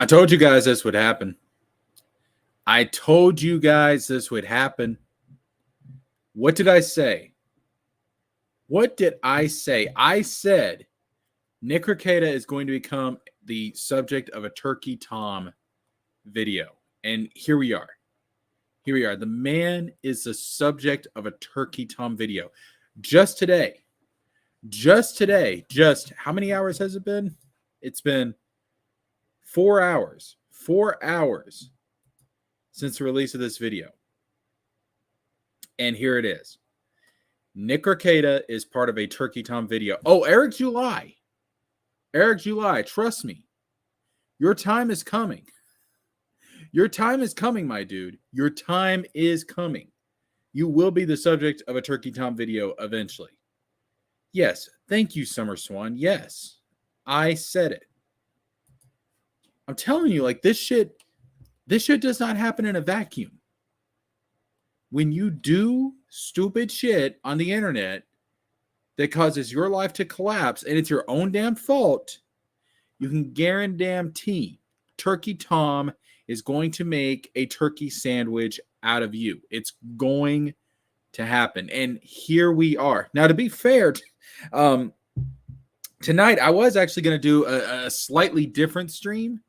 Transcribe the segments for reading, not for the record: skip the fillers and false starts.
I told you guys this would happen. I told you guys this would happen. What did I say? What did I say? I said Nick Rekieta is going to become the subject of a Turkey Tom video. And here we are. Here we are. The man is the subject of a Turkey Tom video. Just today, how many hours has it been? It's been 4 hours. 4 hours since the release of this video. And here it is. Nick Rekieta is part of a Turkey Tom video. Oh, Eric July. Eric July, trust me. Your time is coming. Your time is coming, my dude. Your time is coming. You will be the subject of a Turkey Tom video eventually. Yes. Thank you, Summer Swan. Yes. I said it. I'm telling you, like, this shit does not happen in a vacuum. When you do stupid shit on the internet that causes your life to collapse and it's your own damn fault, you can guarantee Turkey Tom is going to make a turkey sandwich out of you. It's going to happen. And here we are. Now, to be fair, tonight I was actually going to do a slightly different stream.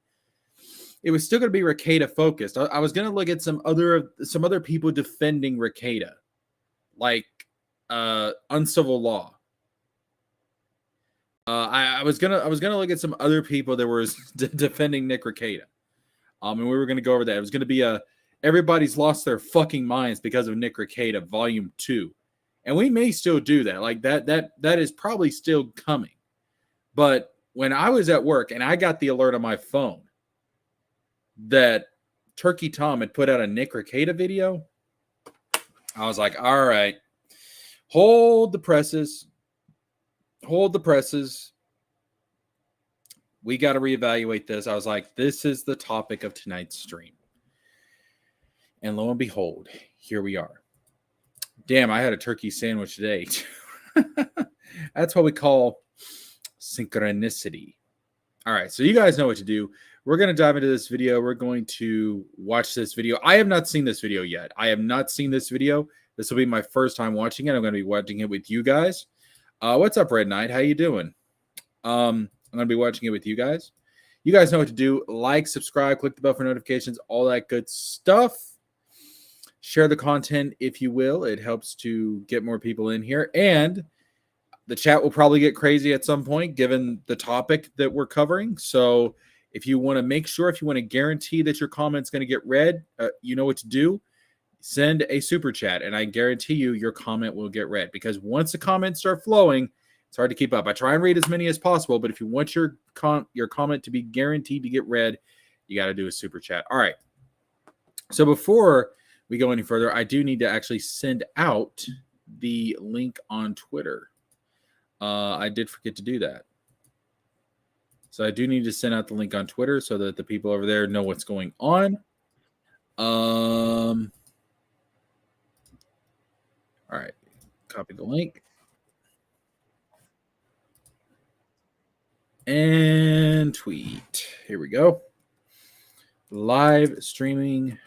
It was still going to be Rekieta focused. I was going to look at some other people defending Rekieta, like uncivil law. I was gonna look at some other people that were defending Nick Rekieta. And we were going to go over that. It was going to be everybody's lost their fucking minds because of Nick Rekieta, Volume 2, and we may still do that. Like that is probably still coming. But when I was at work and I got the alert on my phone that Turkey Tom had put out a Nick Rekieta video, I was like, all right, hold the presses. We got to reevaluate this. I was like, this is the topic of tonight's stream. And lo and behold, here we are. Damn, I had a turkey sandwich today. That's what we call synchronicity. All right, so you guys know what to do. We're going to dive into this video. We're going to watch this video. I have not seen this video yet. This will be my first time watching it. I'm going to be watching it with you guys. What's up, Red Knight? How you doing? I'm going to be watching it with you guys. You guys know what to do. Like, subscribe, click the bell for notifications, all that good stuff. Share the content if you will. It helps to get more people in here. And the chat will probably get crazy at some point given the topic that we're covering. So if you want to guarantee that your comment's going to get read, you know what to do. Send a super chat, and I guarantee you your comment will get read. Because once the comments start flowing, it's hard to keep up. I try and read as many as possible, but if you want your comment to be guaranteed to get read, you got to do a super chat. All right. So before we go any further, I do need to actually send out the link on Twitter. I did forget to do that. So I do need to send out the link on Twitter so that the people over there know what's going on. All right. Copy the link. And tweet. Here we go. Live streaming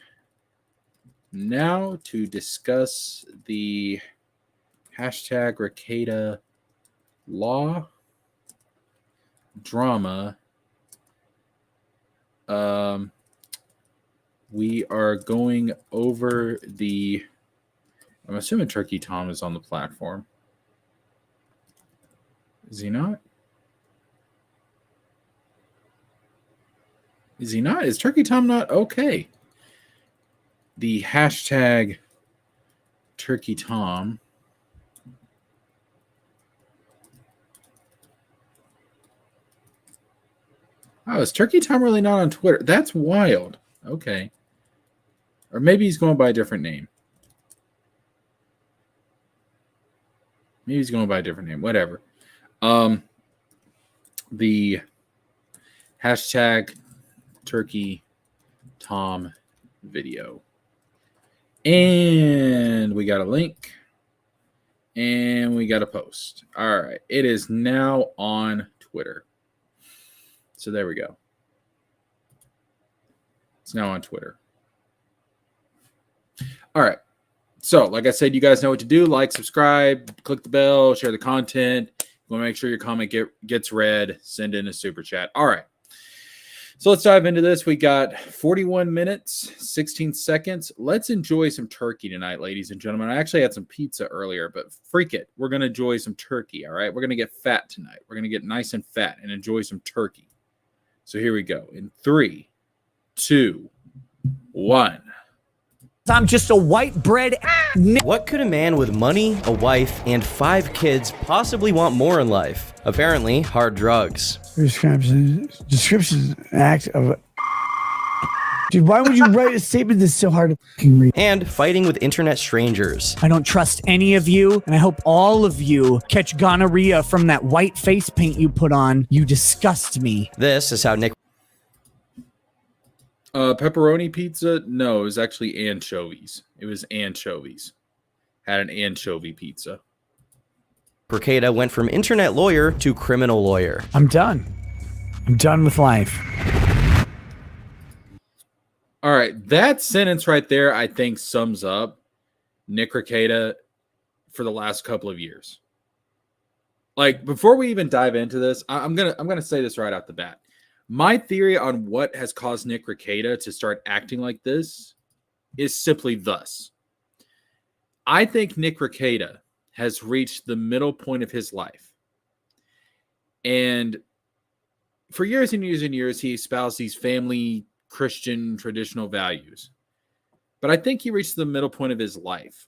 now to discuss the hashtag Rekieta law drama. We are going over the... I'm assuming Turkey Tom is on the platform. Is he not? Is he not? Is Turkey Tom not? Okay. The hashtag Turkey Tom. Oh, is Turkey Tom really not on Twitter? That's wild. Okay. Or maybe he's going by a different name. Maybe he's going by a different name. Whatever. The hashtag Turkey Tom video. And we got a link. And we got a post. All right. It is now on Twitter. So there we go. It's now on Twitter. All right. So, like I said, you guys know what to do. Like, subscribe, click the bell, share the content. You want to make sure your comment gets read. Send in a super chat. All right. So let's dive into this. We got 41 minutes, 16 seconds. Let's enjoy some turkey tonight, ladies and gentlemen. I actually had some pizza earlier, but freak it. We're going to enjoy some turkey, all right? We're going to get fat tonight. We're going to get nice and fat and enjoy some turkey. So here we go. In 3, 2, 1. I'm just a white bread. What could a man with money, a wife, and 5 kids possibly want more in life? Apparently, hard drugs. Description act of. Dude, why would you write a statement that's so hard to fucking read? And fighting with internet strangers. I don't trust any of you, and I hope all of you catch gonorrhea from that white face paint you put on. You disgust me. This is how Nick Pepperoni pizza? No, it was actually anchovies. It was anchovies. Had an anchovy pizza. Rekieta went from internet lawyer to criminal lawyer. I'm done. I'm done with life. All right, that sentence right there, I think, sums up Nick Rekieta for the last couple of years. Like, before we even dive into this, I'm gonna say this right off the bat. My theory on what has caused Nick Rekieta to start acting like this is simply thus. I think Nick Rekieta has reached the middle point of his life. And for years and years and years, he espoused these family, Christian, traditional values. But I think he reached the middle point of his life.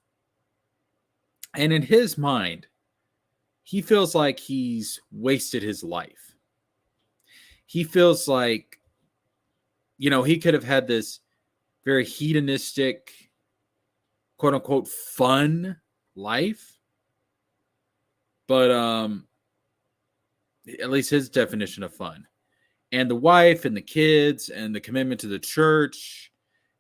And in his mind, he feels like he's wasted his life. He feels like, he could have had this very hedonistic, quote unquote, fun life. But at least his definition of fun. And the wife and the kids and the commitment to the church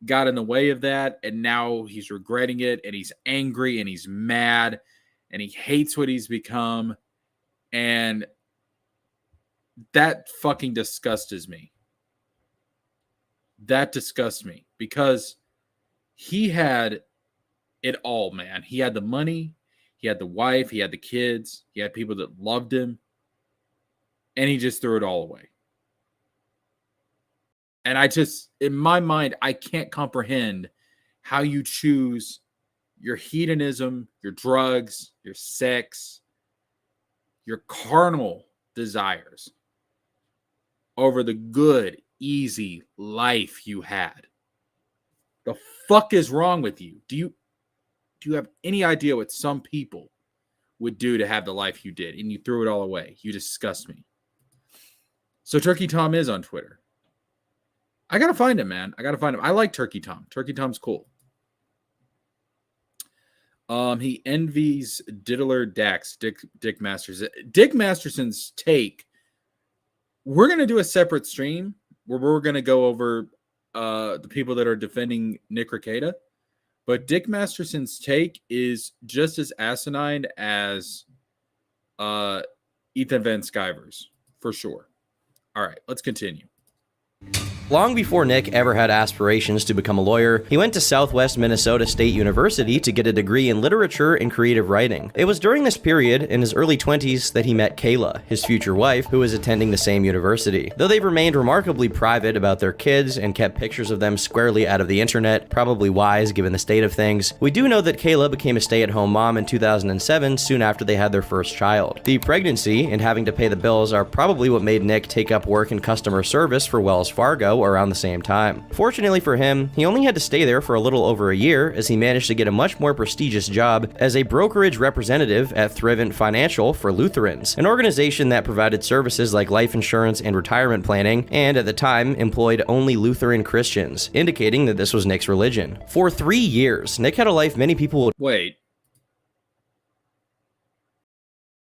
got in the way of that. And now he's regretting it. And he's angry and he's mad. And he hates what he's become. And that fucking disgusts me. That disgusts me because he had it all, man. He had the money, he had the wife, he had the kids, he had people that loved him, and he just threw it all away. And in my mind, I can't comprehend how you choose your hedonism, your drugs, your sex, your carnal desires over the good, easy life you had. The fuck is wrong with you? Do you have any idea what some people would do to have the life you did? And you threw it all away. You disgust me. So Turkey Tom is on Twitter. I gotta find him, man. I like Turkey Tom. Turkey Tom's cool. He envies Diddler Dax, Dick Masterson. Dick Masterson's take. We're going to do a separate stream where we're going to go over the people that are defending Nick Rekieta. But Dick Masterson's take is just as asinine as Ethan Van Sciver's, for sure. All right, let's continue. Long before Nick ever had aspirations to become a lawyer, he went to Southwest Minnesota State University to get a degree in literature and creative writing. It was during this period, in his early 20s, that he met Kayla, his future wife, who was attending the same university. Though they've remained remarkably private about their kids and kept pictures of them squarely out of the internet, probably wise given the state of things, we do know that Kayla became a stay-at-home mom in 2007, soon after they had their first child. The pregnancy and having to pay the bills are probably what made Nick take up work in customer service for Wells Fargo around the same time. Fortunately for him, he only had to stay there for a little over a year, as he managed to get a much more prestigious job as a brokerage representative at Thrivent Financial for Lutherans, an organization that provided services like life insurance and retirement planning, and at the time employed only Lutheran Christians, indicating that this was Nick's religion. For 3 years, Nick had a life many people would— Wait.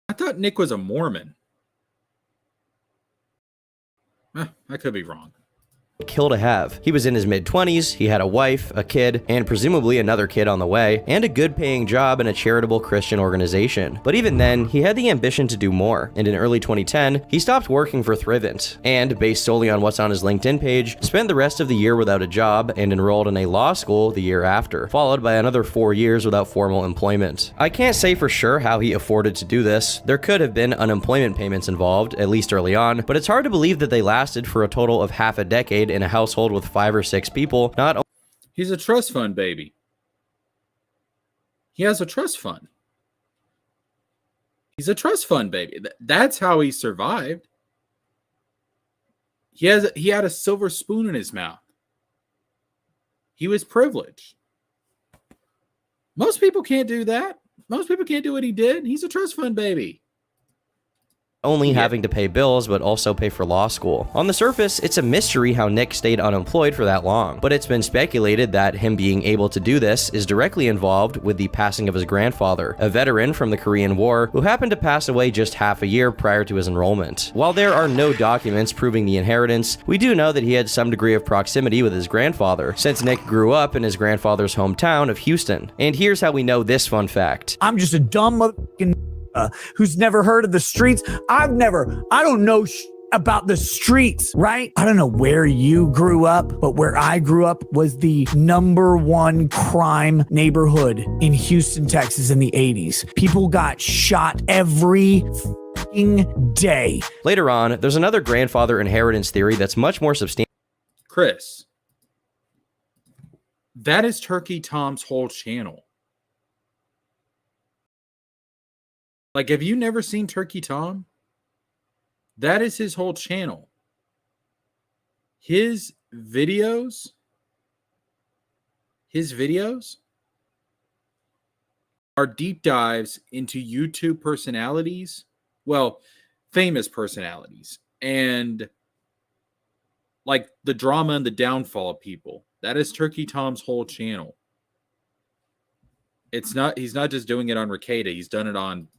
I thought Nick was a Mormon. I could be wrong. kill to have. He was in his mid-20s, he had a wife, a kid, and presumably another kid on the way, and a good-paying job in a charitable Christian organization. But even then, he had the ambition to do more, and in early 2010, he stopped working for Thrivent, and, based solely on what's on his LinkedIn page, spent the rest of the year without a job and enrolled in a law school the year after, followed by another 4 years without formal employment. I can't say for sure how he afforded to do this. There could have been unemployment payments involved, at least early on, but it's hard to believe that they lasted for a total of half a decade in a household with 5 or 6 people. He's a trust fund baby. He has a trust fund. He's a trust fund baby. That's how he survived. He had a silver spoon in his mouth. He was privileged. Most people can't do that. Most people can't do what he did. He's a trust fund baby. Only having to pay bills, but also pay for law school. On the surface, it's a mystery how Nick stayed unemployed for that long, but it's been speculated that him being able to do this is directly involved with the passing of his grandfather, a veteran from the Korean War who happened to pass away just half a year prior to his enrollment. While there are no documents proving the inheritance, we do know that he had some degree of proximity with his grandfather, since Nick grew up in his grandfather's hometown of Houston. And here's how we know this fun fact. I'm just a dumb motherfucking who's never heard of the streets. I don't know about the streets, right? I don't know where you grew up, but where I grew up was the #1 crime neighborhood in Houston, Texas in the 80s. People got shot every fucking day. Later on, there's another grandfather inheritance theory that's much more substantial. Chris, that is Turkey Tom's whole channel. Like, have you never seen Turkey Tom? That is his whole channel. His videos are deep dives into YouTube personalities, well, famous personalities, and like the drama and the downfall of people. That is Turkey Tom's whole channel. He's not just doing it on Rekieta. He's done it on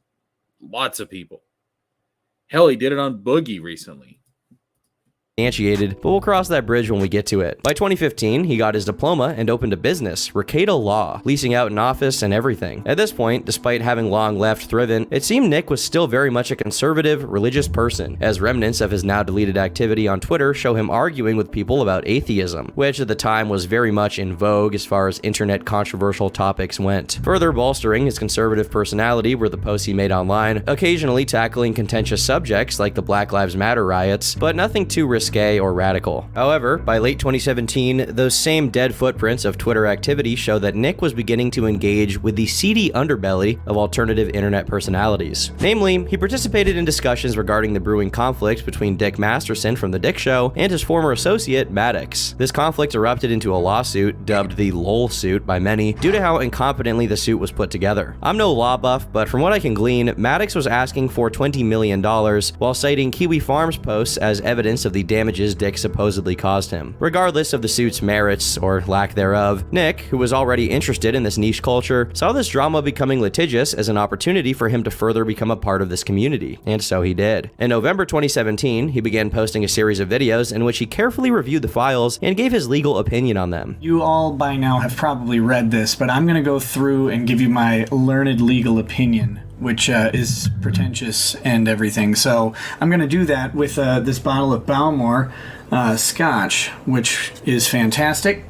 lots of people. Hell, he did it on Boogie recently. But we'll cross that bridge when we get to it. By 2015, he got his diploma and opened a business, Rekieta Law, leasing out an office and everything. At this point, despite having long left Thrivent, it seemed Nick was still very much a conservative, religious person, as remnants of his now deleted activity on Twitter show him arguing with people about atheism, which at the time was very much in vogue as far as internet controversial topics went. Further bolstering his conservative personality were the posts he made online, occasionally tackling contentious subjects like the Black Lives Matter riots, but nothing too risky or radical. However, by late 2017, those same dead footprints of Twitter activity show that Nick was beginning to engage with the seedy underbelly of alternative internet personalities. Namely, he participated in discussions regarding the brewing conflict between Dick Masterson from The Dick Show and his former associate, Maddox. This conflict erupted into a lawsuit, dubbed the LOL suit by many, due to how incompetently the suit was put together. I'm no law buff, but from what I can glean, Maddox was asking for $20 million while citing Kiwi Farms posts as evidence of the damages Dick supposedly caused him. Regardless of the suit's merits, or lack thereof, Nick, who was already interested in this niche culture, saw this drama becoming litigious as an opportunity for him to further become a part of this community, and so he did. In November 2017, he began posting a series of videos in which he carefully reviewed the files and gave his legal opinion on them. You all by now have probably read this, but I'm going to go through and give you my learned legal opinion, which is pretentious and everything. So I'm going to do that with this bottle of Balmore Scotch, which is fantastic.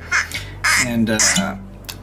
And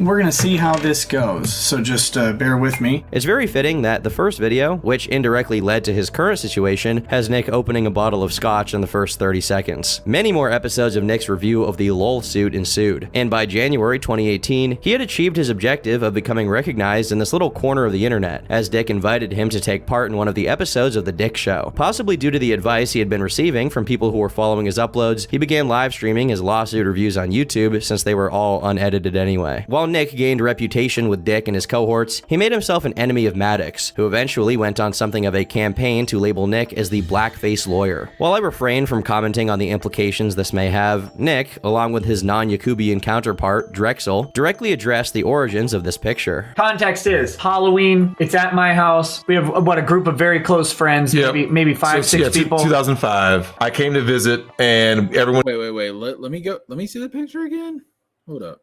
we're going to see how this goes, so just bear with me. It's very fitting that the first video, which indirectly led to his current situation, has Nick opening a bottle of scotch in the first 30 seconds. Many more episodes of Nick's review of the LOL suit ensued, and by January 2018, he had achieved his objective of becoming recognized in this little corner of the internet, as Dick invited him to take part in one of the episodes of The Dick Show. Possibly due to the advice he had been receiving from people who were following his uploads, he began live streaming his lawsuit reviews on YouTube since they were all unedited anyway. While Nick gained reputation with Dick and his cohorts, he made himself an enemy of Maddox, who eventually went on something of a campaign to label Nick as the blackface lawyer. While I refrain from commenting on the implications this may have, Nick, along with his non-Yakubian counterpart, Drexel, directly addressed the origins of this picture. Context is Halloween. It's at my house. We have a group of very close friends, maybe five, six people. 2005. I came to visit, and everyone. Wait. Let me go. Let me see the picture again. Hold up.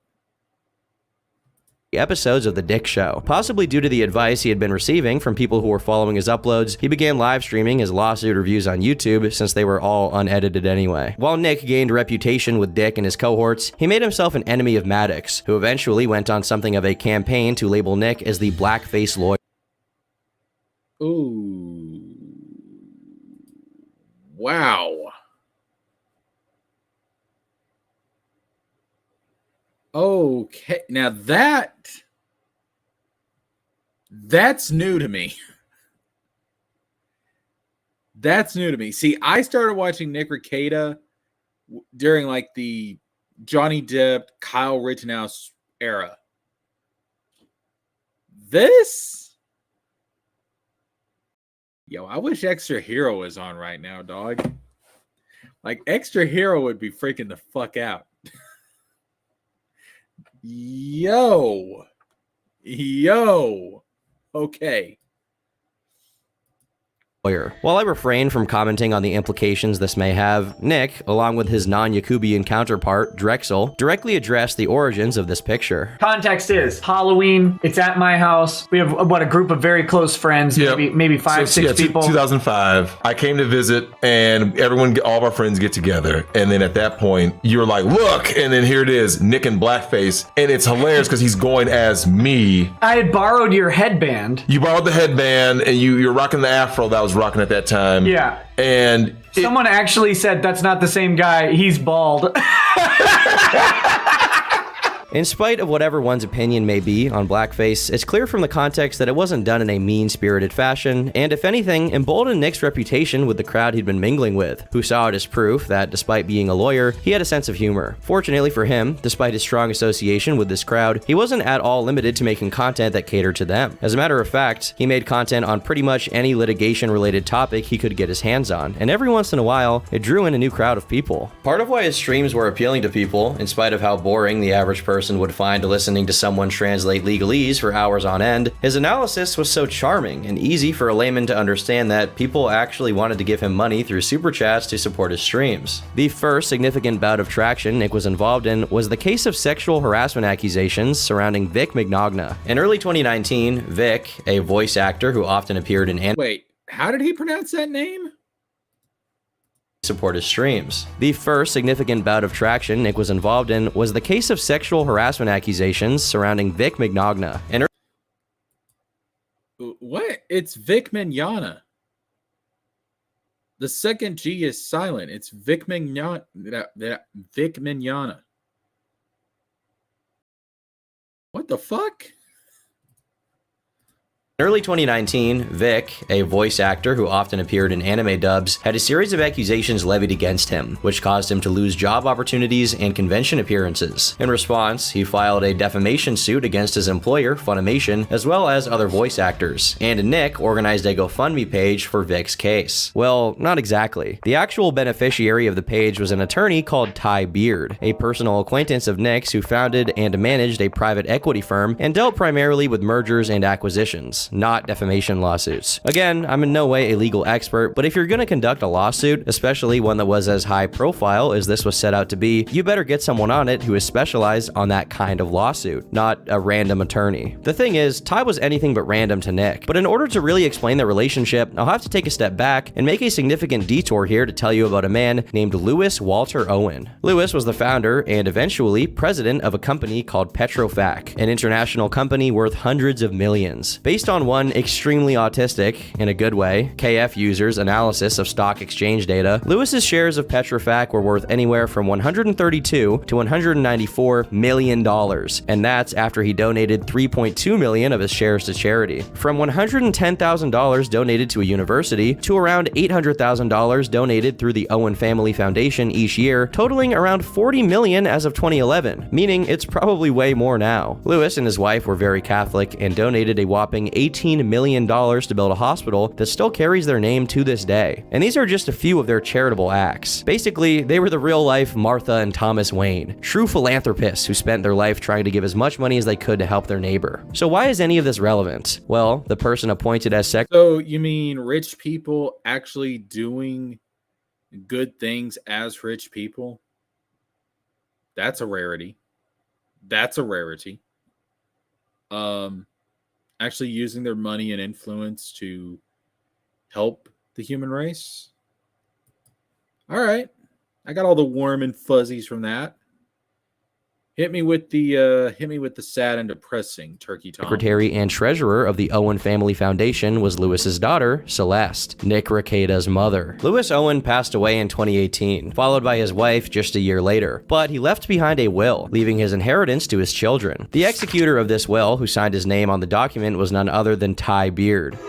Episodes of The Dick Show. Possibly due to the advice he had been receiving from people who were following his uploads, he began live streaming his lawsuit reviews on YouTube since they were all unedited anyway. While Nick gained reputation with Dick and his cohorts, he made himself an enemy of Maddox, who eventually went on something of a campaign to label Nick as the blackface lawyer. Ooh. Wow. Okay, now that's new to me. That's new to me. See, I started watching Nick Rekieta during like the Johnny Depp, Kyle Rittenhouse era. Yo, I wish Extra Hero was on right now, dog. Like, Extra Hero would be freaking the fuck out. Yo. Okay. While I refrain from commenting on the implications this may have, Nick, along with his non-Yakubian counterpart, Drexel, directly addressed the origins of this picture. Context is Halloween. It's at my house. We have a group of very close friends, maybe five, six people. 2005. I came to visit, and all of our friends get together, and then at that point, you're like, look, and then here it is, Nick in blackface, and it's hilarious because he's going as me. I had borrowed your headband. You borrowed the headband, and you're rocking the afro that was rocking at that time. Yeah. And someone actually said that's not the same guy. He's bald. In spite of whatever one's opinion may be on blackface, it's clear from the context that it wasn't done in a mean-spirited fashion, and if anything, emboldened Nick's reputation with the crowd he'd been mingling with, who saw it as proof that, despite being a lawyer, he had a sense of humor. Fortunately for him, despite his strong association with this crowd, he wasn't at all limited to making content that catered to them. As a matter of fact, he made content on pretty much any litigation-related topic he could get his hands on, and every once in a while, it drew in a new crowd of people. Part of why his streams were appealing to people, in spite of how boring the average person would find listening to someone translate legalese for hours on end, his analysis was so charming and easy for a layman to understand that people actually wanted to give him money through super chats to support his streams. The first significant bout of traction Nick was involved in was the case of sexual harassment accusations surrounding Vic Mignogna. In early 2019, Vic, a voice actor who often appeared in Wait, how did he pronounce that name? Support his streams. The first significant bout of traction Nick was involved in was the case of sexual harassment accusations surrounding Vic Mignogna. What? It's Vic Mignogna. The second G is silent. It's Vic Mignogna. Vic Mignogna. What the fuck? In early 2019, Vic, a voice actor who often appeared in anime dubs, had a series of accusations levied against him, which caused him to lose job opportunities and convention appearances. In response, he filed a defamation suit against his employer, Funimation, as well as other voice actors, and Nick organized a GoFundMe page for Vic's case. Well, not exactly. The actual beneficiary of the page was an attorney called Ty Beard, a personal acquaintance of Nick's who founded and managed a private equity firm and dealt primarily with mergers and acquisitions, not defamation lawsuits. Again, I'm in no way a legal expert, but if you're gonna conduct a lawsuit, especially one that was as high profile as this was set out to be, you better get someone on it who is specialized on that kind of lawsuit, not a random attorney. The thing is, Ty was anything but random to Nick, but in order to really explain their relationship, I'll have to take a step back and make a significant detour here to tell you about a man named Lewis Walter Owen. Lewis was the founder and eventually president of a company called Petrofac, an international company worth hundreds of millions. Based on on one extremely autistic, in a good way, KF user's analysis of stock exchange data, Lewis's shares of Petrofac were worth anywhere from $132 to $194 million, and that's after he donated $3.2 million of his shares to charity. From $110,000 donated to a university to around $800,000 donated through the Owen Family Foundation each year, totaling around $40 million as of 2011, meaning it's probably way more now. Lewis and his wife were very Catholic and donated a whopping $18 million to build a hospital that still carries their name to this day. And these are just a few of their charitable acts. Basically, they were the real-life Martha and Thomas Wayne, true philanthropists who spent their life trying to give as much money as they could to help their neighbor. So why is any of this relevant? Well, the person appointed as So you mean rich people actually doing good things as rich people? That's a rarity. That's a rarity. Actually using their money and influence to help the human race. All right. I got all the warm and fuzzies from that. Hit me with the sad and depressing, Turkey Tom. Secretary and treasurer of the Owen Family Foundation was Lewis's daughter, Celeste, Nick Rekieta's mother. Lewis Owen passed away in 2018, followed by his wife just a year later, but he left behind a will, leaving his inheritance to his children. The executor of this will, who signed his name on the document, was none other than Ty Beard.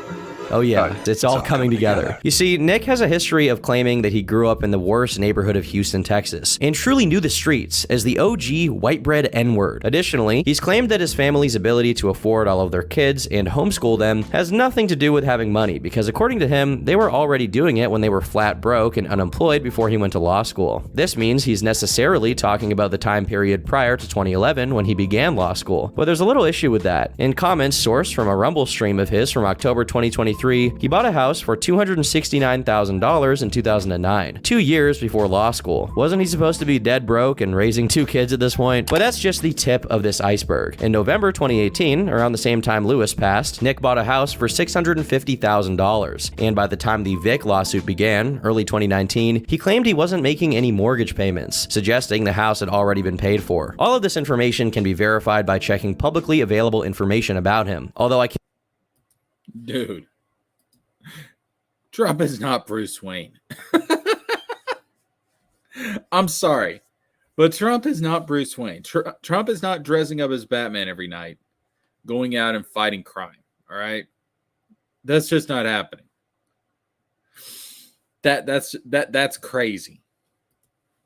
Oh yeah, it's all coming together. You see, Nick has a history of claiming that he grew up in the worst neighborhood of Houston, Texas, and truly knew the streets as the OG white bread N-word. Additionally, he's claimed that his family's ability to afford all of their kids and homeschool them has nothing to do with having money, because according to him, they were already doing it when they were flat broke and unemployed before he went to law school. This means he's necessarily talking about the time period prior to 2011 when he began law school, but there's a little issue with that. In comments sourced from a Rumble stream of his from October 2023, he bought a house for $269,000 in 2009, 2 years before law school. Wasn't he supposed to be dead broke and raising 2 kids at this point? But that's just the tip of this iceberg. In November 2018, around the same time Lewis passed, Nick bought a house for $650,000, and by the time the Vic lawsuit began, early 2019, he claimed he wasn't making any mortgage payments, suggesting the house had already been paid for. All of this information can be verified by checking publicly available information about him, although I can't. Dude. Trump is not Bruce Wayne. I'm sorry, but Trump is not Bruce Wayne. Trump is not dressing up as Batman every night, going out and fighting crime. All right, that's just not happening. That's crazy.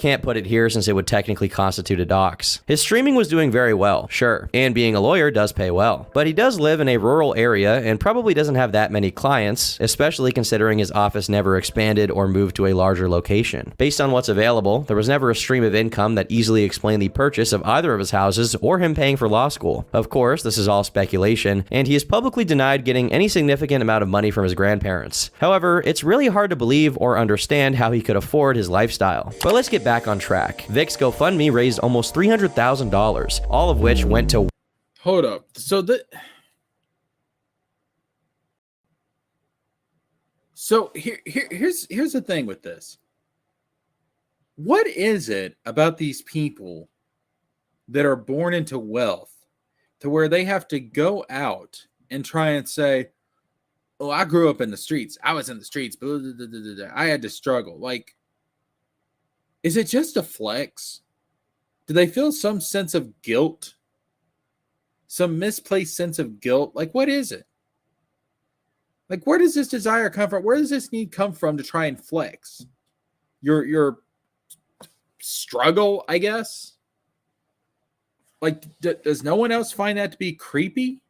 Can't put it here since it would technically constitute a dox. His streaming was doing very well, sure, and being a lawyer does pay well, but he does live in a rural area and probably doesn't have that many clients, especially considering his office never expanded or moved to a larger location. Based on what's available, there was never a stream of income that easily explained the purchase of either of his houses or him paying for law school. Of course, this is all speculation, and he has publicly denied getting any significant amount of money from his grandparents. However, it's really hard to believe or understand how he could afford his lifestyle. But let's get back on track. Vic's GoFundMe raised almost $300,000, all of which went to... Hold up. So here's the thing with this. What is it about these people that are born into wealth to where they have to go out and try and say, oh, I grew up in the streets. I was in the streets. Blah, blah, blah, blah, blah. I had to struggle. Like, is it just a flex? Do they feel some sense of guilt? Some misplaced sense of guilt? Like, what is it? Like, where does this desire come from? Where does this need come from to try and flex? Your struggle, I guess? Like, does no one else find that to be creepy?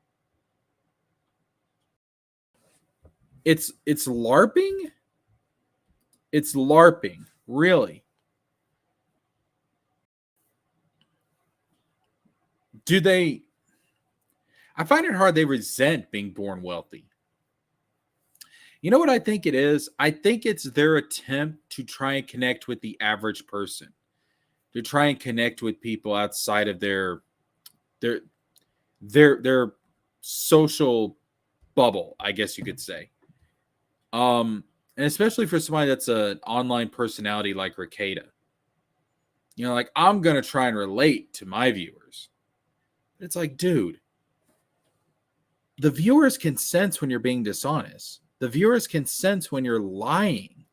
It's LARPing? It's LARPing, really. I find it hard they resent being born wealthy. You know what I think it is? I think it's their attempt to try and connect with the average person, to try and connect with people outside of their social bubble, I guess you could say. And especially for somebody that's an online personality like Rekieta. You know, like, I'm going to try and relate to my viewers. It's like, dude, the viewers can sense when you're being dishonest. The viewers can sense when you're lying.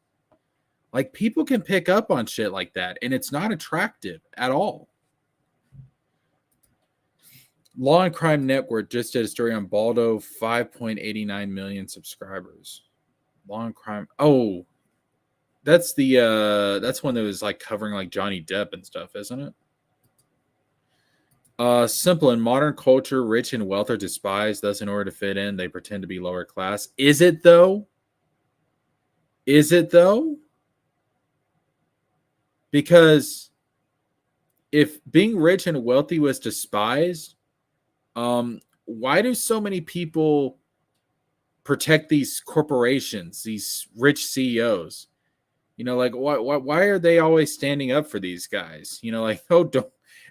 Like, people can pick up on shit like that, and it's not attractive at all. Law and Crime Network just did a story on Baldo, 5.89 million subscribers. Law and Crime. Oh, that's that's one that was like covering like Johnny Depp and stuff, isn't it? Simple. In modern culture, rich and wealth are despised. Thus, in order to fit in, they pretend to be lower class. Is it though? Is it though? Because if being rich and wealthy was despised, why do so many people protect these corporations, these rich CEOs? You know, like why are they always standing up for these guys? You know, like, oh,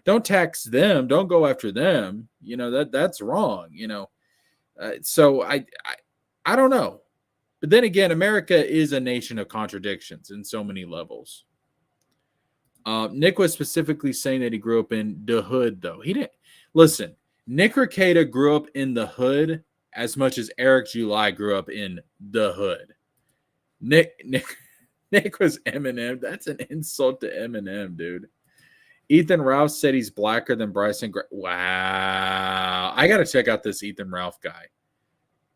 don't tax them, don't go after them. You know, that's wrong. You know, so I don't know. But then again, America is a nation of contradictions in so many levels. Nick was specifically saying that he grew up in the hood, though. He didn't listen. Nick Rekieta grew up in the hood as much as Eric July grew up in the hood. Nick was Eminem. That's an insult to Eminem, dude. Ethan Ralph said he's blacker than Bryson. Wow. I got to check out this Ethan Ralph guy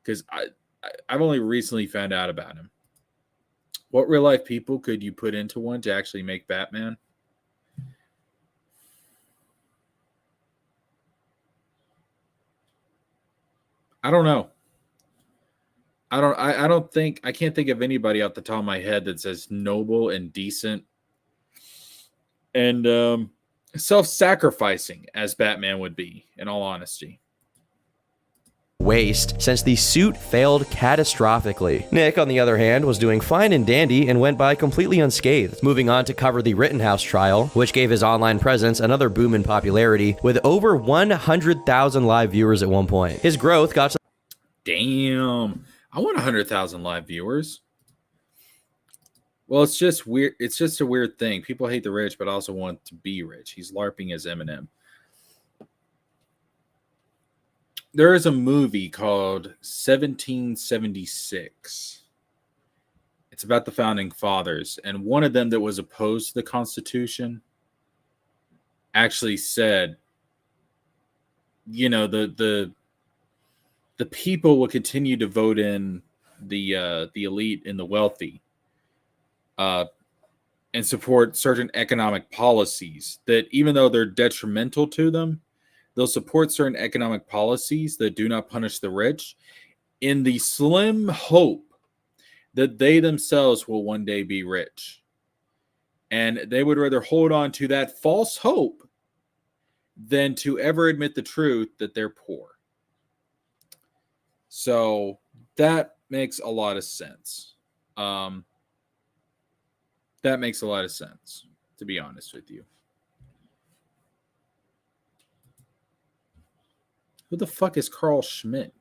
because I've only recently found out about him. What real life people could you put into one to actually make Batman? I don't know. I can't think of anybody off the top of my head that's as noble and decent and self-sacrificing as Batman would be, in all honesty. Waste since the suit failed catastrophically. Nick, on the other hand, was doing fine and dandy and went by completely unscathed, moving on to cover the Rittenhouse trial, which gave his online presence another boom in popularity with over 100,000 live viewers at one point. His growth got to Damn. I want 100,000 live viewers. Well, it's just weird. It's just a weird thing. People hate the rich, but also want to be rich. He's LARPing as Eminem. There is a movie called 1776. It's about the founding fathers. And one of them that was opposed to the Constitution actually said, you know, the people will continue to vote in the elite and the wealthy and support certain economic policies that, even though they're detrimental to them, they'll support certain economic policies that do not punish the rich in the slim hope that they themselves will one day be rich. And they would rather hold on to that false hope than to ever admit the truth that they're poor. So that makes a lot of sense. That makes a lot of sense, to be honest with you. Who the fuck is Carl Schmidt?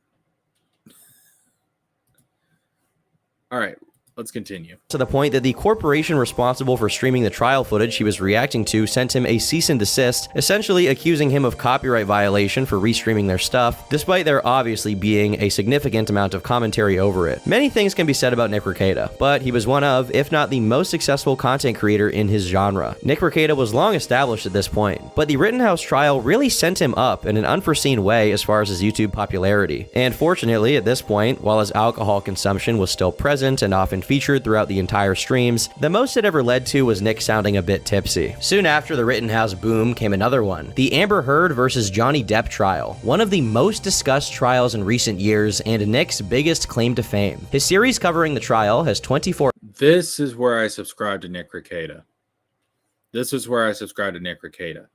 All right, let's continue. To the point that the corporation responsible for streaming the trial footage he was reacting to sent him a cease and desist, essentially accusing him of copyright violation for restreaming their stuff, despite there obviously being a significant amount of commentary over it. Many things can be said about Nick Rekieta, but he was one of, if not the most successful content creator in his genre. Nick Rekieta was long established at this point, but the Rittenhouse trial really sent him up in an unforeseen way as far as his YouTube popularity. And fortunately, at this point, while his alcohol consumption was still present and often featured throughout the entire streams, the most it ever led to was Nick sounding a bit tipsy. Soon after the Rittenhouse boom came another one, the Amber Heard versus Johnny Depp trial, one of the most discussed trials in recent years and Nick's biggest claim to fame. His series covering the trial has 24. This is where I subscribe to Nick Rekieta. This is where I subscribe to Nick Rekieta.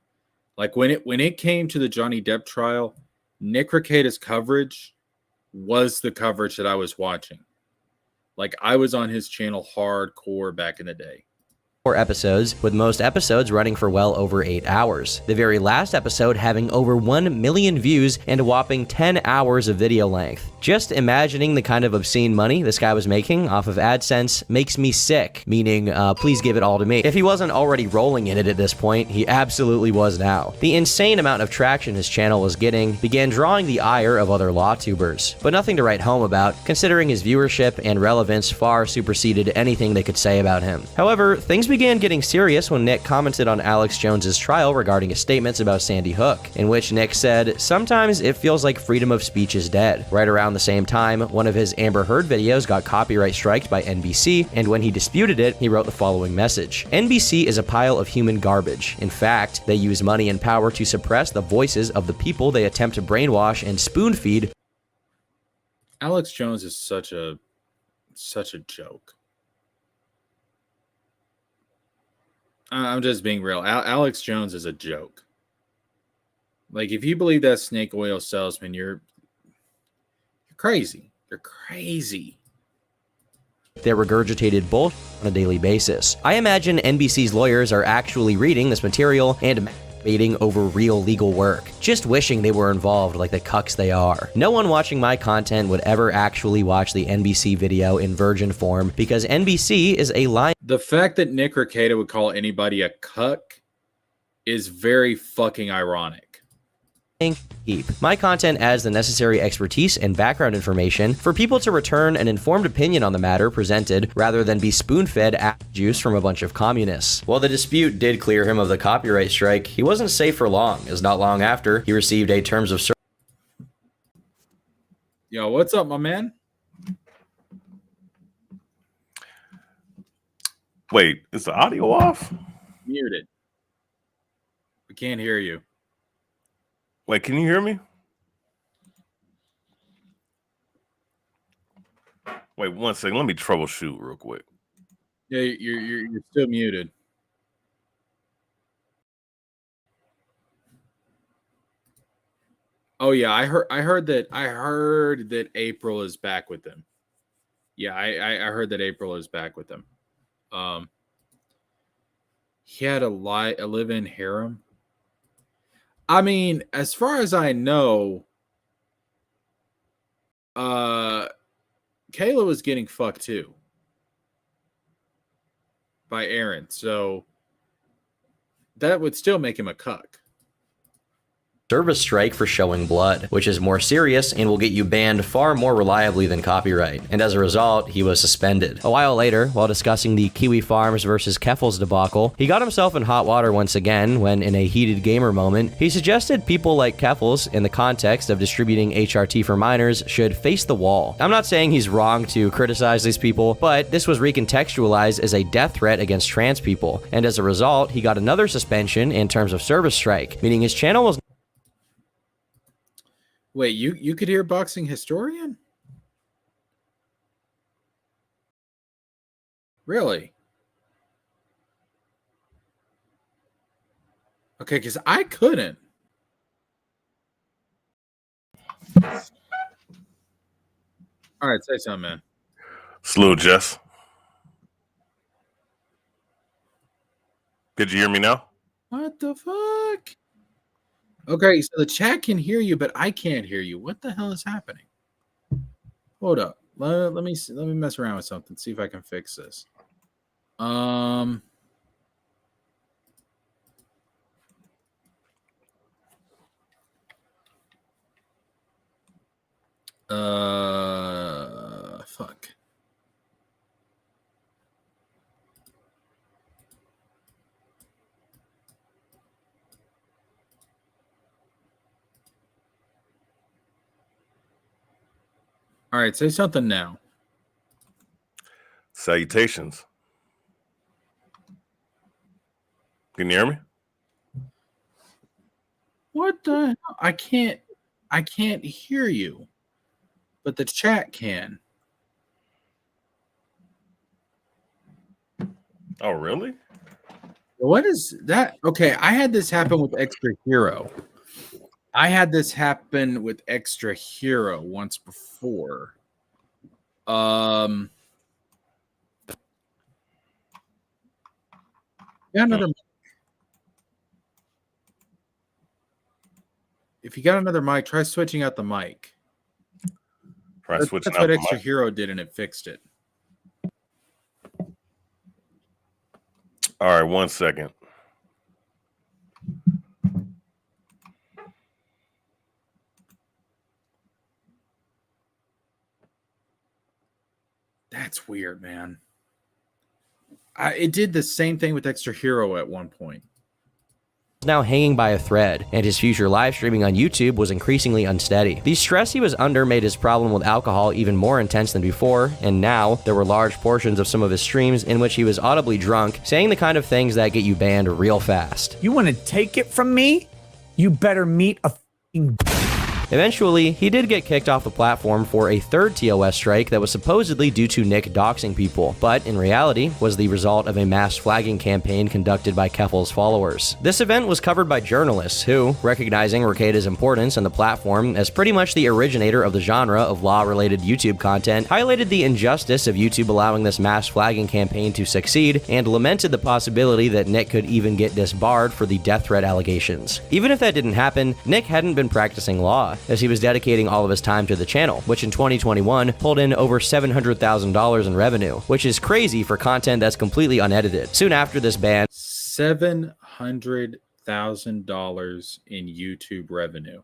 Like when it came to the Johnny Depp trial, Nick Rekieta's coverage was the coverage that I was watching. Like, I was on his channel hardcore back in the day. episodes, with most episodes running for well over 8 hours. The very last episode having over 1 million views and a whopping 10 hours of video length. Just imagining the kind of obscene money this guy was making off of AdSense makes me sick, meaning please give it all to me. If he wasn't already rolling in it at this point, he absolutely was now. The insane amount of traction his channel was getting began drawing the ire of other law-tubers, but nothing to write home about, considering his viewership and relevance far superseded anything they could say about him. However, things began getting serious when Nick commented on Alex Jones's trial regarding his statements about Sandy Hook, in which Nick said, "Sometimes it feels like freedom of speech is dead." Right around the same time, one of his Amber Heard videos got copyright striked by NBC, and when he disputed it, he wrote the following message: "NBC is a pile of human garbage. In fact, they use money and power to suppress the voices of the people they attempt to brainwash and spoon-feed." Alex Jones is such a joke. I'm just being real. Alex Jones is a joke. Like, if you believe that snake oil salesman, you're crazy. You're crazy. They regurgitated bullshit on a daily basis. I imagine NBC's lawyers are actually reading this material and debating over real legal work, just wishing they were involved like the cucks they are. No one watching my content would ever actually watch the NBC video in virgin form because NBC is a lying. The fact that Nick Rekieta would call anybody a cuck is very fucking ironic. Heap. My content adds the necessary expertise and background information for people to return an informed opinion on the matter presented rather than be spoon-fed apple juice from a bunch of communists. While the dispute did clear him of the copyright strike, he wasn't safe for long, as not long after, he received a terms of service. Yo, what's up, my man? Wait, is the audio off? Muted. We can't hear you. Wait, can you hear me? Wait, one second. Let me troubleshoot real quick. Yeah, you're still muted. Oh yeah, I heard that April is back with them. Yeah, I heard that April is back with them. He had a live-in harem. I mean, as far as I know, Kayla was getting fucked too by Aaron, so that would still make him a cuck. Service strike for showing blood, which is more serious and will get you banned far more reliably than copyright, and as a result, he was suspended. A while later, while discussing the Kiwi Farms versus Keffels debacle, he got himself in hot water once again when, in a heated gamer moment, he suggested people like Keffels, in the context of distributing HRT for minors, should face the wall. I'm not saying he's wrong to criticize these people, but this was recontextualized as a death threat against trans people, and as a result, he got another suspension in terms of service strike, meaning his channel was. Wait, you could hear Boxing Historian? Really? Okay, because I couldn't. All right, say something, man. Salute, Jess. Did you hear me now? What the fuck? Okay, so the chat can hear you, but I can't hear you. What the hell is happening? Hold up. Let me mess around with something. See if I can fix this. Fuck. All right, say something now. Salutations. Can you hear me? What the hell? I can't hear you. But the chat can. Oh, really? What is that? Okay, I had this happen with Extra Hero. Once before. Got another. If you got another mic, try switching out the mic. Try switching That's out what the Extra mic. Hero did, and it fixed it. All right, 1 second. That's weird, man. It did the same thing with Extra Hero at one point. Now hanging by a thread, and his future live streaming on YouTube was increasingly unsteady. The stress he was under made his problem with alcohol even more intense than before, and now there were large portions of some of his streams in which he was audibly drunk, saying the kind of things that get you banned real fast. You want to take it from me? You better meet a f***ing... Eventually, he did get kicked off the platform for a third TOS strike that was supposedly due to Nick doxing people, but in reality was the result of a mass flagging campaign conducted by Keffel's followers. This event was covered by journalists who, recognizing Rekieta's importance on the platform as pretty much the originator of the genre of law-related YouTube content, highlighted the injustice of YouTube allowing this mass flagging campaign to succeed and lamented the possibility that Nick could even get disbarred for the death threat allegations. Even if that didn't happen, Nick hadn't been practicing law, as he was dedicating all of his time to the channel, which in 2021 pulled in over $700,000 in revenue, which is crazy for content that's completely unedited. Soon after this ban, $700,000 in YouTube revenue.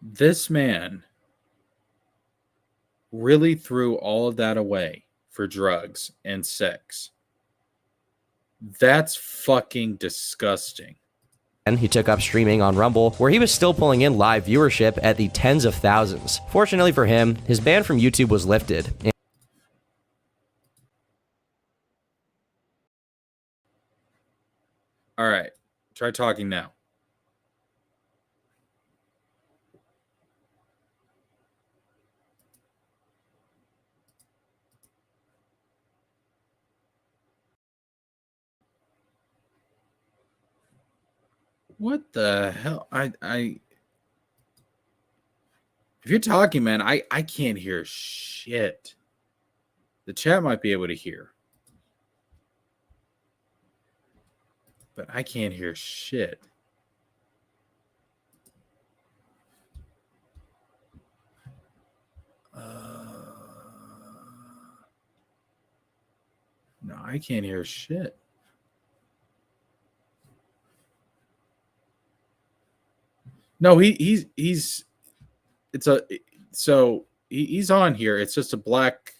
This man really threw all of that away for drugs and sex. That's fucking disgusting. and he took up streaming on Rumble, where he was still pulling in live viewership at the tens of thousands. Fortunately for him, his ban from YouTube was lifted. All right, try talking now. What the hell? If you're talking, man, I can't hear shit. The chat might be able to hear, but I can't hear shit. No, I can't hear shit. No, he's on here. It's just a black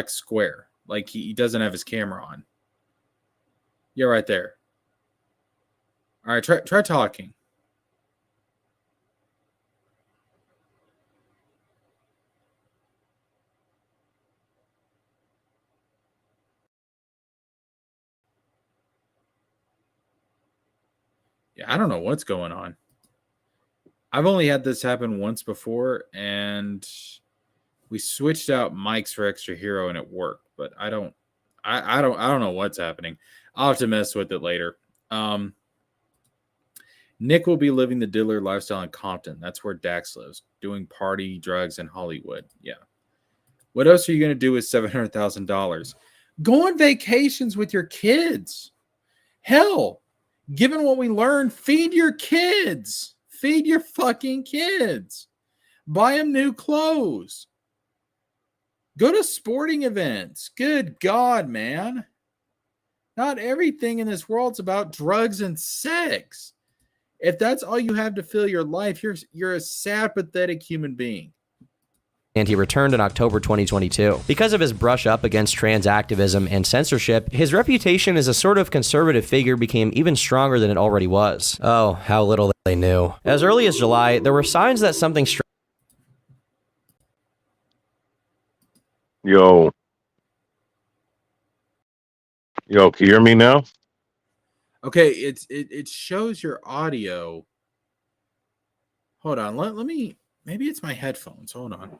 square. Like he doesn't have his camera on. Yeah, right there. All right, try talking. Yeah, I don't know what's going on. I've only had this happen once before, and we switched out mics for Extra Hero, and it worked. But I don't know what's happening. I'll have to mess with it later. Nick will be living the diddler lifestyle in Compton. That's where Dax lives, doing party, drugs, in Hollywood. Yeah. What else are you going to do with $700,000? Go on vacations with your kids. Hell, given what we learned, feed your kids. Feed your fucking kids. Buy them new clothes. Go to sporting events. Good God, man. Not everything in this world's about drugs and sex. If that's all you have to fill your life, you're a sad, pathetic human being. And he returned in October 2022. Because of his brush up against trans activism and censorship, his reputation as a sort of conservative figure became even stronger than it already was. Oh, how little they knew. As early as July, there were signs that something strange. Yo, can you hear me now? Okay, it shows your audio. Hold on, let me. Maybe it's my headphones. Hold on.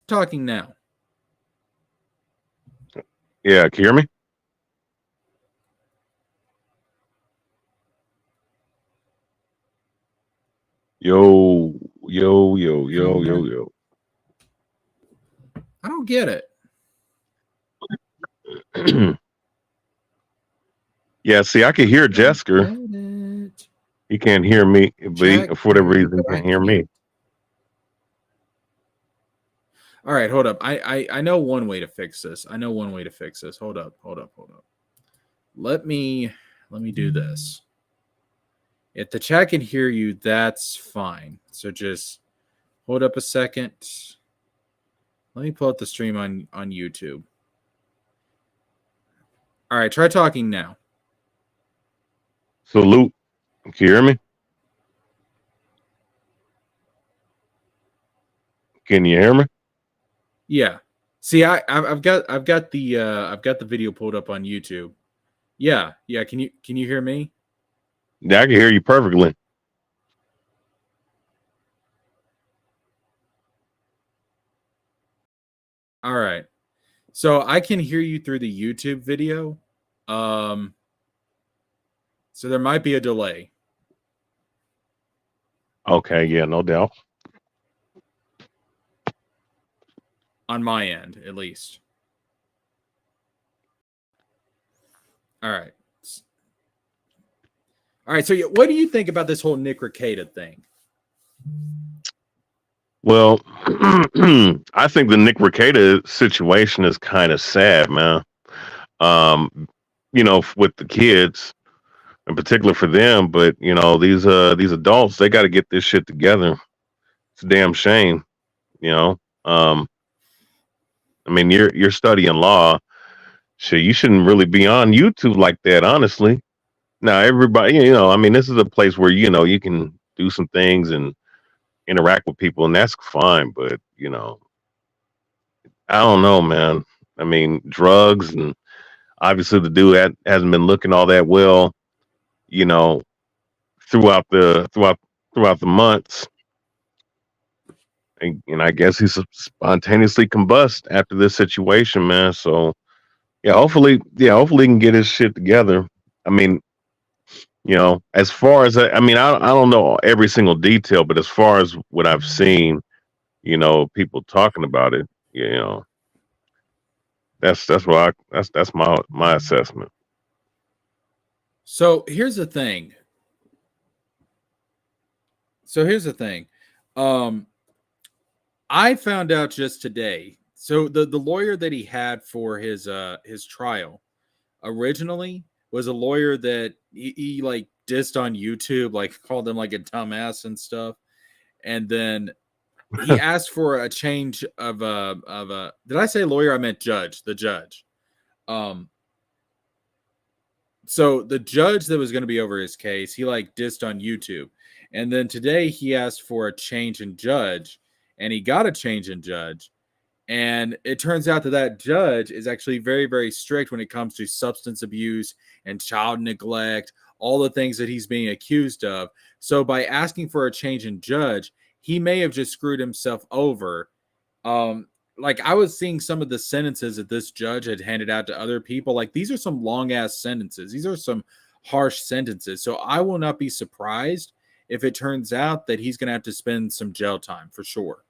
Talking now. Yeah, can you hear me? Yo. I don't get it. Yeah, see, I can hear Jesker. He can't hear me, but he, for whatever reason, he can't hear me. All right, hold up. I know one way to fix this. Hold up. Let me do this. If the chat can hear you, that's fine. So just hold up a second. Let me pull up the stream on YouTube. All right, try talking now. Salute. Can you hear me? Can you hear me? Yeah. See, I've got the video pulled up on YouTube. Yeah. Can you hear me? Yeah, I can hear you perfectly. All right. So I can hear you through the YouTube video. So there might be a delay. Okay, yeah, no doubt. On my end, at least. All right. So what do you think about this whole Nick Rekieta thing? Well, I think the Nick Rekieta situation is kind of sad, man. With the kids, in particular for them, but these adults, they got to get this shit together. It's a damn shame, you know. I mean, you're studying law. Shit, you shouldn't really be on YouTube like that, honestly. Now, everybody, I mean, this is a place where you can do some things and interact with people, and that's fine. But I don't know, man. I mean, drugs, and obviously the dude hasn't been looking all that well, you know, throughout the months. And I guess he's spontaneously combust after this situation, man. So hopefully he can get his shit together. I mean, as far as I don't know every single detail, but as far as what I've seen, people talking about it, that's my assessment. So here's the thing. I found out just today. So the lawyer that he had for his trial originally was a lawyer that he like dissed on YouTube, like called him like a dumbass and stuff. And then he asked for a change of a did I say lawyer? I meant judge, the judge. So the judge that was going to be over his case, he like dissed on YouTube. And then today he asked for a change in judge, and he got a change in judge. And it turns out that judge is actually very, very strict when it comes to substance abuse and child neglect, all the things that he's being accused of. So by asking for a change in judge, he may have just screwed himself over. Like I was seeing some of the sentences that this judge had handed out to other people. Like these are some long ass sentences. These are some harsh sentences. So I will not be surprised if it turns out that he's going to have to spend some jail time for sure.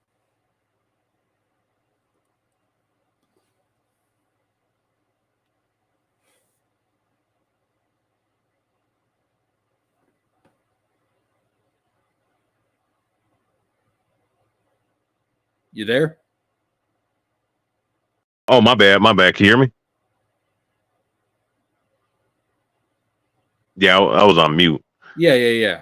You there? Oh, my bad. Can you hear me? Yeah, I was on mute. Yeah.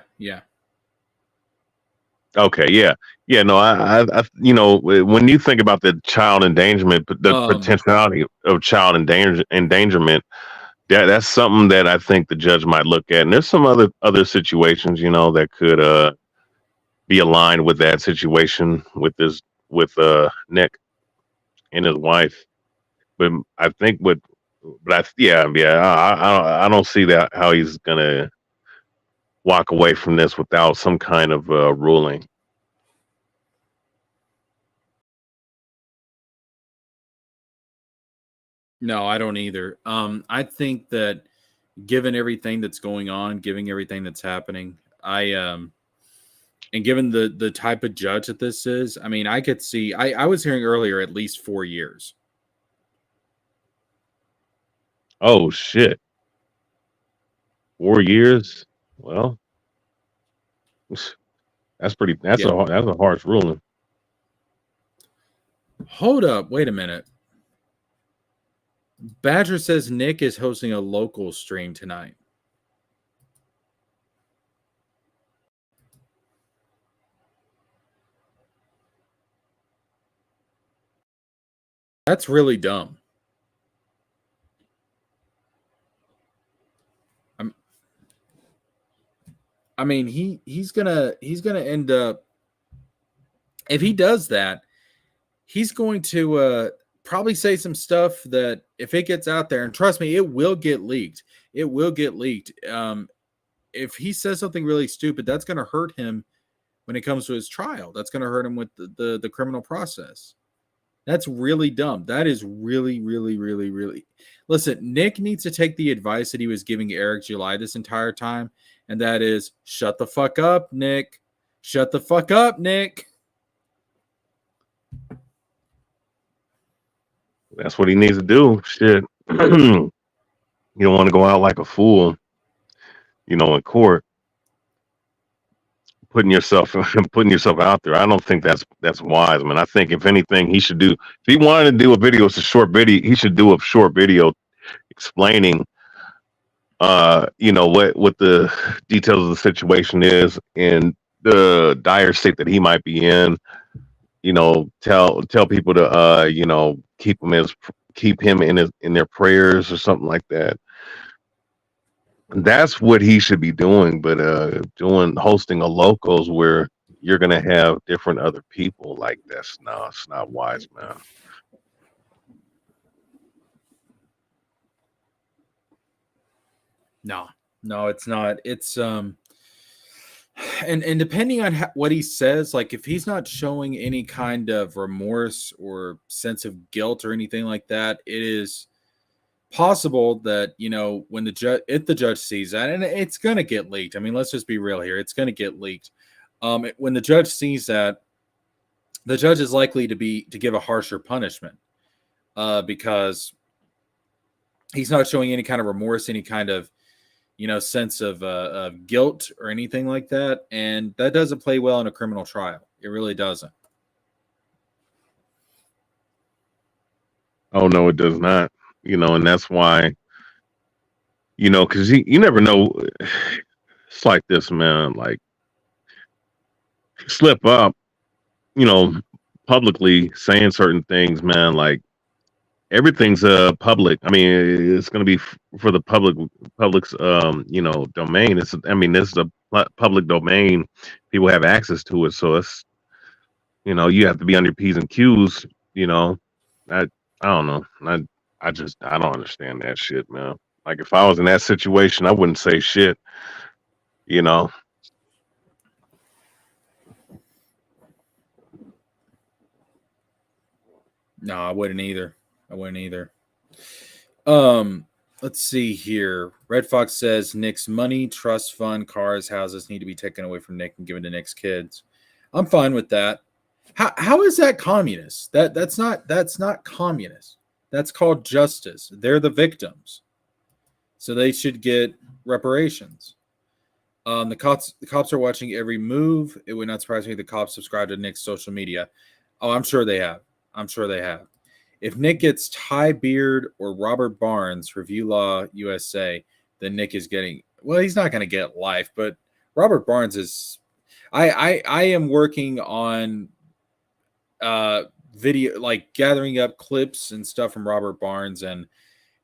Okay, yeah. No, I when you think about the child endangerment, the potentiality of child endangerment, that's something that I think the judge might look at. And there's some other situations, that could be aligned with that situation with Nick and his wife. But I think I don't see that how he's gonna walk away from this without some kind of ruling. No, I don't either. I think that given everything that's going on, given everything that's happening, I And given the type of judge that this is, I mean, I could see, I was hearing earlier at least 4 years. Oh shit. 4 years? Well, that's a harsh ruling. Hold up, wait a minute. Badger says Nick is hosting a local stream tonight. That's really dumb. I mean, he's gonna end up, if he does that, he's going to probably say some stuff that if it gets out there, and trust me, it will get leaked. It will get leaked. If he says something really stupid, that's going to hurt him when it comes to his trial. That's going to hurt him with the criminal process. That's really dumb. That is really, really, really, really. Listen, Nick needs to take the advice that he was giving Eric July this entire time, and that is shut the fuck up, Nick. Shut the fuck up, Nick. That's what he needs to do. Shit. You don't want to go out like a fool, in court, putting yourself out there. I don't think that's wise, man. I think if anything, he should do, if he wanted to do a video, it's a short video, he should do a short video explaining what the details of the situation is and the dire state that he might be in. Tell people to keep him in their prayers or something like that. That's what he should be doing. But hosting a locals where you're gonna have different other people, like it's not wise, man. No, it's not. It's and depending on what he says, like if he's not showing any kind of remorse or sense of guilt or anything like that, it is possible that when if the judge sees that, and it's gonna get leaked. I mean, let's just be real here. It's gonna get leaked. When the judge sees that, the judge is likely to give a harsher punishment because he's not showing any kind of remorse, any kind of sense of guilt or anything like that. And that doesn't play well in a criminal trial. It really doesn't. Oh, no, it does not. And that's why, because you never know. It's like this, man. Like, slip up, publicly saying certain things, man. Like, everything's public. I mean, it's going to be for the public's domain. This is a public domain. People have access to it, so it's you have to be on your P's and Q's. I don't know. I don't understand that shit, man. Like if I was in that situation, I wouldn't say shit. No, I wouldn't either. Let's see here. Red Fox says Nick's money, trust fund, cars, houses need to be taken away from Nick and given to Nick's kids. I'm fine with that. How is that communist? That's not communist. That's called justice. They're the victims, so they should get reparations. The cops are watching every move. It would not surprise me if the cops subscribe to Nick's social media. Oh, I'm sure they have. If Nick gets Ty Beard or Robert Barnes, Review Law USA, then Nick is getting, well, he's not going to get life, but Robert Barnes is, I am working on video, like gathering up clips and stuff from Robert Barnes and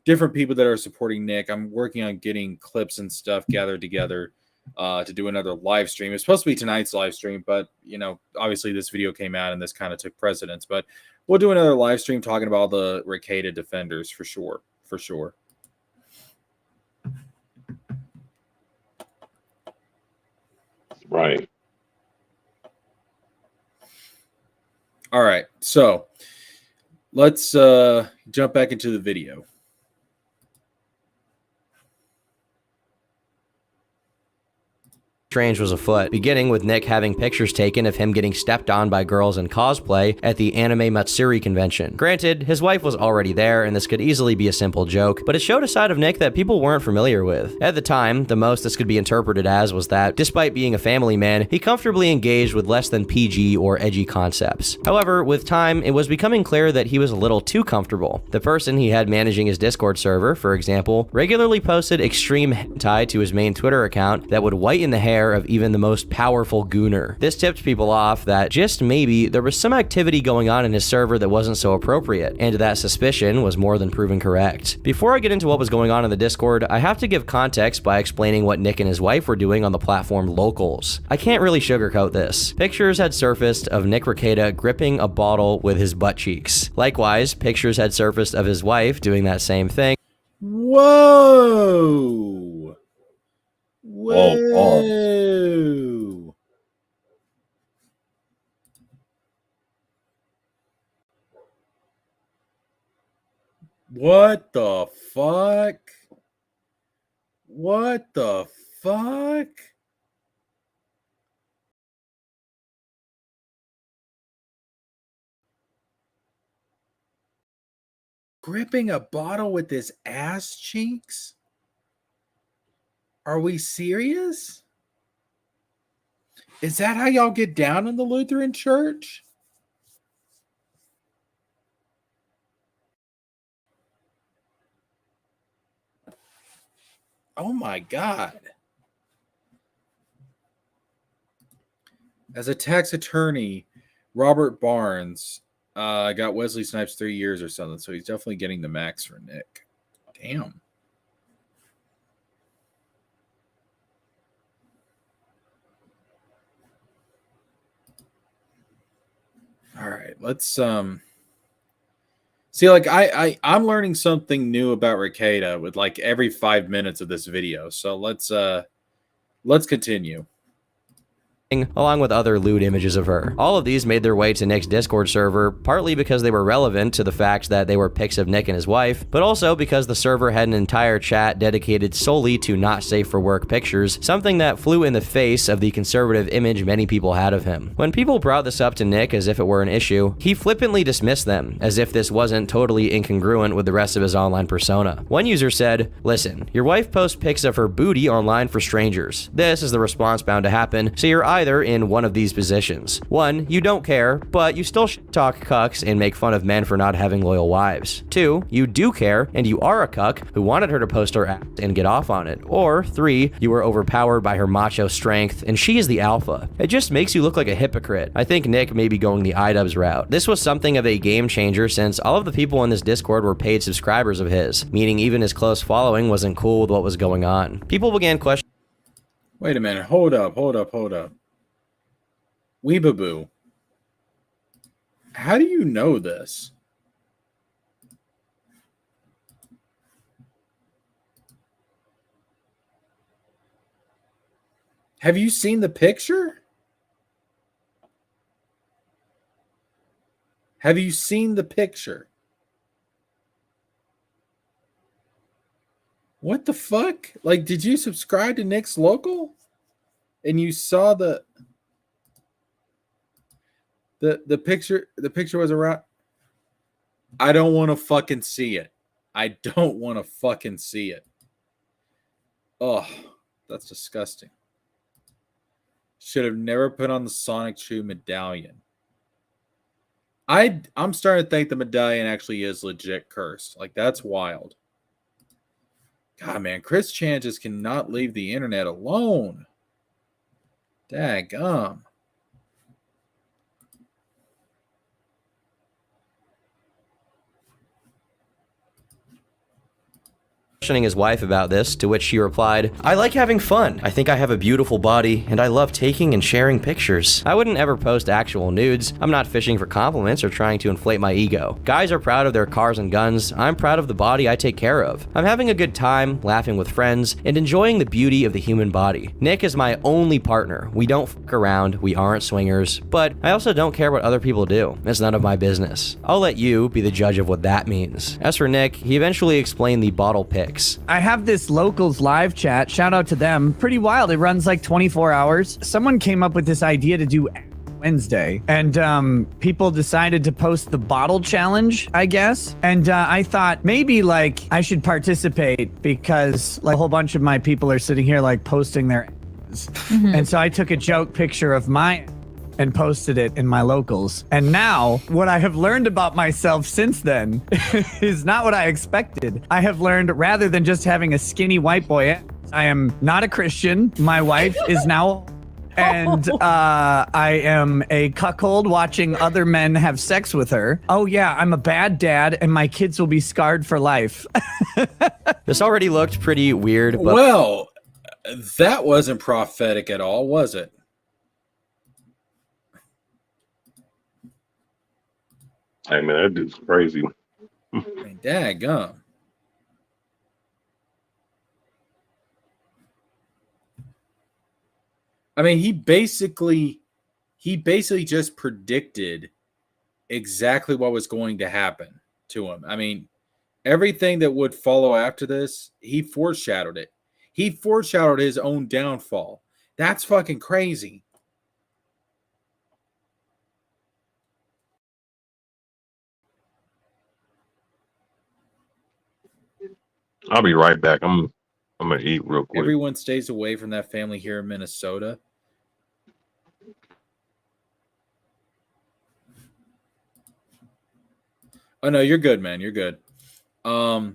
different people that are supporting Nick. I'm working on getting clips and stuff gathered together to do another live stream. It's supposed to be tonight's live stream, but obviously this video came out and this kind of took precedence, but we'll do another live stream talking about the Rekieta defenders for sure. Right. All right. So let's jump back into the video. strange was afoot, beginning with Nick having pictures taken of him getting stepped on by girls in cosplay at the Anime Matsuri convention. Granted, his wife was already there, and this could easily be a simple joke, but it showed a side of Nick that people weren't familiar with. At the time, the most this could be interpreted as was that, despite being a family man, he comfortably engaged with less than PG or edgy concepts. However, with time, it was becoming clear that he was a little too comfortable. The person he had managing his Discord server, for example, regularly posted extreme hentai to his main Twitter account that would whiten the hair of even the most powerful gooner. This tipped people off that just maybe there was some activity going on in his server that wasn't so appropriate, and that suspicion was more than proven correct. Before I get into what was going on in the Discord, I have to give context by explaining what Nick and his wife were doing on the platform Locals. I can't really sugarcoat this. Pictures had surfaced of Nick Rekieta gripping a bottle with his butt cheeks. Likewise, pictures had surfaced of his wife doing that same thing. Whoa! Whoa! What the fuck? What the fuck? Gripping a bottle with his ass cheeks? Are we serious? Is that how y'all get down in the Lutheran Church? Oh my God. As a tax attorney, Robert Barnes got Wesley Snipes 3 years or something, so he's definitely getting the max for Nick. Damn. All right, let's see. Like I'm learning something new about Rekieta with like every 5 minutes of this video. So let's continue. Along with other lewd images of her. All of these made their way to Nick's Discord server, partly because they were relevant to the fact that they were pics of Nick and his wife, but also because the server had an entire chat dedicated solely to not safe for work pictures, something that flew in the face of the conservative image many people had of him. When people brought this up to Nick as if it were an issue, he flippantly dismissed them, as if this wasn't totally incongruent with the rest of his online persona. One user said, "Listen, your wife posts pics of her booty online for strangers. This is the response bound to happen, so you're either in one of these positions. One, you don't care, but you still talk cucks and make fun of men for not having loyal wives. Two, you do care, and you are a cuck who wanted her to post her act and get off on it. Or three, you were overpowered by her macho strength, and she is the alpha. It just makes you look like a hypocrite." I think Nick may be going the iDubbbz route. This was something of a game changer since all of the people in this Discord were paid subscribers of his, meaning even his close following wasn't cool with what was going on. People began questioning. Wait a minute. Hold up. Weebaboo. How do you know this? Have you seen the picture? Have you seen the picture? What the fuck? Like, did you subscribe to Nick's Local? And you saw the picture was around. I don't want to fucking see it. I don't want to fucking see it. Oh, that's disgusting. Should have never put on the Sonic True medallion. I'm starting to think the medallion actually is legit cursed. Like, that's wild. God, man, Chris Chan just cannot leave the internet alone. Daggum. Questioning his wife about this, to which she replied, "I like having fun. I think I have a beautiful body, and I love taking and sharing pictures. I wouldn't ever post actual nudes. I'm not fishing for compliments or trying to inflate my ego. Guys are proud of their cars and guns. I'm proud of the body I take care of. I'm having a good time, laughing with friends, and enjoying the beauty of the human body. Nick is my only partner. We don't fuck around, we aren't swingers, but I also don't care what other people do. It's none of my business. I'll let you be the judge of what that means." As for Nick, he eventually explained the bottle pics. weeks. I have this locals live chat. Shout out to them. Pretty wild. It runs like 24 hours. Someone came up with this idea to do Wednesday, and people decided to post the bottle challenge, I guess. And I thought maybe like I should participate because like a whole bunch of my people are sitting here like posting their and so I took a joke picture of my and posted it in my locals. And now what I have learned about myself since then is not what I expected. I have learned rather than just having a skinny white boy, I am not a Christian. My wife is now and I am a cuckold watching other men have sex with her. Oh yeah, I'm a bad dad and my kids will be scarred for life. This already looked pretty weird, but well, that wasn't prophetic at all, was it? Hey man, that dude's crazy. I mean, daggum. I mean, he basically just predicted exactly what was going to happen to him. I mean, everything that would follow after this, he foreshadowed it. He foreshadowed his own downfall. That's fucking crazy. I'll be right back. I'm gonna eat real quick. Everyone stays away from that family here in Minnesota. Oh no, you're good, man. You're good. So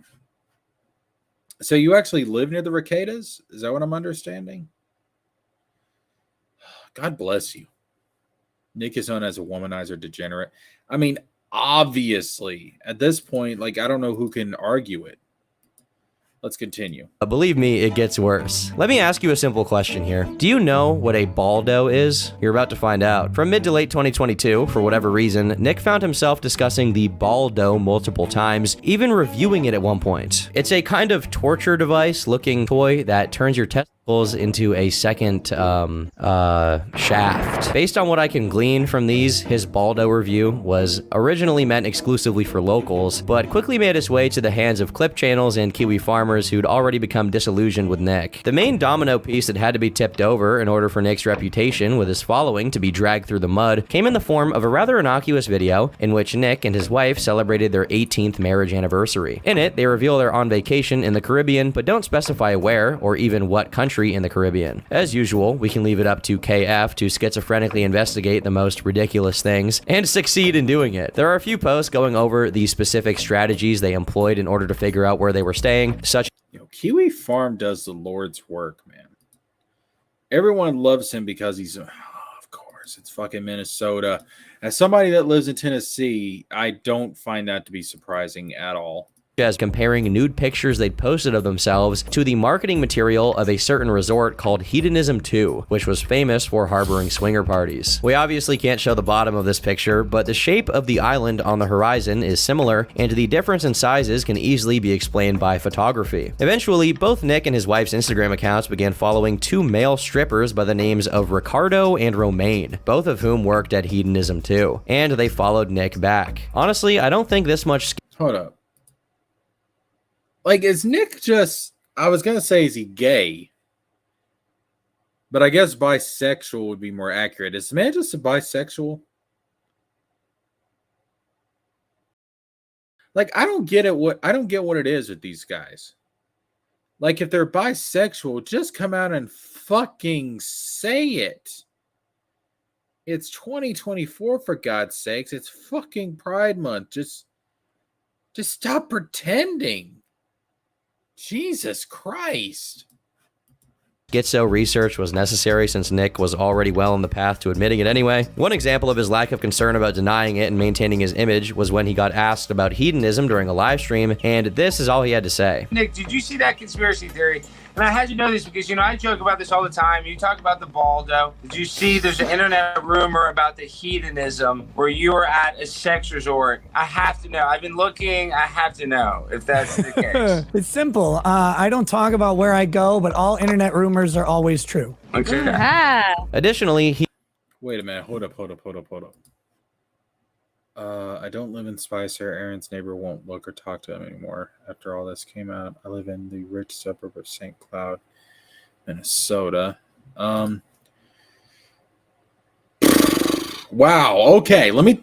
you actually live near the Rekietas? Is that what I'm understanding? God bless you. Nick is known as a womanizer degenerate. I mean, obviously, at this point, like, I don't know who can argue it. Let's continue. Believe me, it gets worse. Let me ask you a simple question here. Do you know what a baldo is? You're about to find out. From mid to late 2022, for whatever reason, Nick found himself discussing the baldo multiple times, even reviewing it at one point. It's a kind of torture device looking toy that turns your testicles into a second shaft. Based on what I can glean from these, his baldo review was originally meant exclusively for locals, but quickly made its way to the hands of clip channels and Kiwi farmers who'd already become disillusioned with Nick. The main domino piece that had to be tipped over in order for Nick's reputation with his following to be dragged through the mud came in the form of a rather innocuous video in which Nick and his wife celebrated their 18th marriage anniversary. In it, they reveal they're on vacation in the Caribbean, but don't specify where or even what country in the Caribbean. As usual, we can leave it up to KF to schizophrenically investigate the most ridiculous things and succeed in doing it. There are a few posts going over the specific strategies they employed in order to figure out where they were staying, such Kiwi Farm does the Lord's work, man. Everyone loves him because he's, of course, it's fucking Minnesota. As somebody that lives in Tennessee, I don't find that to be surprising at all. as comparing nude pictures they'd posted of themselves to the marketing material of a certain resort called Hedonism 2, which was famous for harboring swinger parties. We obviously can't show the bottom of this picture, but the shape of the island on the horizon is similar, and the difference in sizes can easily be explained by photography. Eventually, both Nick and his wife's Instagram accounts began following two male strippers by the names of Ricardo and Romaine, both of whom worked at Hedonism 2, and they followed Nick back. Honestly, I don't think this much... Hold up. Like, is Nick just... I was going to say, is he gay? But I guess bisexual would be more accurate. Is the man just a bisexual? Like, I don't get what it is with these guys. Like, if they're bisexual, just come out and fucking say it. It's 2024, for God's sakes. It's fucking Pride Month. Just stop pretending. Jesus Christ. Schizo research was necessary since Nick was already well on the path to admitting it anyway. One example of his lack of concern about denying it and maintaining his image was when he got asked about hedonism during a live stream, and this is all he had to say. Nick, did you see that conspiracy theory? And I had to know this because, you know, I joke about this all the time. You talk about the Baldo. Did you see there's an internet rumor about the hedonism where you were at a sex resort? I have to know. I've been looking. I have to know if that's the case. It's simple. I don't talk about where I go, but all internet rumors are always true. Okay. Additionally, he... Wait a minute. Hold up. I don't live in Spicer. Aaron's neighbor won't look or talk to him anymore after all this came out. I live in the rich suburb of St. Cloud, Minnesota. Wow. Okay. Let me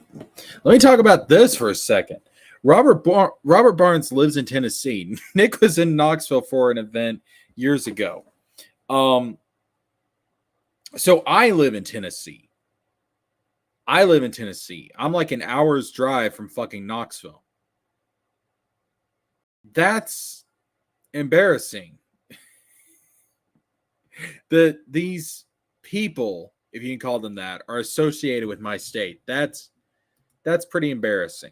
talk about this for a second. Robert Barnes lives in Tennessee. Nick was in Knoxville for an event years ago. So I live in Tennessee. I'm like an hour's drive from fucking Knoxville. That's embarrassing. These people, if you can call them that, are associated with my state. That's pretty embarrassing.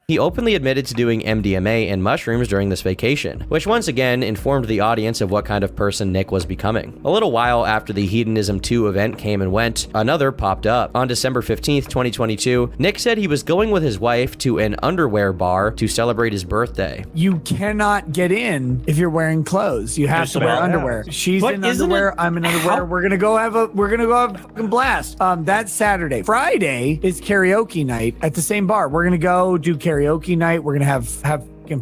He openly admitted to doing MDMA and mushrooms during this vacation, which once again informed the audience of what kind of person Nick was becoming. A little while after the Hedonism 2 event came and went, another popped up. On December 15th, 2022, Nick said he was going with his wife to an underwear bar to celebrate his birthday. You cannot get in if you're wearing clothes. You have to wear underwear. She's in underwear. I'm in underwear. We're gonna go have a fucking blast. That's Saturday. Friday is karaoke night at the same bar. We're gonna go do karaoke night. We're gonna have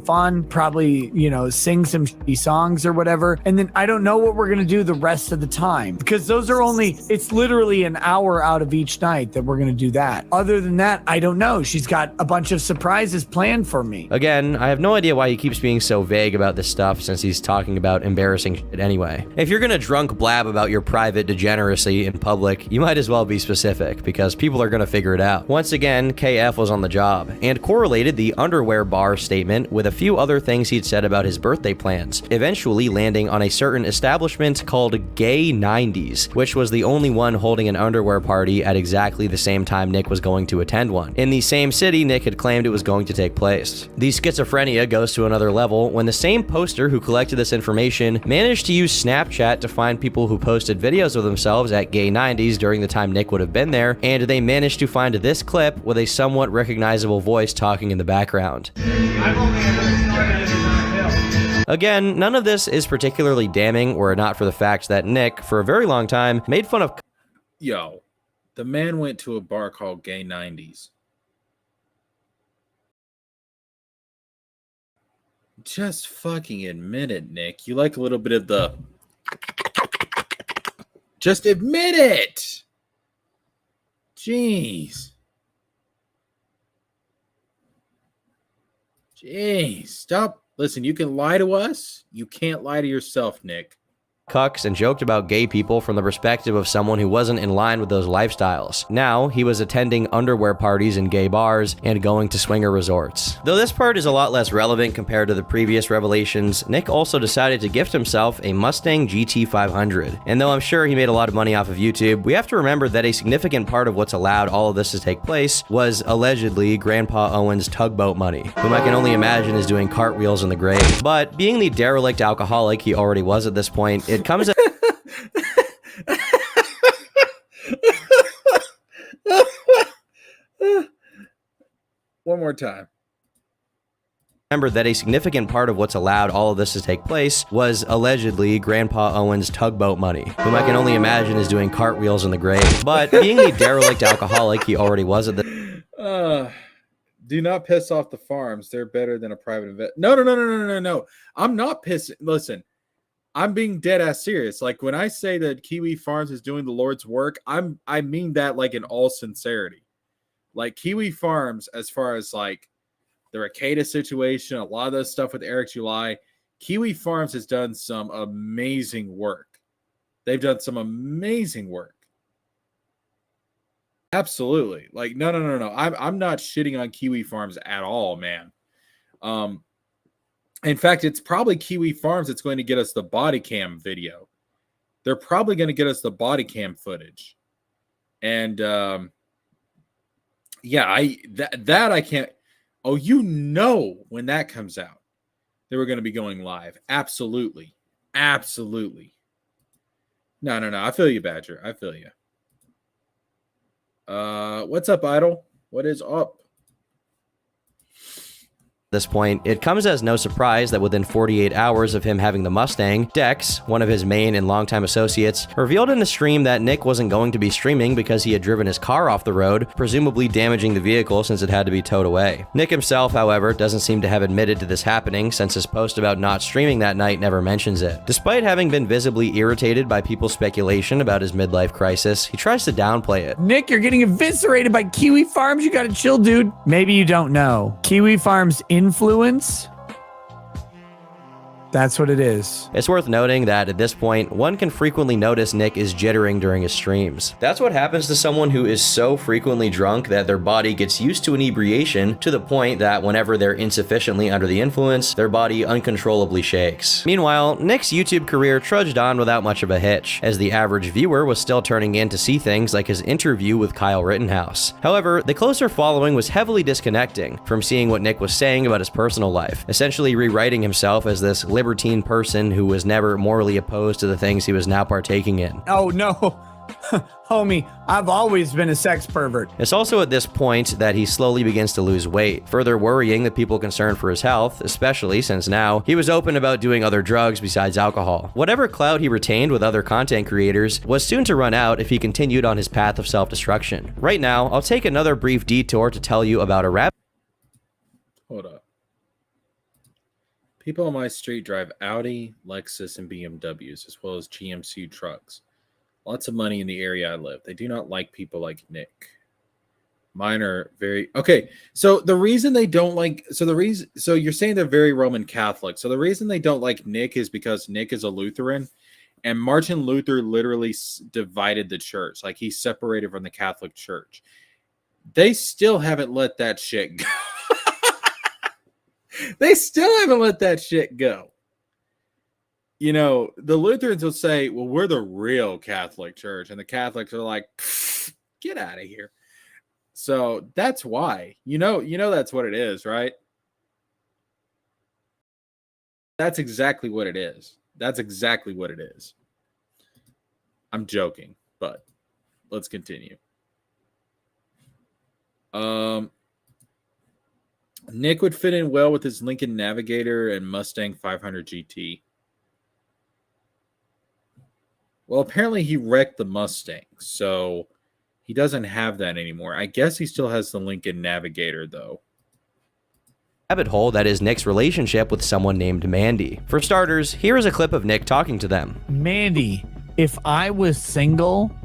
fun, probably, sing some shitty songs or whatever. And then I don't know what we're gonna do the rest of the time, because those are it's literally an hour out of each night that we're gonna do that. Other than that, I don't know. She's got a bunch of surprises planned for me. Again, I have no idea why he keeps being so vague about this stuff, since he's talking about embarrassing shit anyway. If you're gonna drunk blab about your private degeneracy in public, you might as well be specific, because people are gonna figure it out. Once again, KF was on the job and correlated the underwear bar statement with a few other things he'd said about his birthday plans, eventually landing on a certain establishment called Gay 90s, which was the only one holding an underwear party at exactly the same time Nick was going to attend one, in the same city Nick had claimed it was going to take place. The schizophrenia goes to another level when the same poster who collected this information managed to use Snapchat to find people who posted videos of themselves at Gay 90s during the time Nick would have been there, and they managed to find this clip with a somewhat recognizable voice talking in the background. Again, none of this is particularly damning were it not for the fact that Nick, for a very long time, made fun of... Yo, the man went to a bar called Gay 90s. Just fucking admit it, Nick. You like a little bit of the... Just admit it! Jeez. Jeez, stop. Listen, you can lie to us. You can't lie to yourself, Nick. Cucks and joked about gay people from the perspective of someone who wasn't in line with those lifestyles. Now, he was attending underwear parties in gay bars and going to swinger resorts. Though this part is a lot less relevant compared to the previous revelations, Nick also decided to gift himself a Mustang GT 500. And though I'm sure he made a lot of money off of YouTube, we have to remember that a significant part of what's allowed all of this to take place was allegedly Grandpa Owen's tugboat money, whom I can only imagine is doing cartwheels in the grave. But being the derelict alcoholic he already was at this point, it comes at... One more time. Remember that a significant part of what's allowed all of this to take place was allegedly Grandpa Owen's tugboat money, whom I can only imagine is doing cartwheels in the grave. But being the derelict alcoholic he already was at the... Do not piss off the farms. They're better than a private invest. No. I'm not pissing. Listen, I'm being dead ass serious. Like when I say that Kiwi Farms is doing the Lord's work, I mean that like in all sincerity. Like Kiwi Farms, as far as like the Rekieta situation, a lot of those stuff with Eric July, Kiwi Farms has done some amazing work. They've done some amazing work. Absolutely. Like, no. I'm not shitting on Kiwi Farms at all, man. In fact, it's probably Kiwi Farms that's going to get us the body cam video. They're probably going to get us the body cam footage. And yeah, I can't. Oh, when that comes out, they were going to be going live. Absolutely. No. I feel you, Badger. I feel you. What's up, Idol? What is up? this point, it comes as no surprise that within 48 hours of him having the Mustang, Dex, one of his main and longtime associates, revealed in a stream that Nick wasn't going to be streaming because he had driven his car off the road, presumably damaging the vehicle since it had to be towed away. Nick himself, however, doesn't seem to have admitted to this happening since his post about not streaming that night never mentions it. Despite having been visibly irritated by people's speculation about his midlife crisis, he tries to downplay it. Nick, you're getting eviscerated by Kiwi Farms. You gotta chill, dude. Maybe you don't know. Kiwi Farms influence? That's what it is. It's worth noting that at this point, one can frequently notice Nick is jittering during his streams. That's what happens to someone who is so frequently drunk that their body gets used to inebriation to the point that whenever they're insufficiently under the influence, their body uncontrollably shakes. Meanwhile, Nick's YouTube career trudged on without much of a hitch, as the average viewer was still turning in to see things like his interview with Kyle Rittenhouse. However, the closer following was heavily disconnecting from seeing what Nick was saying about his personal life, essentially rewriting himself as this libertine person who was never morally opposed to the things he was now partaking in. Oh no, homie, I've always been a sex pervert. It's also at this point that he slowly begins to lose weight, further worrying the people concerned for his health, especially since now he was open about doing other drugs besides alcohol. Whatever clout he retained with other content creators was soon to run out if he continued on his path of self-destruction. Right now, I'll take another brief detour to tell you about a rabbit. Hold up. People on my street drive Audi, Lexus, and BMWs, as well as GMC trucks. Lots of money in the area I live. They do not like people like Nick. Mine are very... Okay, so the reason they don't like... So you're saying they're very Roman Catholic. So the reason they don't like Nick is because Nick is a Lutheran, and Martin Luther literally divided the church. Like, he separated from the Catholic Church. They still haven't let that shit go. They still haven't let that shit go. You know, the Lutherans will say, well, we're the real Catholic Church. And the Catholics are like, get out of here. So that's why. You know that's what it is, right? That's exactly what it is. That's exactly what it is. I'm joking, but let's continue. Nick would fit in well with his Lincoln Navigator and Mustang 500 GT. Well, apparently he wrecked the Mustang, so he doesn't have that anymore. I guess he still has the Lincoln Navigator, though. Rabbit hole that is Nick's relationship with someone named Mandy. For starters, here is a clip of Nick talking to them. Mandy, if I were single,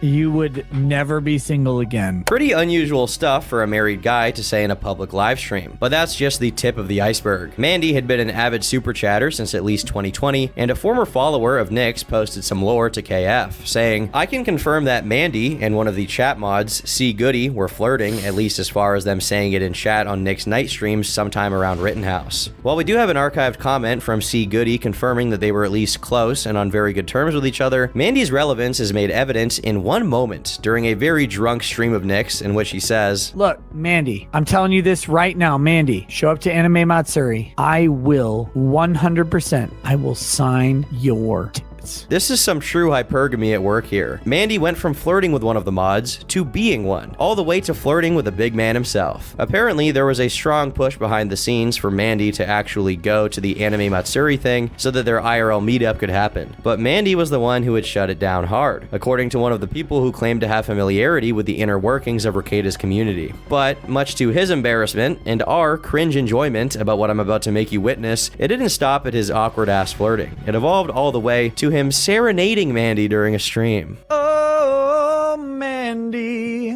you would never be single again. Pretty unusual stuff for a married guy to say in a public live stream, but that's just the tip of the iceberg. Mandy had been an avid super chatter since at least 2020, and a former follower of Nick's posted some lore to KF, saying, I can confirm that Mandy and one of the chat mods, C Goody, were flirting, at least as far as them saying it in chat on Nick's night streams sometime around Rittenhouse. While we do have an archived comment from C Goody confirming that they were at least close and on very good terms with each other, Mandy's relevance is made evident in one moment during a very drunk stream of Nick's in which he says, look, Mandy, I'm telling you this right now, Mandy, show up to Anime Matsuri. I will 100%, I will sign your tickets. This is some true hypergamy at work here. Mandy went from flirting with one of the mods to being one, all the way to flirting with the big man himself. Apparently, there was a strong push behind the scenes for Mandy to actually go to the Anime Matsuri thing so that their IRL meetup could happen. But Mandy was the one who had shut it down hard, according to one of the people who claimed to have familiarity with the inner workings of Rekieta's community. But, much to his embarrassment and our cringe enjoyment about what I'm about to make you witness, it didn't stop at his awkward-ass flirting. It evolved all the way to him serenading Mandy during a stream. Oh, Mandy,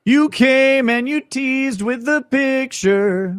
you came and you teased with the picture.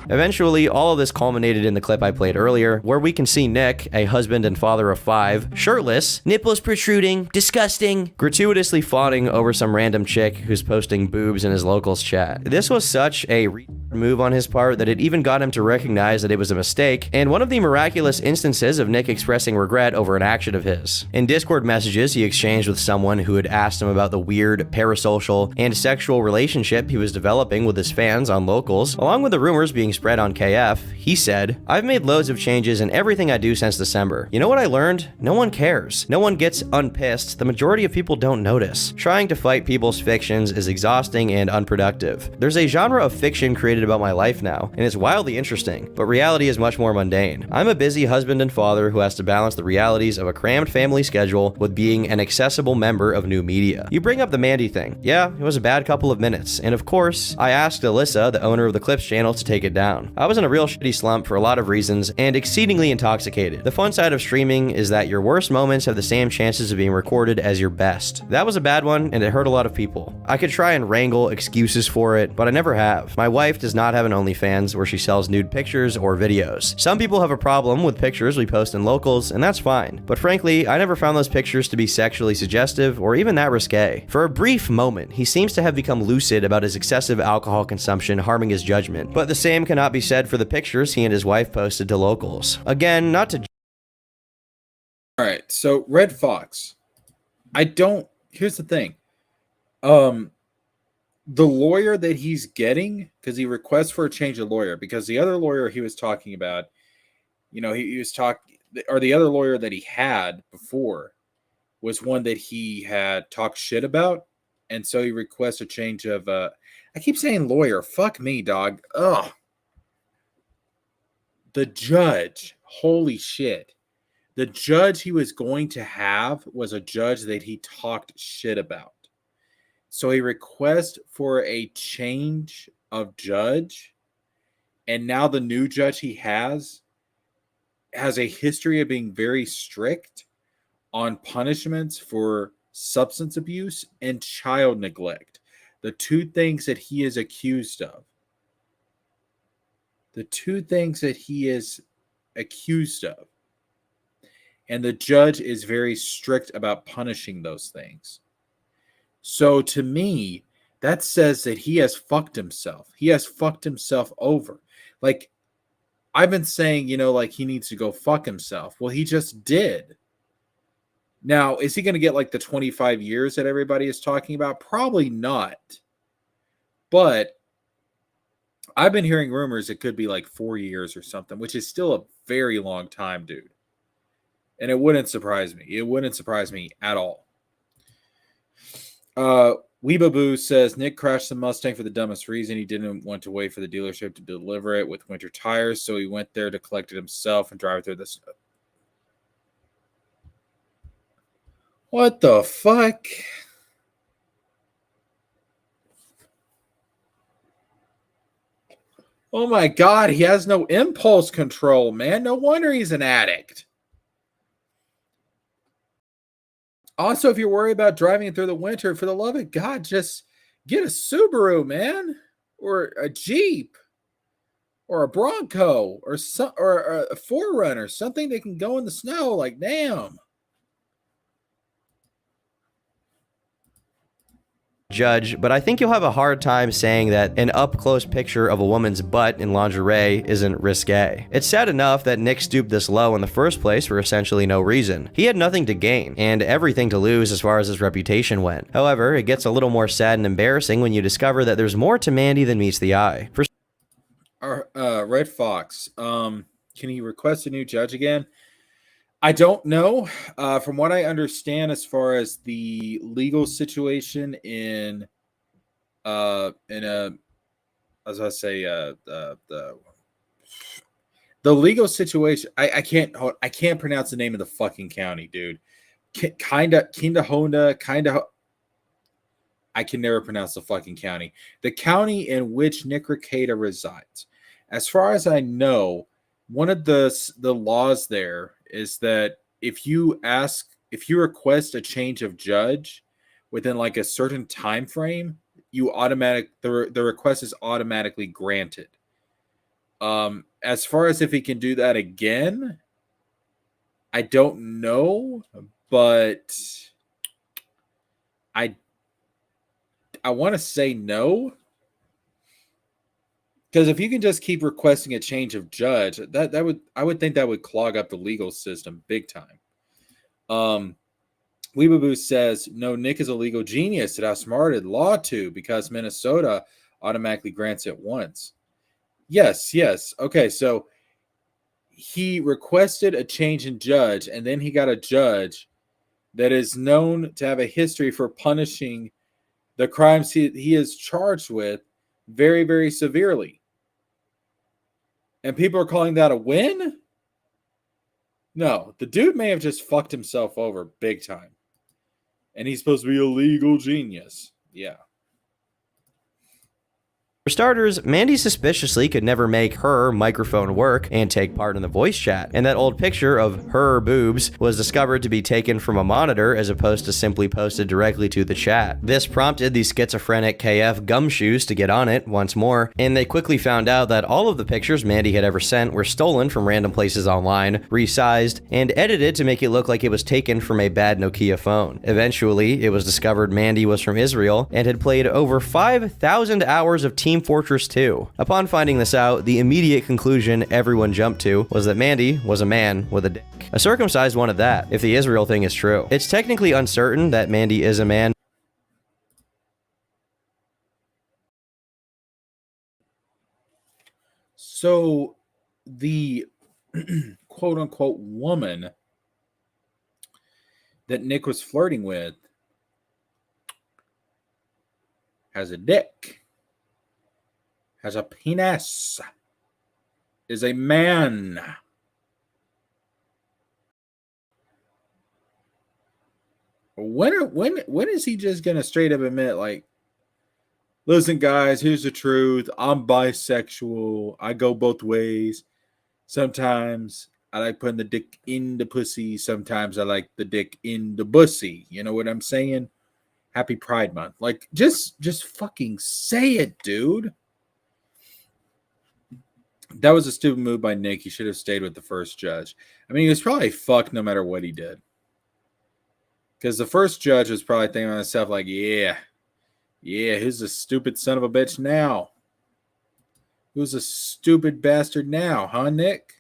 Eventually, all of this culminated in the clip I played earlier, where we can see Nick, a husband and father of 5, shirtless, nipples protruding, disgusting, gratuitously fawning over some random chick who's posting boobs in his locals chat. This was such a move on his part that it even got him to recognize that it was a mistake, and one of the miraculous instances of Nick expressing regret over an action of his. In Discord messages he exchanged with someone who had asked him about the weird, parasocial, and sexual relationship he was developing with his fans on locals, along with with the rumors being spread on KF, he said, "I've made loads of changes in everything I do since December. You know what I learned? No one cares. No one gets unpissed. The majority of people don't notice. Trying to fight people's fictions is exhausting and unproductive. There's a genre of fiction created about my life now, and it's wildly interesting, but reality is much more mundane. I'm a busy husband and father who has to balance the realities of a crammed family schedule with being an accessible member of new media." You bring up the Mandy thing. Yeah, it was a bad couple of minutes, and of course, I asked Alyssa, the owner of the Clips channel, to take it down. I was in a real shitty slump for a lot of reasons and exceedingly intoxicated. The fun side of streaming is that your worst moments have the same chances of being recorded as your best. That was a bad one, and it hurt a lot of people. I could try and wrangle excuses for it, but I never have. My wife does not have an OnlyFans where she sells nude pictures or videos. Some people have a problem with pictures we post in locals, and that's fine. But frankly, I never found those pictures to be sexually suggestive or even that risque. For a brief moment, he seems to have become lucid about his excessive alcohol consumption harming his judgment. But the same cannot be said for the pictures he and his wife posted to locals. Again, not to... All right, so Red Fox. Here's the thing. The lawyer that he's getting, because he requests for a change of lawyer, because the other lawyer he was talking about, he was talking, or the other lawyer that he had before was one that he had talked shit about. And so he requests a change of, I keep saying lawyer. Fuck me, dog. Ugh. The judge. Holy shit. The judge he was going to have was a judge that he talked shit about. So he requests for a change of judge. And now the new judge he has a history of being very strict on punishments for substance abuse and child neglect. The two things that he is accused of. And the judge is very strict about punishing those things. So to me, that says that he has fucked himself. He has fucked himself over. Like, I've been saying, like he needs to go fuck himself. Well, he just did. Now, is he going to get like the 25 years that everybody is talking about? Probably not. But I've been hearing rumors it could be like 4 years or something, which is still a very long time, dude. And it wouldn't surprise me. It wouldn't surprise me at all. Weebaboo says Nick crashed the Mustang for the dumbest reason. He didn't want to wait for the dealership to deliver it with winter tires, so he went there to collect it himself and drive through this. What the fuck? Oh my God, he has no impulse control, man. No wonder he's an addict. Also, if you're worried about driving through the winter, for the love of God, just get a Subaru, man, or a Jeep, or a Bronco, or a 4Runner, something that can go in the snow. Like, damn. Judge, but I think you'll have a hard time saying that an up-close picture of a woman's butt in lingerie isn't risque. It's sad enough that Nick stooped this low in the first place for essentially no reason. He had nothing to gain, and everything to lose as far as his reputation went. However, it gets a little more sad and embarrassing when you discover that there's more to Mandy than meets the eye. Red Fox, can he request a new judge again? I don't know. From what I understand, as far as the legal situation the legal situation, I can't pronounce the name of the fucking county, dude. Kinda. I can never pronounce the fucking county. The county in which Nick Rekieta resides. As far as I know, one of the laws there is that if you request a change of judge within like a certain time frame, the request is automatically granted. As far as if he can do that again, I don't know, but I want to say no. Because if you can just keep requesting a change of judge, I would think that would clog up the legal system big time. Weebaboo says, no, Nick is a legal genius that outsmarted law to because Minnesota automatically grants it once. Yes. Okay, so he requested a change in judge, and then he got a judge that is known to have a history for punishing the crimes he is charged with very, very severely. And people are calling that a win? No, the dude may have just fucked himself over big time. And he's supposed to be a legal genius. Yeah. For starters, Mandy suspiciously could never make her microphone work and take part in the voice chat, and that old picture of her boobs was discovered to be taken from a monitor as opposed to simply posted directly to the chat. This prompted the schizophrenic KF Gumshoes to get on it once more, and they quickly found out that all of the pictures Mandy had ever sent were stolen from random places online, resized, and edited to make it look like it was taken from a bad Nokia phone. Eventually, it was discovered Mandy was from Israel and had played over 5,000 hours of Team Fortress 2. Upon finding this out, the immediate conclusion everyone jumped to was that Mandy was a man with a dick. A circumcised one at that, if the Israel thing is true. It's technically uncertain that Mandy is a man. So the quote-unquote woman that Nick was flirting with has a dick, has a penis, is a man. When is he just gonna straight up admit, like, listen, guys, here's the truth. I'm bisexual. I go both ways. Sometimes I like putting the dick in the pussy. Sometimes I like the dick in the bussy. You know what I'm saying? Happy Pride Month. Like, just fucking say it, dude. That was a stupid move by Nick. He should have stayed with the first judge. I mean, he was probably fucked no matter what he did. Because the first judge was probably thinking to himself, like, yeah, who's a stupid son of a bitch now? Who's a stupid bastard now, huh, Nick?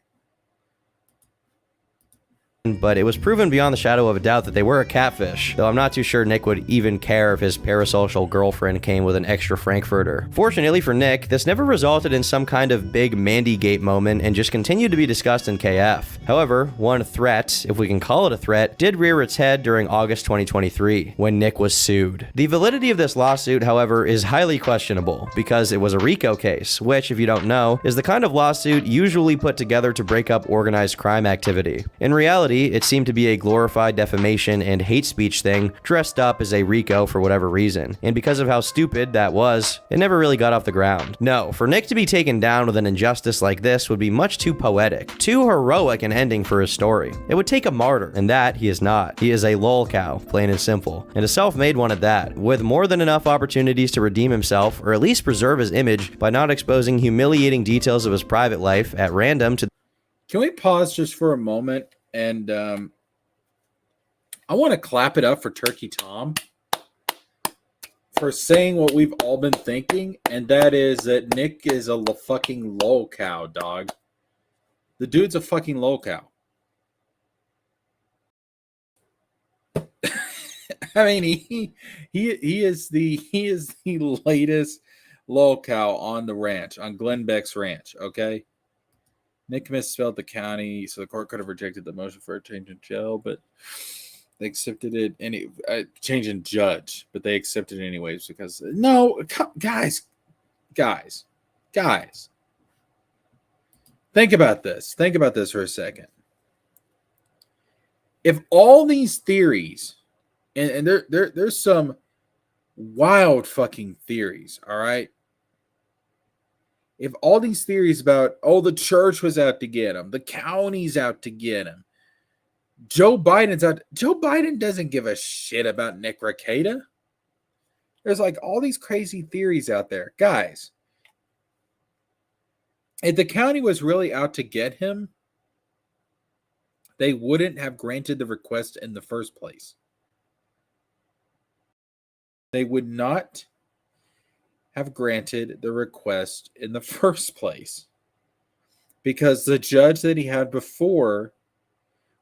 But it was proven beyond the shadow of a doubt that they were a catfish, though I'm not too sure Nick would even care if his parasocial girlfriend came with an extra Frankfurter. Fortunately for Nick, this never resulted in some kind of big Mandygate moment and just continued to be discussed in KF. However, one threat, if we can call it a threat, did rear its head during August 2023, when Nick was sued. The validity of this lawsuit, however, is highly questionable, because it was a RICO case, which, if you don't know, is the kind of lawsuit usually put together to break up organized crime activity. In reality, it seemed to be a glorified defamation and hate speech thing dressed up as a RICO for whatever reason, and because of how stupid that was, it never really got off the ground. No, for Nick to be taken down with an injustice like this would be much too poetic, too heroic an ending for his story. It would take a martyr, and that he is not. He is a lolcow, plain and simple, and a self-made one at that, with more than enough opportunities to redeem himself, or at least preserve his image by not exposing humiliating details of his private life at random to. Can we pause just for a moment? And I want to clap it up for Turkey Tom for saying what we've all been thinking, and that is that Nick is a fucking lolcow, dog. The dude's a fucking lolcow. I mean, he is the latest lolcow on the ranch, on Glenn Beck's ranch. Okay. Nick misspelled the county, so the court could have rejected the motion for a change in jail, but they accepted it. Change in judge, but they accepted it anyways because no, guys. Think about this. Think about this for a second. If all these theories, and there's some wild fucking theories, all right. If all these theories about, the church was out to get him, the county's out to get him, Joe Biden doesn't give a shit about Nick Rekieta. There's like all these crazy theories out there. Guys, if the county was really out to get him, they wouldn't have granted the request in the first place. They would not have granted the request in the first place, because the judge that he had before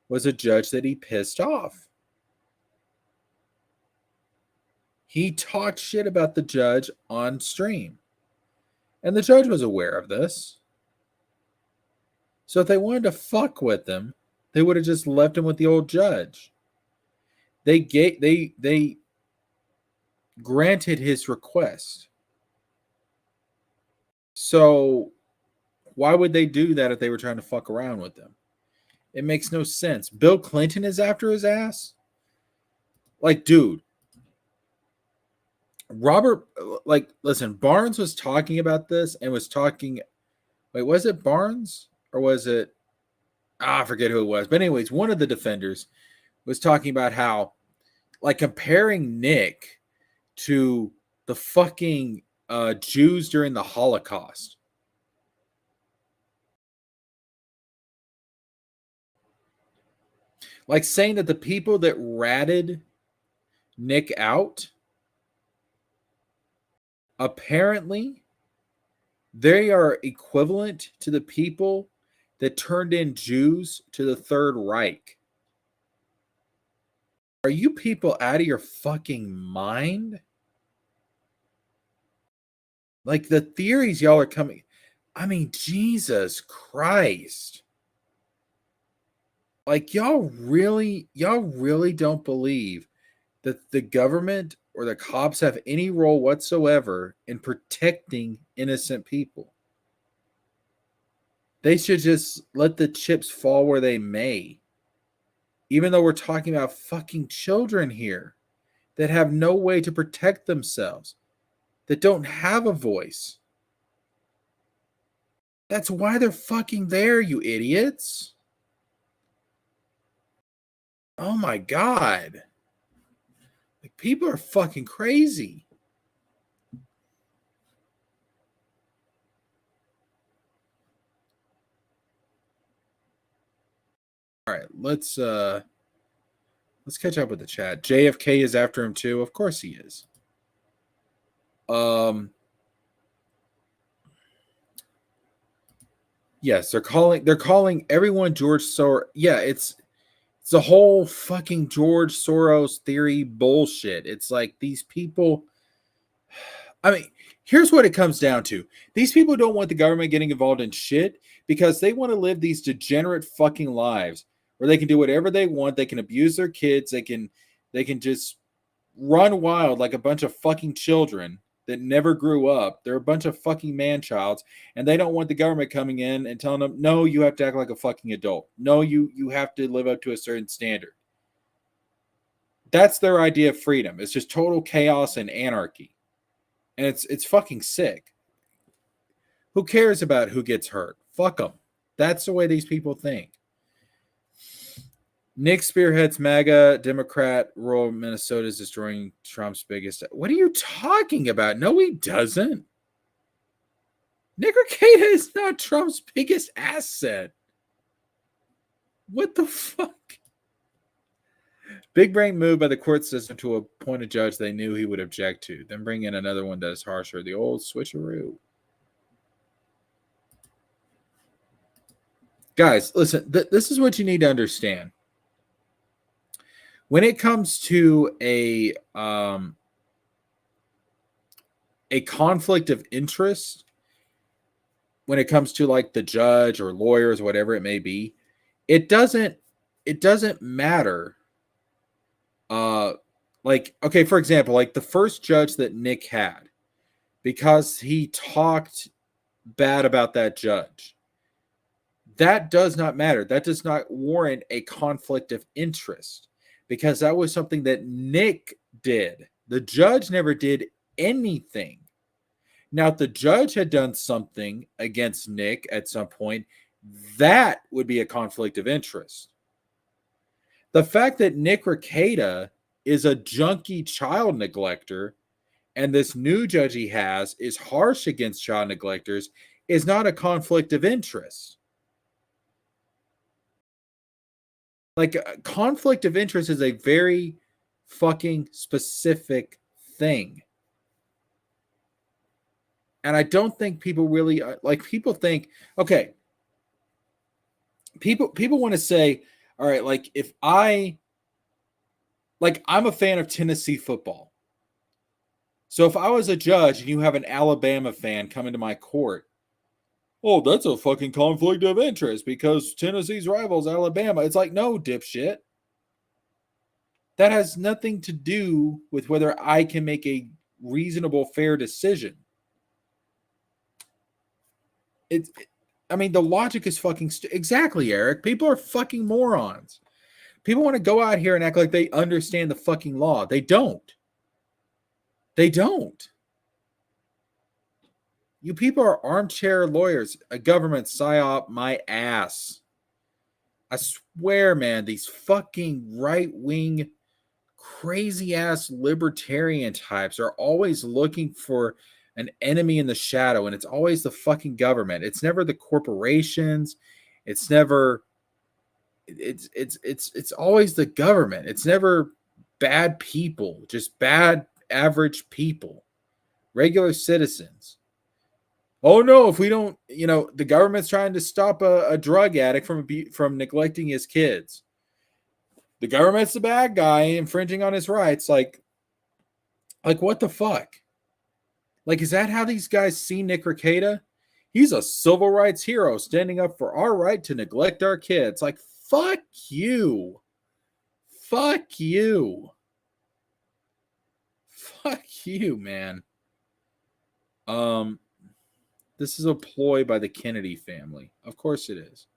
was a judge that he pissed off. He talked shit about the judge on stream. And the judge was aware of this. So if they wanted to fuck with him, they would have just left him with the old judge. They granted his request. So why would they do that if they were trying to fuck around with him? It makes no sense. Bill Clinton is after his ass? Like, dude. Robert, like, listen, Barnes was talking about this and was talking. Wait, was it Barnes? Or was it? I forget who it was. But anyways, one of the defenders was talking about how, like, comparing Nick to the fucking Jews during the Holocaust. Like saying that the people that ratted Nick out, apparently they are equivalent to the people that turned in Jews to the Third Reich. Are you people out of your fucking mind? Like, the theories y'all are coming. I mean, Jesus Christ. Like, y'all really don't believe that the government or the cops have any role whatsoever in protecting innocent people. They should just let the chips fall where they may. Even though we're talking about fucking children here that have no way to protect themselves, that don't have a voice. That's why they're fucking there, you idiots. Oh my God. Like, people are fucking crazy. All right, let's catch up with the chat. JFK is after him too. Of course he is. Yes, they're calling everyone George Soros. Yeah, it's a whole fucking George Soros theory bullshit. It's like these people. I mean, here's what it comes down to. These people don't want the government getting involved in shit because they want to live these degenerate fucking lives where they can do whatever they want. They can abuse their kids. They can just run wild like a bunch of fucking children that never grew up. They're a bunch of fucking man-childs, and they don't want the government coming in and telling them, no, you have to act like a fucking adult. No, you have to live up to a certain standard. That's their idea of freedom. It's just total chaos and anarchy. And it's fucking sick. Who cares about who gets hurt? Fuck them. That's the way these people think. Nick spearheads MAGA Democrat. Rural Minnesota is destroying Trump's biggest. What are you talking about? No, he doesn't. Nick Rekieta is not Trump's biggest asset. What the fuck? Big brain move by the court system to appoint a judge they knew he would object to. Then bring in another one that is harsher. The old switcheroo. Guys, listen. This is what you need to understand. When it comes to a conflict of interest, when it comes to like the judge or lawyers, whatever it may be, it doesn't matter. Like, okay, for example, like the first judge that Nick had, because he talked bad about that judge, that does not matter. That does not warrant a conflict of interest. Because that was something that Nick did. The judge never did anything. Now, if the judge had done something against Nick at some point, that would be a conflict of interest. The fact that Nick Rekieta is a junkie child neglector and this new judge he has is harsh against child neglectors is not a conflict of interest. Like, a conflict of interest is a very fucking specific thing. And I don't think people really, like, people think, okay, people want to say, all right, like, if I'm a fan of Tennessee football. So if I was a judge and you have an Alabama fan come into my court, oh, that's a fucking conflict of interest because Tennessee's rival's Alabama. It's like, no, dipshit. That has nothing to do with whether I can make a reasonable, fair decision. I mean, the logic is fucking exactly, Eric. People are fucking morons. People want to go out here and act like they understand the fucking law. They don't. They don't. You people are armchair lawyers. A government psyop my ass. I swear, man, these fucking right-wing, crazy-ass libertarian types are always looking for an enemy in the shadow, and it's always the fucking government. It's never the corporations. It's never... It's always the government. It's never bad people, just bad average people, regular citizens. Oh no, if we don't, the government's trying to stop a drug addict from neglecting his kids. The government's the bad guy infringing on his rights. Like what the fuck? Like, is that how these guys see Nick Rekieta? He's a civil rights hero standing up for our right to neglect our kids. Like, fuck you. Fuck you. Fuck you, man. This is a ploy by the Kennedy family. Of course it is.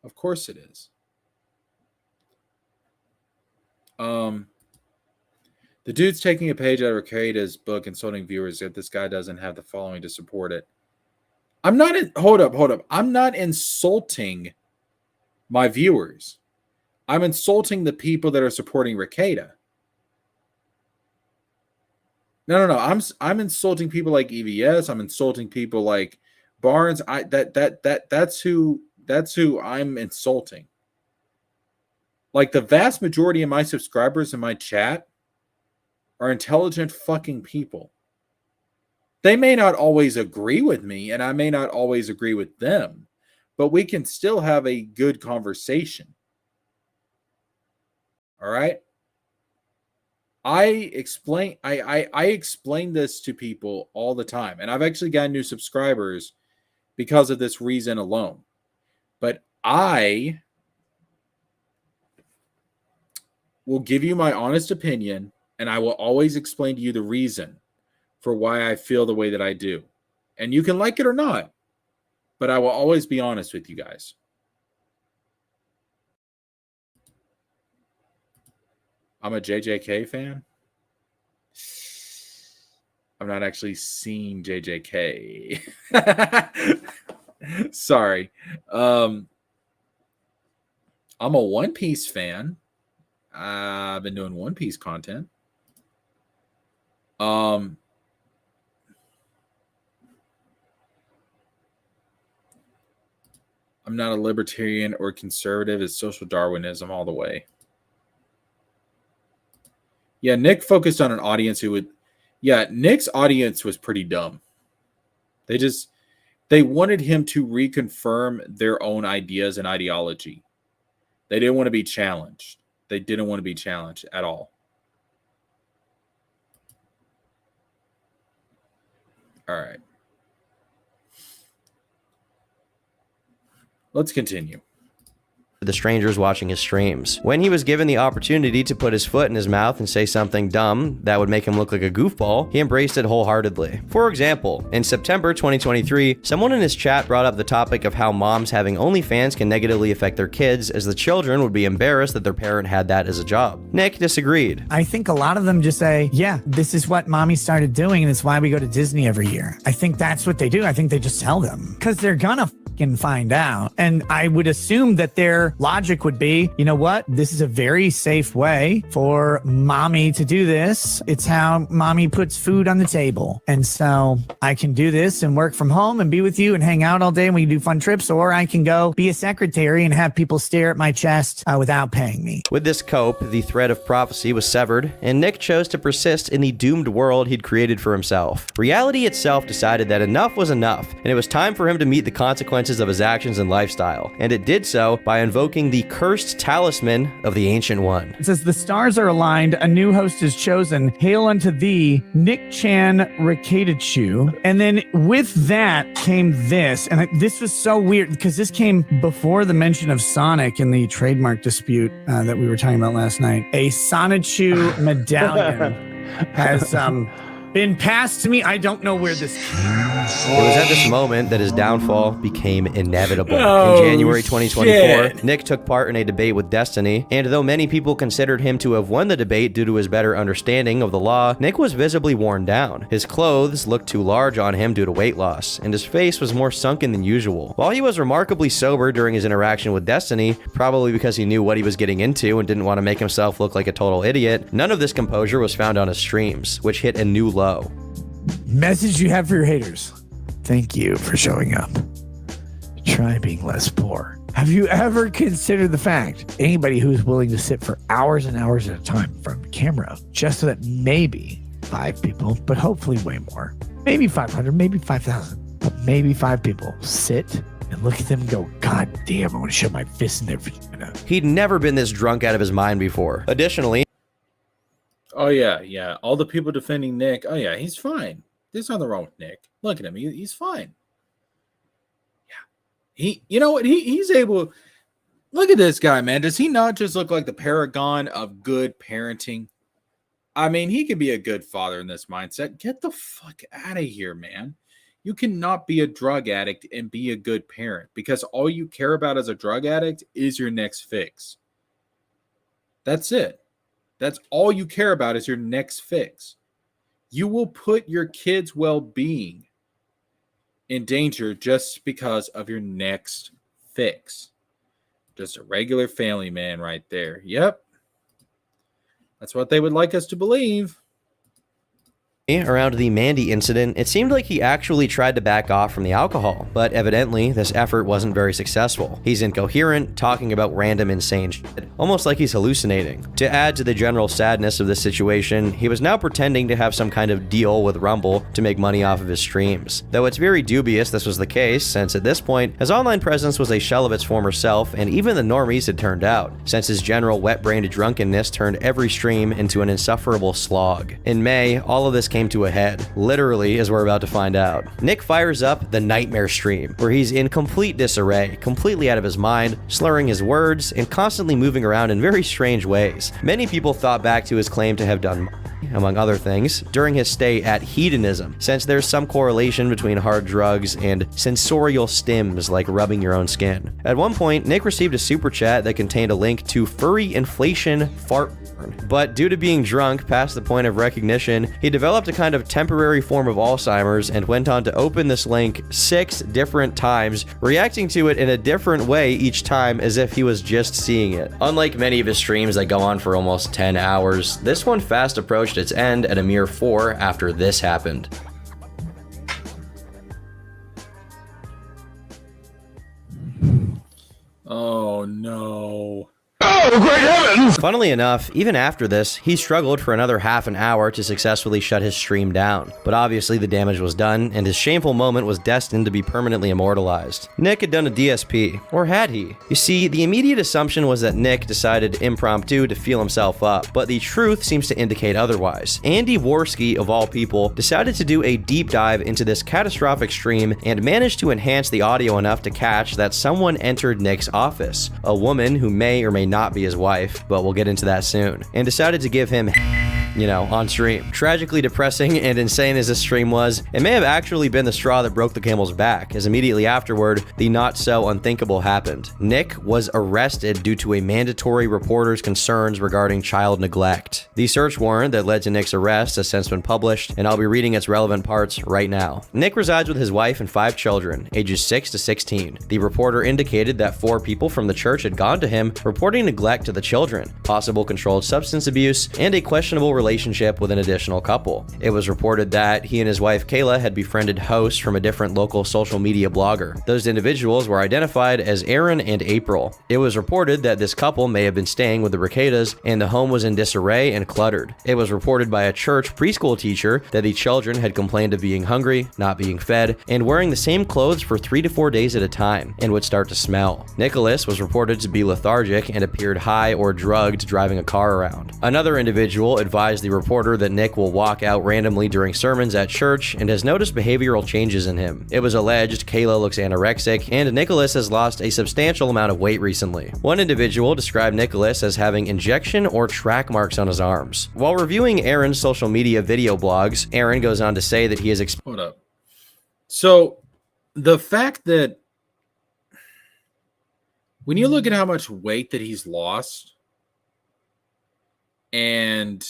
Of course it is. The dude's taking a page out of Rekieta's book, insulting viewers that this guy doesn't have the following to support it. Hold up. I'm not insulting my viewers. I'm insulting the people that are supporting Rekieta. No. I'm insulting people like EVS. I'm insulting people like Barnes. That's who I'm insulting. Like, the vast majority of my subscribers in my chat are intelligent fucking people. They may not always agree with me, and I may not always agree with them, but we can still have a good conversation. All right? I explain this to people all the time, and I've actually gotten new subscribers because of this reason alone. But I will give you my honest opinion, and I will always explain to you the reason for why I feel the way that I do. And you can like it or not, but I will always be honest with you guys. I'm a JJK fan. I'm not actually seeing JJK. Sorry. I'm a One Piece fan. I've been doing One Piece content. I'm not a libertarian or conservative. It's social Darwinism all the way. Yeah, Nick focused on an audience who would... Yeah, Nick's audience was pretty dumb. They wanted him to reconfirm their own ideas and ideology. They didn't want to be challenged. They didn't want to be challenged at all. All right. Let's continue. The strangers watching his streams. When he was given the opportunity to put his foot in his mouth and say something dumb that would make him look like a goofball, he embraced it wholeheartedly. For example, in September 2023, someone in his chat brought up the topic of how moms having OnlyFans can negatively affect their kids, as the children would be embarrassed that their parent had that as a job. Nick disagreed. I think a lot of them just say, yeah, this is what mommy started doing, and it's why we go to Disney every year. I think that's what they do. I think they just tell them because they're gonna fucking find out. And I would assume that their logic would be, you know what? This is a very safe way for mommy to do this. It's how mommy puts food on the table. And so I can do this and work from home and be with you and hang out all day and we can do fun trips, or I can go be a secretary and have people stare at my chest without paying me. With this cope, the thread of prophecy was severed, and Nick chose to persist in the doomed world he'd created for himself. Reality itself decided that enough was enough, and it was time for him to meet the consequences consequences of his actions and lifestyle, and it did so by invoking the cursed talisman of the Ancient One. It says, the stars are aligned, a new host is chosen. Hail unto thee, Nick Chan Rekieta. And then with that came this, and this was so weird because this came before the mention of Sonic in the trademark dispute that we were talking about last night. A Sonichu medallion has been passed to me. I don't know where this came from. It was at this moment that his downfall became inevitable. In January 2024, Nick took part in a debate with Destiny, and though many people considered him to have won the debate due to his better understanding of the law, Nick was visibly worn down. His clothes looked too large on him due to weight loss, and his face was more sunken than usual. While he was remarkably sober during his interaction with Destiny, probably because he knew what he was getting into and didn't want to make himself look like a total idiot, none of this composure was found on his streams, which hit a new low. Message you have for your haters. Thank you for showing up. Try being less poor. Have you ever considered the fact anybody who's willing to sit for hours and hours at a time from camera just so that maybe 5 people, but hopefully way more, maybe 500, maybe 5,000, but maybe 5 people sit and look at them and go, God damn, I want to shove my fist in their vagina. He'd never been this drunk out of his mind before. Additionally, oh yeah, all the people defending Nick, oh yeah, he's fine. There's nothing wrong with Nick. Look at him, he's fine. Yeah, you know what? He's able. Look at this guy, man. Does he not just look like the paragon of good parenting? I mean, he could be a good father in this mindset. Get the fuck out of here, man. You cannot be a drug addict and be a good parent because all you care about as a drug addict is your next fix. That's it. That's all you care about is your next fix. You will put your kids' well-being in danger just because of your next fix. Just a regular family man right there. Yep. That's what they would like us to believe. around the Mandy incident, it seemed like he actually tried to back off from the alcohol, but evidently this effort wasn't very successful. He's incoherent, talking about random insane shit, almost like he's hallucinating. To add to the general sadness of this situation, he was now pretending to have some kind of deal with Rumble to make money off of his streams. Though it's very dubious this was the case, since at this point, his online presence was a shell of its former self, and even the normies had turned out, since his general wet-brained drunkenness turned every stream into an insufferable slog. In May, all of this came to a head, literally, as we're about to find out. Nick fires up the Nightmare stream, where he's in complete disarray, completely out of his mind, slurring his words, and constantly moving around in very strange ways. Many people thought back to his claim to have done, among other things, during his stay at Hedonism, since there's some correlation between hard drugs and sensorial stims like rubbing your own skin. At one point, Nick received a super chat that contained a link to furry inflation fart porn, but due to being drunk past the point of recognition, he developed a kind of temporary form of Alzheimer's and went on to open this link 6 different times, reacting to it in a different way each time as if he was just seeing it. Unlike many of his streams that go on for almost 10 hours, this one fast approached its end at a mere 4 after this happened. Oh no. Oh, great heavens! Funnily enough, even after this, he struggled for another half an hour to successfully shut his stream down. But obviously the damage was done, and his shameful moment was destined to be permanently immortalized. Nick had done a DSP, or had he? You see, the immediate assumption was that Nick decided impromptu to feel himself up, but the truth seems to indicate otherwise. Andy Worski, of all people, decided to do a deep dive into this catastrophic stream and managed to enhance the audio enough to catch that someone entered Nick's office, a woman who may or may not be his wife, but we'll get into that soon, and decided to give him, on stream. Tragically depressing and insane as this stream was, it may have actually been the straw that broke the camel's back, as immediately afterward, the not-so-unthinkable happened. Nick was arrested due to a mandatory reporter's concerns regarding child neglect. The search warrant that led to Nick's arrest has since been published, and I'll be reading its relevant parts right now. Nick resides with his wife and 5 children, ages 6 to 16. The reporter indicated that 4 people from the church had gone to him, reporting neglect to the children, possible controlled substance abuse, and a questionable relationship with an additional couple. It was reported that he and his wife Kayla had befriended hosts from a different local social media blogger. Those individuals were identified as Aaron and April. It was reported that this couple may have been staying with the Rekietas, and the home was in disarray and cluttered. It was reported by a church preschool teacher that the children had complained of being hungry, not being fed, and wearing the same clothes for 3 to 4 days at a time, and would start to smell. Nicholas was reported to be lethargic and appeared high or drugged driving a car around. Another individual advised the reporter that Nick will walk out randomly during sermons at church and has noticed behavioral changes in him. It was alleged Kayla looks anorexic, and Nicholas has lost a substantial amount of weight recently. One individual described Nicholas as having injection or track marks on his arms. While reviewing Aaron's social media video blogs, Aaron goes on to say that he has Hold up. So the fact that when you look at how much weight that he's lost and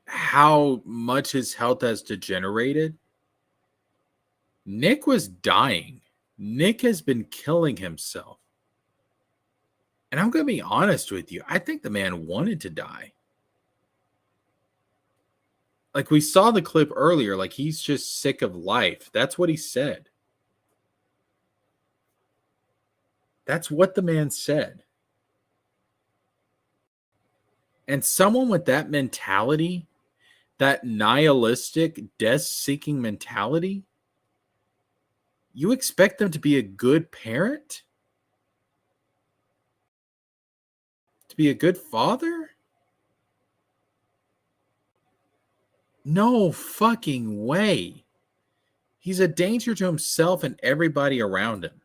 how much his health has degenerated, Nick was dying. Nick has been killing himself. And I'm going to be honest with you. I think the man wanted to die. Like we saw the clip earlier, like he's just sick of life. That's what he said. That's what the man said. And someone with that mentality, that nihilistic, death-seeking mentality, you expect them to be a good parent? To be a good father? No fucking way. He's a danger to himself and everybody around him.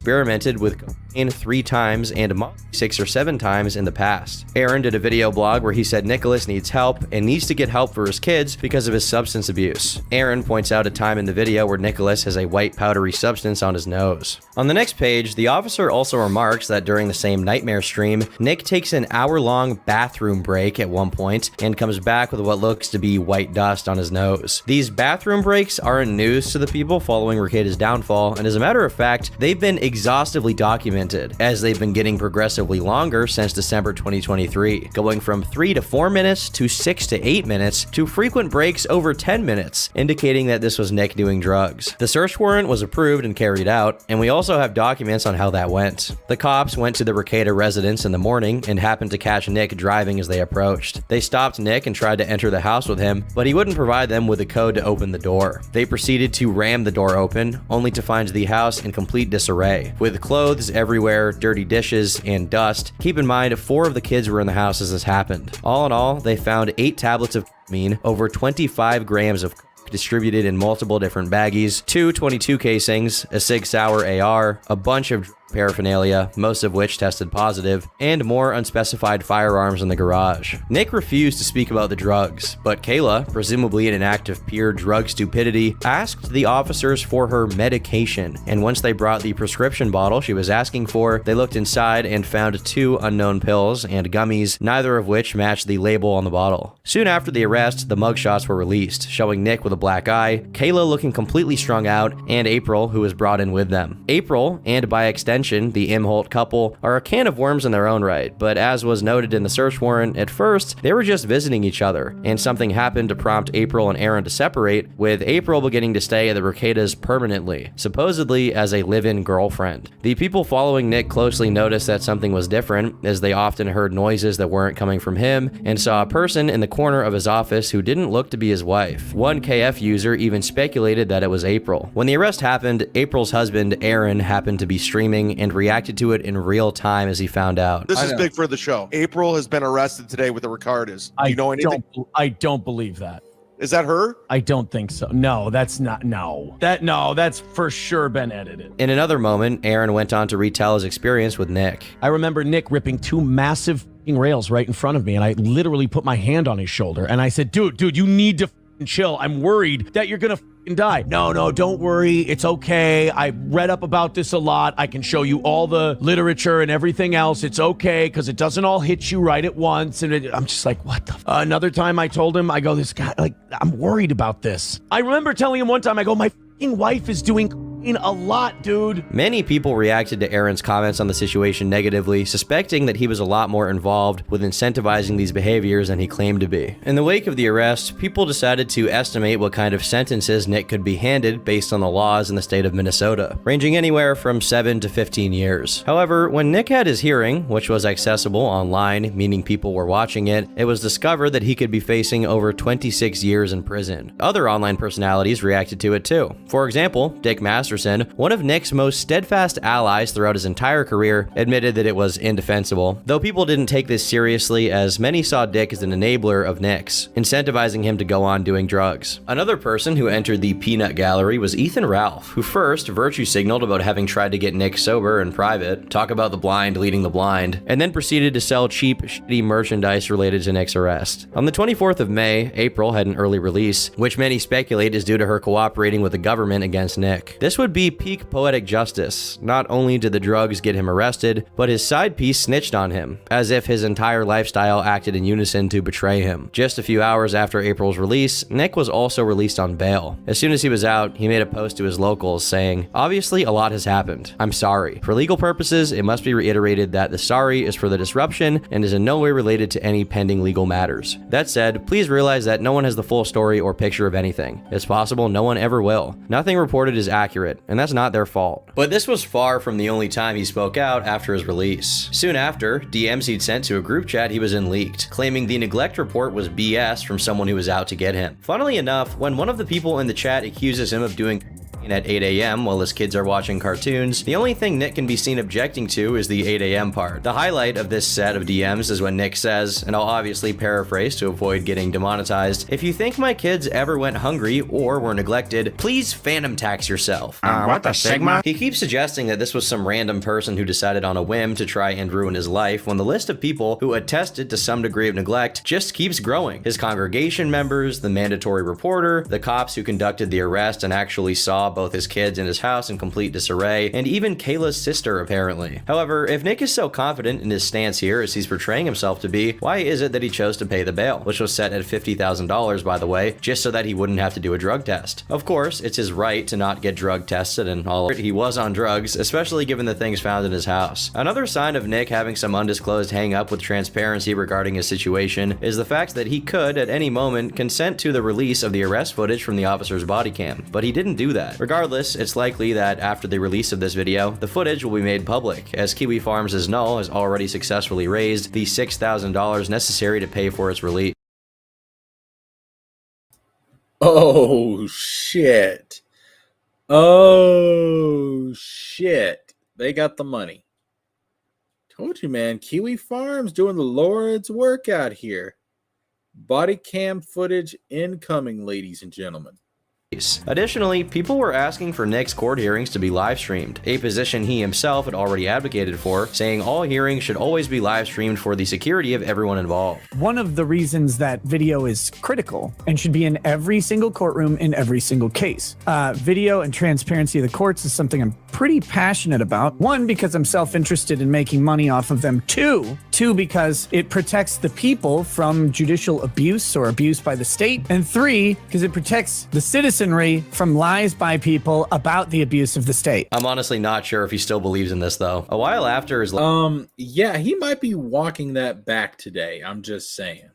Experimented with cocaine 3 times and Molly 6 or 7 times in the past. Aaron did a video blog where he said Nicholas needs help and needs to get help for his kids because of his substance abuse. Aaron points out a time in the video where Nicholas has a white powdery substance on his nose. On the next page, the officer also remarks that during the same nightmare stream, Nick takes an hour-long bathroom break at one point and comes back with what looks to be white dust on his nose. These bathroom breaks aren't news to the people following Rekieta's downfall, and as a matter of fact, they've been exhaustively documented, as they've been getting progressively longer since December 2023, going from 3 to 4 minutes to 6 to 8 minutes to frequent breaks over 10 minutes, indicating that this was Nick doing drugs. The search warrant was approved and carried out, and we also have documents on how that went. The cops went to the Rekieta residence in the morning and happened to catch Nick driving as they approached. They stopped Nick and tried to enter the house with him, but he wouldn't provide them with a code to open the door. They proceeded to ram the door open, only to find the house in complete disarray, with clothes everywhere, dirty dishes, and dust. Keep in mind, 4 of the kids were in the house as this happened. All in all, they found 8 tablets of ketamine, over 25 grams of distributed in multiple different baggies, 2 .22 casings, a Sig Sauer AR, a bunch of paraphernalia, most of which tested positive, and more unspecified firearms in the garage. Nick refused to speak about the drugs, but Kayla, presumably in an act of pure drug stupidity, asked the officers for her medication, and once they brought the prescription bottle she was asking for, they looked inside and found 2 unknown pills and gummies, neither of which matched the label on the bottle. Soon after the arrest, the mugshots were released, showing Nick with a black eye, Kayla looking completely strung out, and April, who was brought in with them. April, and by extension the Imholt couple, are a can of worms in their own right, but as was noted in the search warrant, at first, they were just visiting each other, and something happened to prompt April and Aaron to separate, with April beginning to stay at the Rekietas permanently, supposedly as a live-in girlfriend. The people following Nick closely noticed that something was different, as they often heard noises that weren't coming from him, and saw a person in the corner of his office who didn't look to be his wife. One KF user even speculated that it was April. When the arrest happened, April's husband, Aaron, happened to be streaming and reacted to it in real time as he found out. This is big for the show. April has been arrested today with the Ricardas. Do you know anything? I don't believe that. Is that her? I don't think so. No, that's not. No, that's for sure been edited. In another moment, Aaron went on to retell his experience with Nick. I remember Nick ripping 2 massive rails right in front of me, and I literally put my hand on his shoulder, and I said, dude, you need to chill. I'm worried that you're gonna die. No, don't worry. It's okay. I read up about this a lot. I can show you all the literature and everything else. It's okay because it doesn't all hit you right at once. And I'm just like, what the? Another time I told him, I go, this guy, like, I'm worried about this. I remember telling him one time, I go, my wife is doing a lot, dude. Many people reacted to Aaron's comments on the situation negatively, suspecting that he was a lot more involved with incentivizing these behaviors than he claimed to be. In the wake of the arrest, people decided to estimate what kind of sentences Nick could be handed based on the laws in the state of Minnesota, ranging anywhere from 7 to 15 years. However, when Nick had his hearing, which was accessible online, meaning people were watching it, it was discovered that he could be facing over 26 years in prison. Other online personalities reacted to it too. For example, Dick Masterson, one of Nick's most steadfast allies throughout his entire career, admitted that it was indefensible, though people didn't take this seriously as many saw Dick as an enabler of Nick's, incentivizing him to go on doing drugs. Another person who entered the peanut gallery was Ethan Ralph, who first virtue signaled about having tried to get Nick sober in private, talk about the blind leading the blind, and then proceeded to sell cheap, shitty merchandise related to Nick's arrest. On the 24th of May, April had an early release, which many speculate is due to her cooperating with the government against Nick. This would be peak poetic justice. Not only did the drugs get him arrested, but his side piece snitched on him, as if his entire lifestyle acted in unison to betray him. Just a few hours after April's release, Nick was also released on bail. As soon as he was out, he made a post to his locals saying, "Obviously, a lot has happened. I'm sorry. For legal purposes, it must be reiterated that the sorry is for the disruption and is in no way related to any pending legal matters. That said, please realize that no one has the full story or picture of anything. It's possible no one ever will. Nothing reported is accurate, and that's not their fault." But this was far from the only time he spoke out after his release. Soon after, DMs he'd sent to a group chat he was in leaked, claiming the neglect report was BS from someone who was out to get him. Funnily enough, when one of the people in the chat accuses him of doing at 8 a.m. while his kids are watching cartoons, the only thing Nick can be seen objecting to is the 8 a.m. part. The highlight of this set of DMs is when Nick says, and I'll obviously paraphrase to avoid getting demonetized, "If you think my kids ever went hungry or were neglected, please phantom tax yourself." What the Sigma? He keeps suggesting that this was some random person who decided on a whim to try and ruin his life, when the list of people who attested to some degree of neglect just keeps growing. His congregation members, the mandatory reporter, the cops who conducted the arrest and actually saw both his kids in his house in complete disarray, and even Kayla's sister apparently. However, if Nick is so confident in his stance here as he's portraying himself to be, why is it that he chose to pay the bail, which was set at $50,000 by the way, just so that he wouldn't have to do a drug test? Of course, it's his right to not get drug tested and all. He was on drugs, especially given the things found in his house. Another sign of Nick having some undisclosed hang up with transparency regarding his situation is the fact that he could, at any moment, consent to the release of the arrest footage from the officer's body cam, but he didn't do that. Regardless, it's likely that after the release of this video, the footage will be made public, as Kiwi Farms' Null has already successfully raised the $6,000 necessary to pay for its release. Oh, shit. Oh, shit. They got the money. Told you, man. Kiwi Farms doing the Lord's work out here. Body cam footage incoming, ladies and gentlemen. Additionally, people were asking for Nick's court hearings to be live streamed, a position he himself had already advocated for, saying all hearings should always be live streamed for the security of everyone involved. One of the reasons that video is critical and should be in every single courtroom in every single case. Video and transparency of the courts is something I'm pretty passionate about. One, because I'm self-interested in making money off of them. Two, because it protects the people from judicial abuse or abuse by the state. And three, because it protects the citizenry from lies by people about the abuse of the state. I'm honestly not sure if he still believes in this though. A while after his yeah, he might be walking that back today. I'm just saying.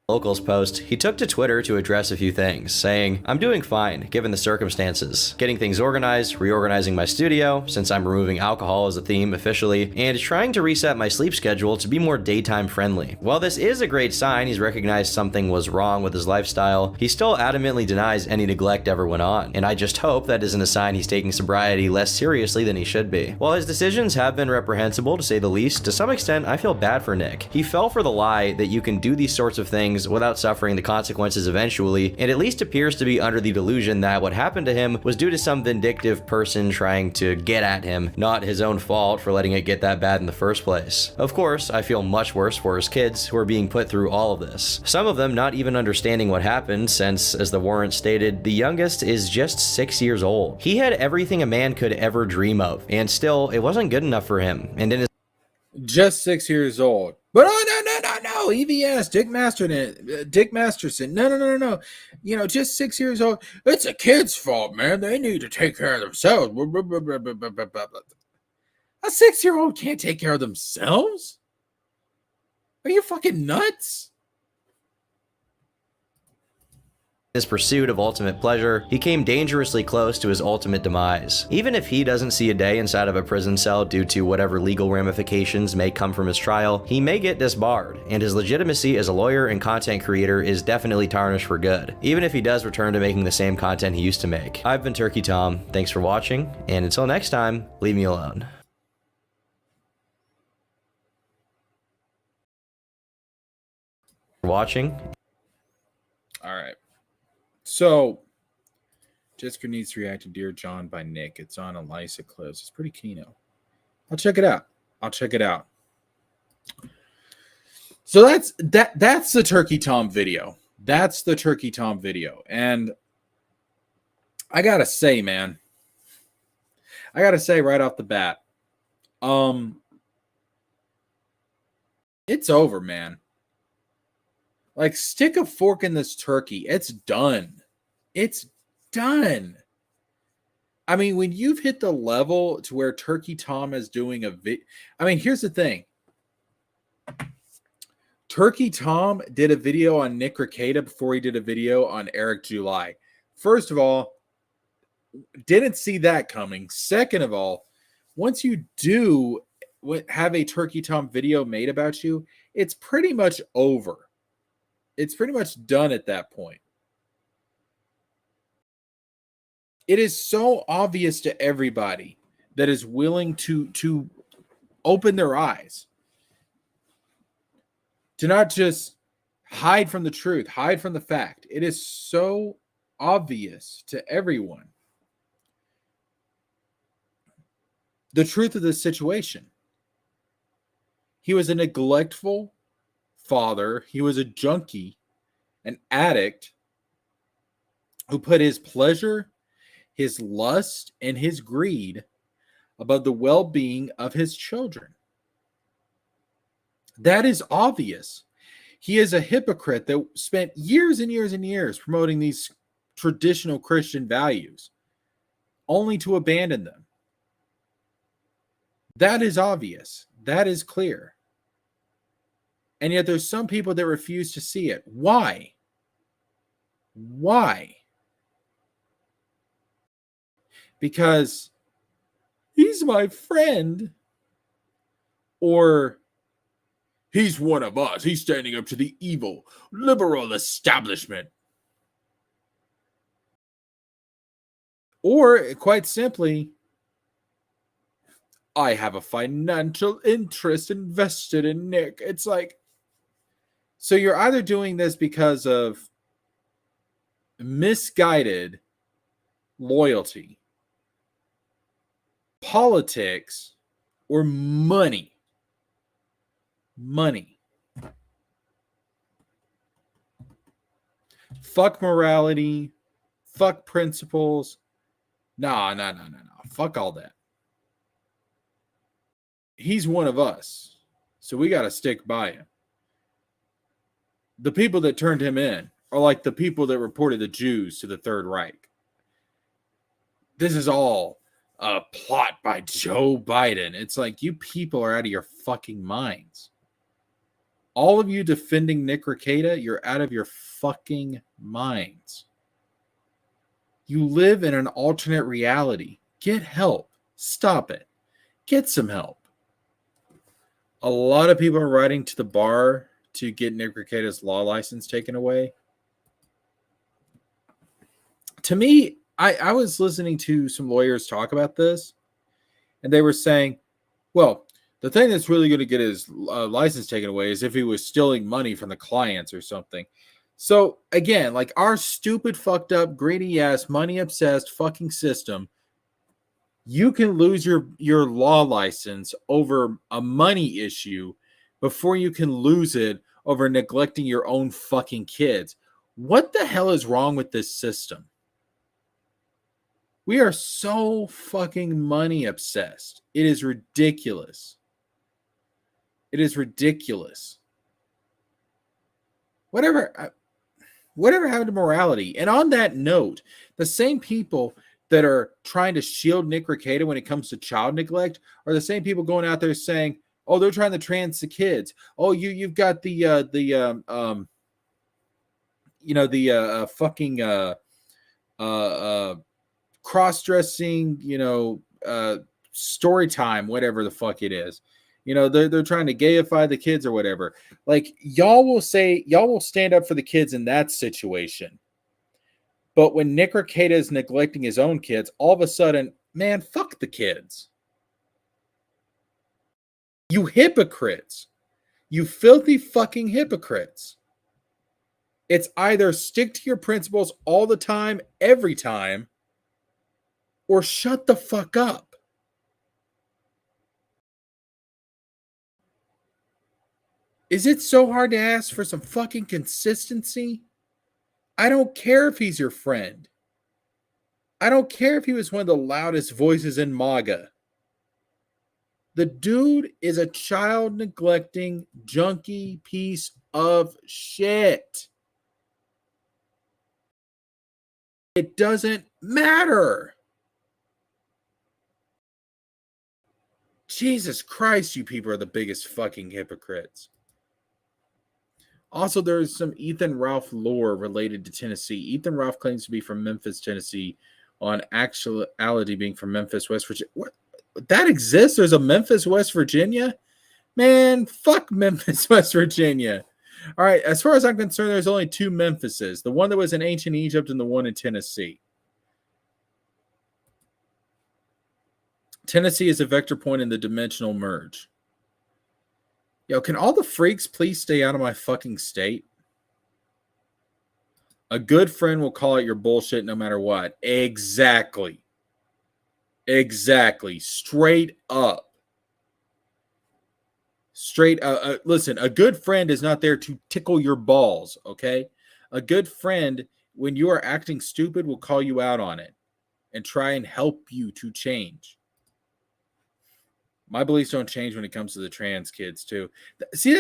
Locals post, he took to Twitter to address a few things, saying, "I'm doing fine, given the circumstances. Getting things organized, reorganizing my studio, since I'm removing alcohol as a theme officially, and trying to reset my sleep schedule to be more daytime friendly." While this is a great sign he's recognized something was wrong with his lifestyle, he still adamantly denies any neglect ever went on, and I just hope that isn't a sign he's taking sobriety less seriously than he should be. While his decisions have been reprehensible to say the least, to some extent I feel bad for Nick. He fell for the lie that you can do these sorts of things without suffering the consequences eventually, and at least appears to be under the delusion that what happened to him was due to some vindictive person trying to get at him, not his own fault for letting it get that bad in the first place. Of course, I feel much worse for his kids who are being put through all of this. Some of them not even understanding what happened since, as the warrant stated, the youngest is just 6 years old. He had everything a man could ever dream of, and still, it wasn't good enough for him. And in his just 6 years old. But no, EVS, Dick Masterson. No. Just 6 years old. It's a kid's fault, man. They need to take care of themselves. A 6-year-old can't take care of themselves? Are you fucking nuts? His pursuit of ultimate pleasure, he came dangerously close to his ultimate demise. Even if he doesn't see a day inside of a prison cell due to whatever legal ramifications may come from his trial, he may get disbarred, and his legitimacy as a lawyer and content creator is definitely tarnished for good, even if he does return to making the same content he used to make. I've been Turkey Tom, thanks for watching, and until next time, leave me alone. Watching. All right. So, Jesker needs to react to Dear John by Nick. It's on Elisa Clips. It's pretty keynote. I'll check it out. So that's the Turkey Tom video. And I gotta say, man. Right off the bat. It's over, man. Like, stick a fork in this turkey. It's done. I mean, when you've hit the level to where Turkey Tom is doing here's the thing. Turkey Tom did a video on Nick Rekieta before he did a video on Eric July. First of all, didn't see that coming. Second of all, once you do have a Turkey Tom video made about you, it's pretty much over. It's pretty much done at that point. It is so obvious to everybody that is willing to open their eyes, to not just hide from the truth, hide from the fact. It is so obvious to everyone the truth of this situation. He was a neglectful father. He was a junkie, an addict who put his pleasure, his lust, and his greed above the well-being of his children. That is obvious. He is a hypocrite that spent years and years and years promoting these traditional Christian values only to abandon them. That is obvious. That is clear. And yet there's some people that refuse to see it. Why? Because he's my friend. Or he's one of us. He's standing up to the evil, liberal establishment. Or, quite simply, I have a financial interest invested in Nick. It's like, so you're either doing this because of misguided loyalty, politics, or money. Fuck morality. Fuck principles. No. Fuck all that. He's one of us, so we got to stick by him. The people that turned him in are like the people that reported the Jews to the Third Reich. This is all a plot by Joe Biden. It's like, you people are out of your fucking minds. All of you defending Nick Rekieta, you're out of your fucking minds. You live in an alternate reality. Get help. Stop it. Get some help. A lot of people are writing to the bar to get Nick Rekieta's law license taken away. To me, I was listening to some lawyers talk about this, and they were saying, well, the thing that's really going to get his license taken away is if he was stealing money from the clients or something. So, again, like, our stupid, fucked up, greedy-ass, money-obsessed fucking system, you can lose your law license over a money issue before you can lose it over neglecting your own fucking kids. What the hell is wrong with this system? We are so fucking money obsessed. It is ridiculous. It is ridiculous. whatever happened to morality? And on that note, the same people that are trying to shield Nick Rekieta when it comes to child neglect are the same people going out there saying, "Oh, they're trying to trans the kids. Oh, you've got cross-dressing, story time, whatever the fuck it is. They're trying to gayify the kids or whatever. Like, y'all will stand up for the kids in that situation. But when Nick Rekieta is neglecting his own kids, all of a sudden, man, fuck the kids. You hypocrites. You filthy fucking hypocrites. It's either stick to your principles all the time, every time, or shut the fuck up. Is it so hard to ask for some fucking consistency? I don't care if he's your friend. I don't care if he was one of the loudest voices in MAGA. The dude is a child neglecting junkie piece of shit. It doesn't matter. Jesus Christ, you people are the biggest fucking hypocrites. Also, there's some Ethan Ralph lore related to Tennessee. Ethan Ralph claims to be from Memphis, Tennessee, on actuality being from Memphis, West Virginia. What? That exists? There's a Memphis, West Virginia? Man, fuck Memphis, West Virginia. All right, as far as I'm concerned, there's only two Memphises. The one that was in ancient Egypt and the one in Tennessee. Tennessee is a vector point in the dimensional merge. Yo, can all the freaks please stay out of my fucking state? A good friend will call out your bullshit no matter what. Exactly. Straight up. Listen, a good friend is not there to tickle your balls, okay? A good friend, when you are acting stupid, will call you out on it and try and help you to change. My beliefs don't change when it comes to the trans kids too. See,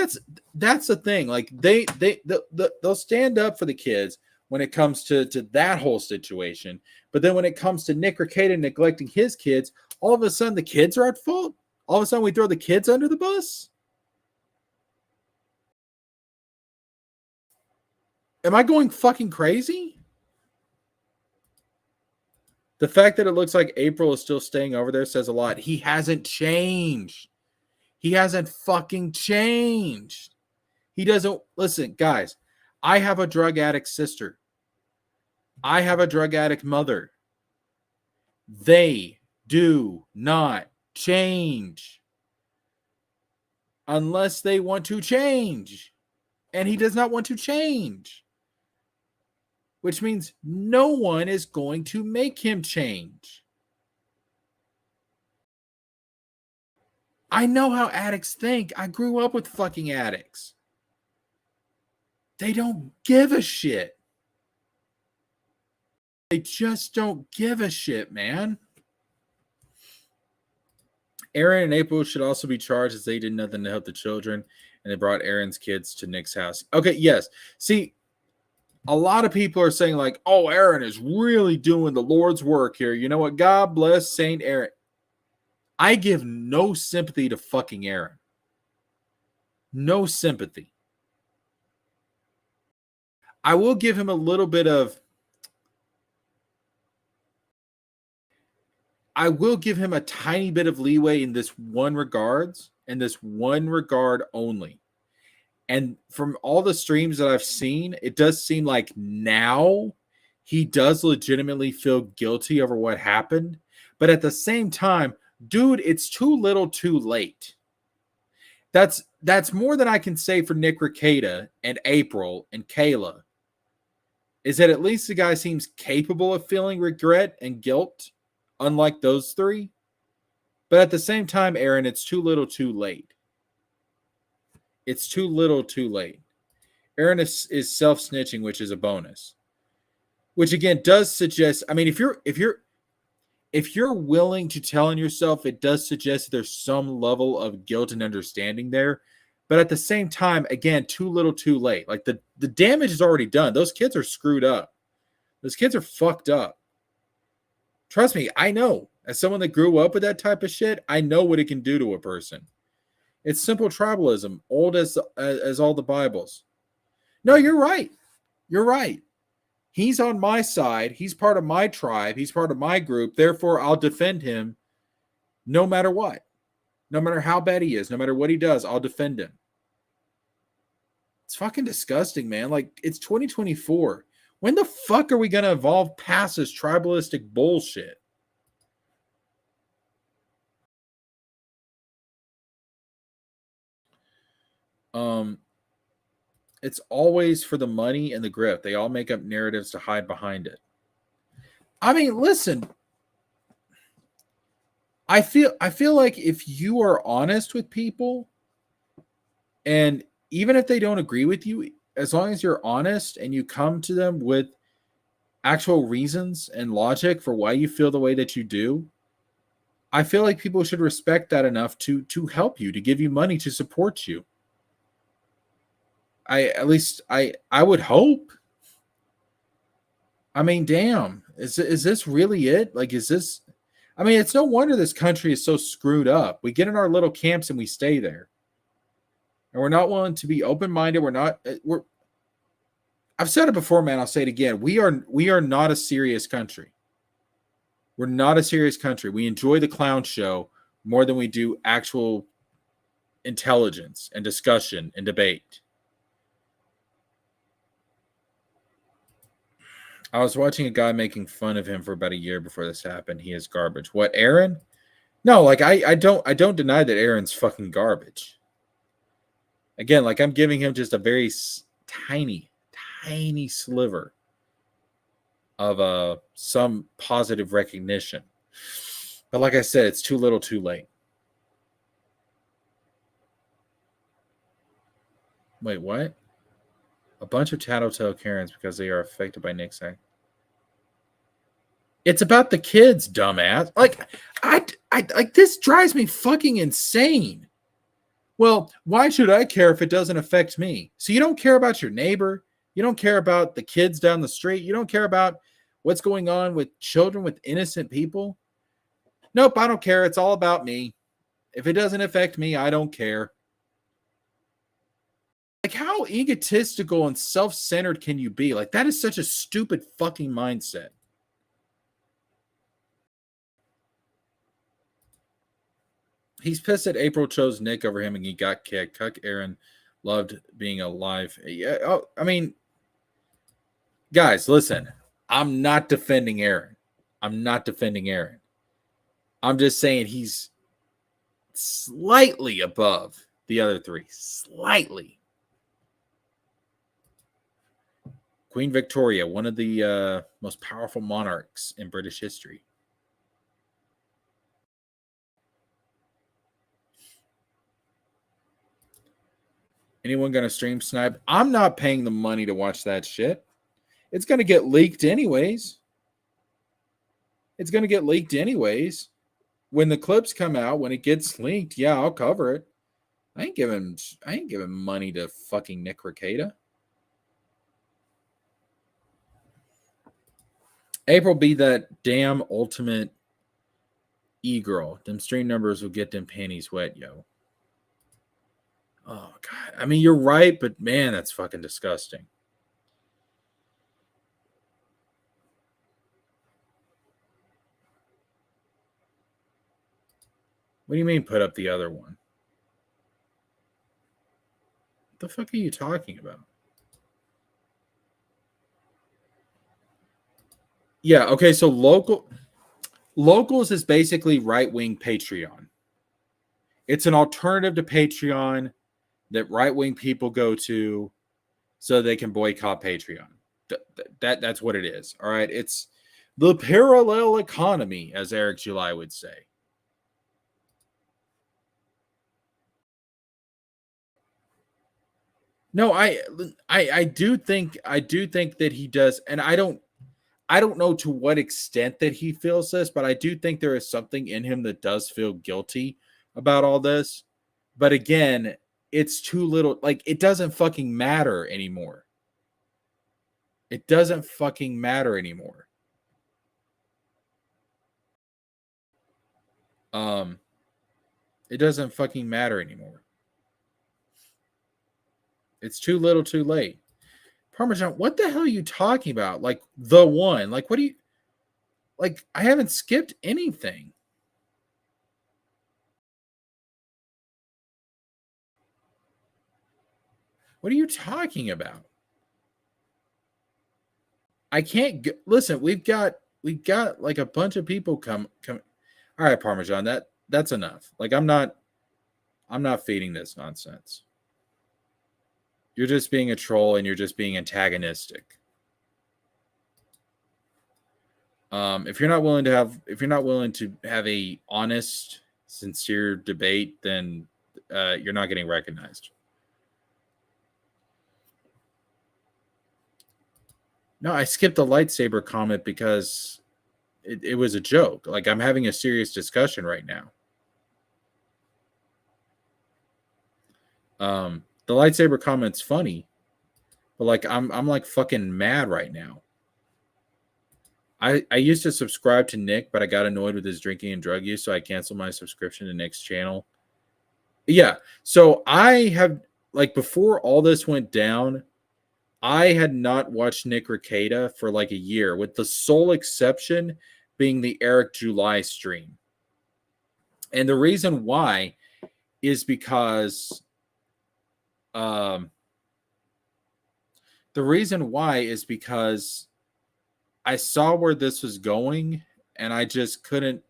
that's the thing. Like they'll stand up for the kids when it comes to that whole situation. But then when it comes to Nick Rekieta neglecting his kids, all of a sudden the kids are at fault. All of a sudden we throw the kids under the bus. Am I going fucking crazy? The fact that it looks like April is still staying over there says a lot. He hasn't changed. He hasn't fucking changed. He doesn't. Listen, guys, I have a drug addict sister. I have a drug addict mother. They do not change unless they want to change. And he does not want to change. Which means no one is going to make him change. I know how addicts think. I grew up with fucking addicts. They don't give a shit. They just don't give a shit, man. Aaron and April should also be charged as they did nothing to help the children, and they brought Aaron's kids to Nick's house. Okay, yes. See, a lot of people are saying like, oh, Aaron is really doing the Lord's work here. You know what? God bless Saint Aaron. I give no sympathy to fucking Aaron. No sympathy. I will give him a little bit of... I will give him a tiny bit of leeway in this one regards, and this one regard only. And from all the streams that I've seen, it does seem like now he does legitimately feel guilty over what happened. But at the same time, dude, it's too little too late. That's more than I can say for Nick Rekieta and April and Kayla. Is that at least the guy seems capable of feeling regret and guilt, unlike those three. But at the same time, Aaron, it's too little too late. It's too little too late. Aaron is self-snitching, which is a bonus. Which again does suggest, I mean, if you're willing to tell on yourself, it does suggest there's some level of guilt and understanding there. But at the same time, again, too little, too late. Like the damage is already done. Those kids are screwed up. Those kids are fucked up. Trust me, I know. As someone that grew up with that type of shit, I know what it can do to a person. It's simple tribalism, old as all the Bibles. No, you're right. You're right. He's on my side. He's part of my tribe. He's part of my group. Therefore, I'll defend him no matter what. No matter how bad he is, no matter what he does, I'll defend him. It's fucking disgusting, man. Like, it's 2024. When the fuck are we going to evolve past this tribalistic bullshit? It's always for the money and the grip. They all make up narratives to hide behind it. I mean, listen. I feel like if you are honest with people, and even if they don't agree with you, as long as you're honest and you come to them with actual reasons and logic for why you feel the way that you do, I feel like people should respect that enough to help you, to give you money, to support you. I would hope. I mean, damn, is this really it? Like, is this? I mean, it's no wonder this country is so screwed up. We get in our little camps and we stay there, and we're not willing to be open-minded. I've said it before, man. I'll say it again. We are not a serious country. We're not a serious country. We enjoy the clown show more than we do actual intelligence and discussion and debate. I was watching a guy making fun of him for about a year before this happened. He is garbage. What, Aaron? No, like I don't deny that Aaron's fucking garbage. Again, like I'm giving him just a very tiny sliver of some positive recognition. But like I said, it's too little, too late. Wait, what? A bunch of tattletale Karens because they are affected by Nick's act. It's about the kids, dumbass. Like, I like this drives me fucking insane. Well, why should I care if it doesn't affect me? So you don't care about your neighbor. You don't care about the kids down the street. You don't care about what's going on with children, with innocent people. Nope, I don't care. It's all about me. If it doesn't affect me, I don't care. Like, how egotistical and self-centered can you be? Like, that is such a stupid fucking mindset. He's pissed that April chose Nick over him and he got kicked. Cuck Aaron loved being alive. Yeah, oh, I mean, guys, listen. I'm not defending Aaron. I'm just saying he's slightly above the other three. Slightly. Queen Victoria, one of the most powerful monarchs in British history. Anyone going to stream snipe? I'm not paying the money to watch that shit. It's going to get leaked anyways. When the clips come out, when it gets leaked, yeah, I'll cover it. I ain't giving money to fucking Nick Rekieta. April be that damn ultimate e-girl. Them stream numbers will get them panties wet, yo. Oh, God. I mean, you're right, but man, that's fucking disgusting. What do you mean put up the other one? What the fuck are you talking about? Yeah, okay, so Locals is basically right-wing Patreon. It's an alternative to Patreon that right-wing people go to so they can boycott Patreon. That's what it is, all right? It's the parallel economy, as Eric July would say. No, I do think that he does, and I don't know to what extent that he feels this, but I do think there is something in him that does feel guilty about all this. But again, it's too little. Like, it doesn't fucking matter anymore. It doesn't fucking matter anymore. It doesn't fucking matter anymore. It's too little, too late. Parmesan, what the hell are you talking about? Like, the one. Like, what do you... Like, I haven't skipped anything. What are you talking about? I can't... Listen, we've got like a bunch of people come. All right, Parmesan, that's enough. Like, I'm not feeding this nonsense. You're just being a troll and you're just being antagonistic. If you're not willing to have a honest, sincere debate, then you're not getting recognized. No, I skipped the lightsaber comment because it was a joke. Like, I'm having a serious discussion right now. The lightsaber comment's funny, but like I'm like fucking mad right now. I used to subscribe to Nick, but I got annoyed with his drinking and drug use, so I canceled my subscription to Nick's channel. Yeah, so I have, like, before all this went down, I had not watched Nick Rekieta for like a year, with the sole exception being the Eric July stream. And the reason why is because I saw where this was going, and I just couldn't.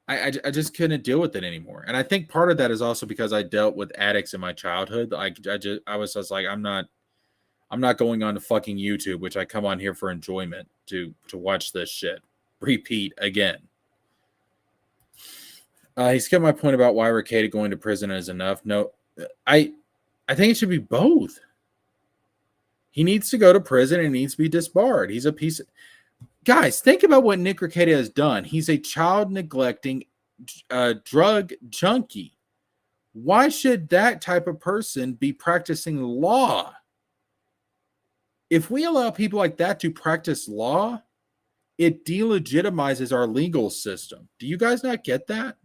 I just couldn't deal with it anymore. And I think part of that is also because I dealt with addicts in my childhood. I was just like, I'm not going on to fucking YouTube, which I come on here for enjoyment to watch this shit repeat again. He skipped my point about why Rekieta going to prison is enough. No, I think it should be both. He needs to go to prison and needs to be disbarred. He's a piece of... Guys, think about what Nick Rekieta has done. He's a child neglecting drug junkie. Why should that type of person be practicing law? If we allow people like that to practice law, it delegitimizes our legal system. Do you guys not get that?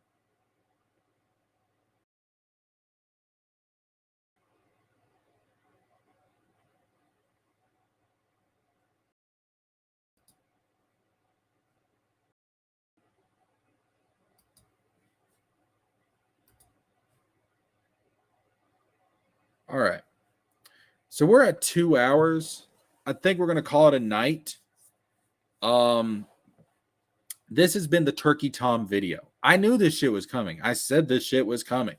All right. So we're at 2 hours. I think we're going to call it a night. This has been the Turkey Tom video. I knew this shit was coming. I said this shit was coming.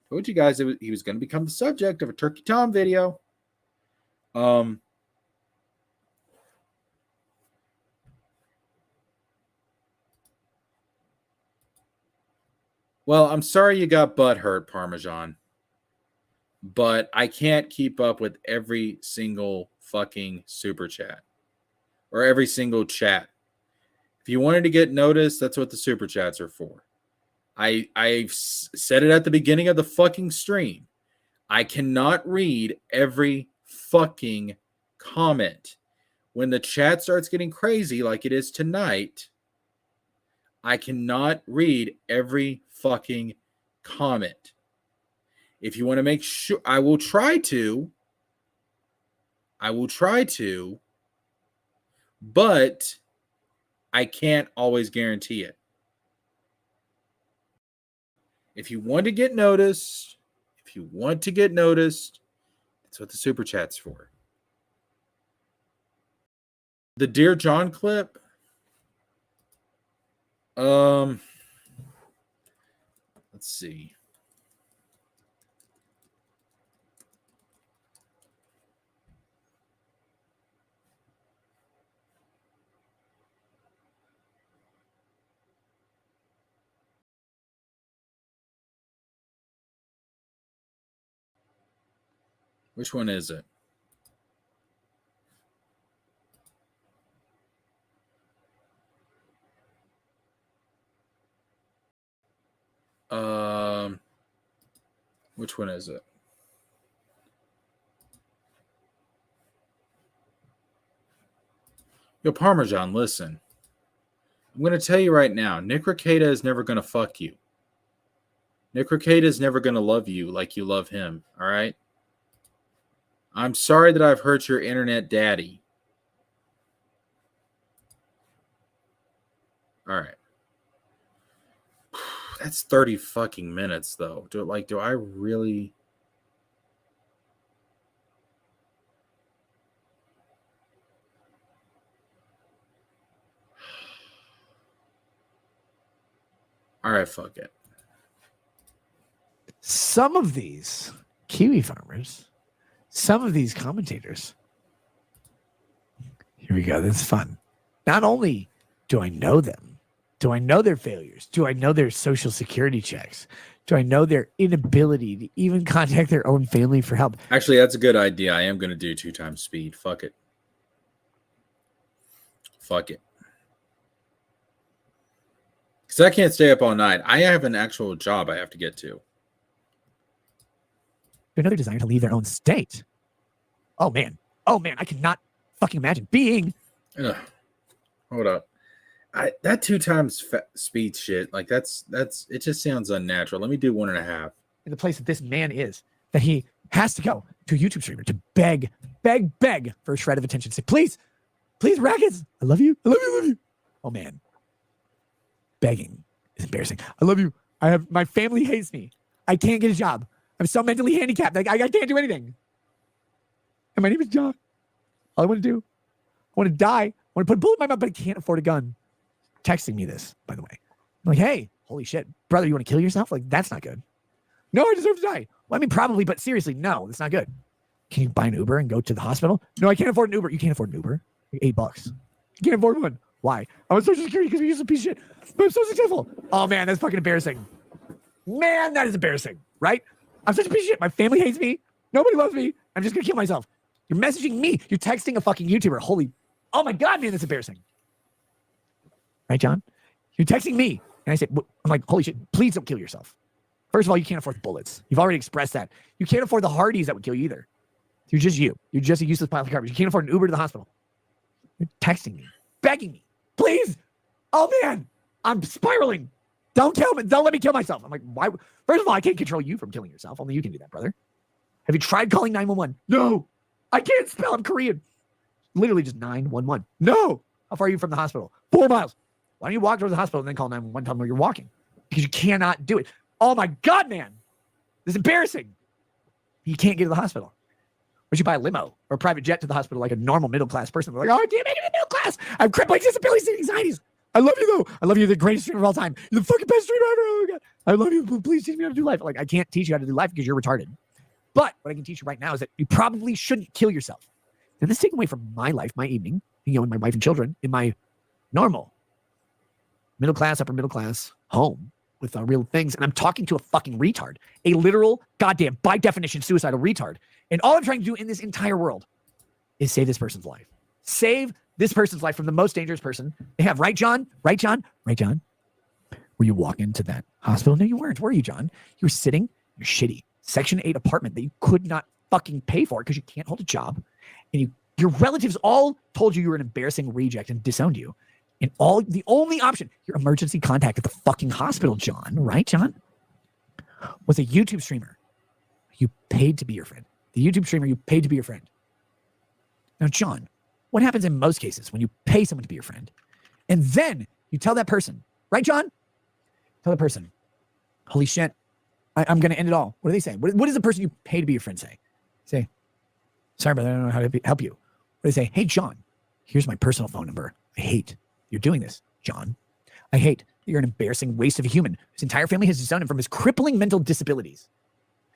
Told you guys he was going to become the subject of a Turkey Tom video. Well, I'm sorry you got butt hurt, Parmesan. But I can't keep up with every single fucking super chat or every single chat. If you wanted to get noticed, that's what the super chats are for. I've said it at the beginning of the fucking stream. I cannot read every fucking comment. When the chat starts getting crazy like it is tonight, I cannot read every fucking comment. If you want to make sure, I will try to, but I can't always guarantee it. If you want to get noticed, that's what the super chat's for. The Dear John clip, let's see. Which one is it? Which one is it? Yo, Parmesan, listen. I'm going to tell you right now, Nick Rekieta is never going to fuck you. Nick Rekieta is never going to love you like you love him, all right? I'm sorry that I've hurt your internet daddy. All right. That's 30 fucking minutes, though. Do I really... All right, fuck it. Some of these Kiwi farmers, some of these commentators. Here we go. This is fun. Not only do I know them, do I know their failures? Do I know their social security checks? Do I know their inability to even contact their own family for help? Actually, that's a good idea. I am going to do 2 times speed. Fuck it. Fuck it. Because I can't stay up all night. I have an actual job I have to get to. Another desire to leave their own state. Oh, man. I cannot fucking imagine being. Ugh. Hold up. That 2 times speed shit, like that's it just sounds unnatural. Let me do 1.5. In the place that this man is, that he has to go to a YouTube streamer to beg for a shred of attention. Say, please, Rackets, I love you. Oh, man. Begging is embarrassing. I love you. My family hates me. I can't get a job. I'm so mentally handicapped. I can't do anything. And my name is John. All I want to do, I want to die. I want to put a bullet in my mouth, but I can't afford a gun. Texting me this, by the way. I'm like, hey, holy shit, brother, you want to kill yourself? Like, that's not good. No, I deserve to die. Well, I mean, probably, but seriously, no, that's not good. Can you buy an Uber and go to the hospital? No, I can't afford an Uber. You can't afford an Uber. Like $8. You can't afford one. Why? I'm on Social Security because we use a piece of shit. But I'm so successful. Oh, man, that's fucking embarrassing. Man, that is embarrassing, right? I'm such a piece of shit. My family hates me. Nobody loves me. I'm just going to kill myself. You're messaging me. You're texting a fucking YouTuber. Oh my God, man, that's embarrassing. Right, John? You're texting me. And I said, I'm like, holy shit, please don't kill yourself. First of all, you can't afford bullets. You've already expressed that. You can't afford the Hardys that would kill you either. You're just you. You're just a useless pile of garbage. You can't afford an Uber to the hospital. You're texting me, begging me, please. Oh, man, I'm spiraling. Don't kill me. Don't let me kill myself. I'm like, why? First of all, I can't control you from killing yourself. Only you can do that, brother. Have you tried calling 911? No. I can't spell. I'm Korean. Literally just 911. No. How far are you from the hospital? 4 miles. Why don't you walk towards the hospital and then call 911? Tell them where you're walking. Because you cannot do it. Oh, my God, man. This is embarrassing. You can't get to the hospital. Or you buy a limo or a private jet to the hospital like a normal middle-class person. They're like, oh, I can't make it in the middle class. I have crippling disabilities and anxieties. I love you, though. I love you. You're the greatest streamer of all time. You're the fucking best streamer ever. Oh, my God. I love you. Please teach me how to do life. Like, I can't teach you how to do life because you're retarded. But what I can teach you right now is that you probably shouldn't kill yourself. And this is taken away from my life, my evening, and my wife and children in my normal middle class, upper middle class home with real things. And I'm talking to a fucking retard, a literal, goddamn, by definition, suicidal retard. And all I'm trying to do in this entire world is save this person's life. Save this person's life from the most dangerous person they have. Right, John? Right, John? Right, John? Were you walking into that hospital? No, you weren't. Were you, John? You were sitting in your shitty Section 8 apartment that you could not fucking pay for because you can't hold a job. And your relatives all told you were an embarrassing reject and disowned you. And the only option, your emergency contact at the fucking hospital, John, right, John, was a YouTube streamer. You paid to be your friend. The YouTube streamer you paid to be your friend. Now, John, what happens in most cases when you pay someone to be your friend? And then you tell that person, right, John? Tell that person, holy shit, I'm going to end it all. What do they say? What does the person you pay to be your friend say? Say, sorry, brother, I don't know how to help you. What do they say? Hey, John, here's my personal phone number. I hate you're doing this, John. I hate that you're an embarrassing waste of a human whose entire family has disowned him from his crippling mental disabilities,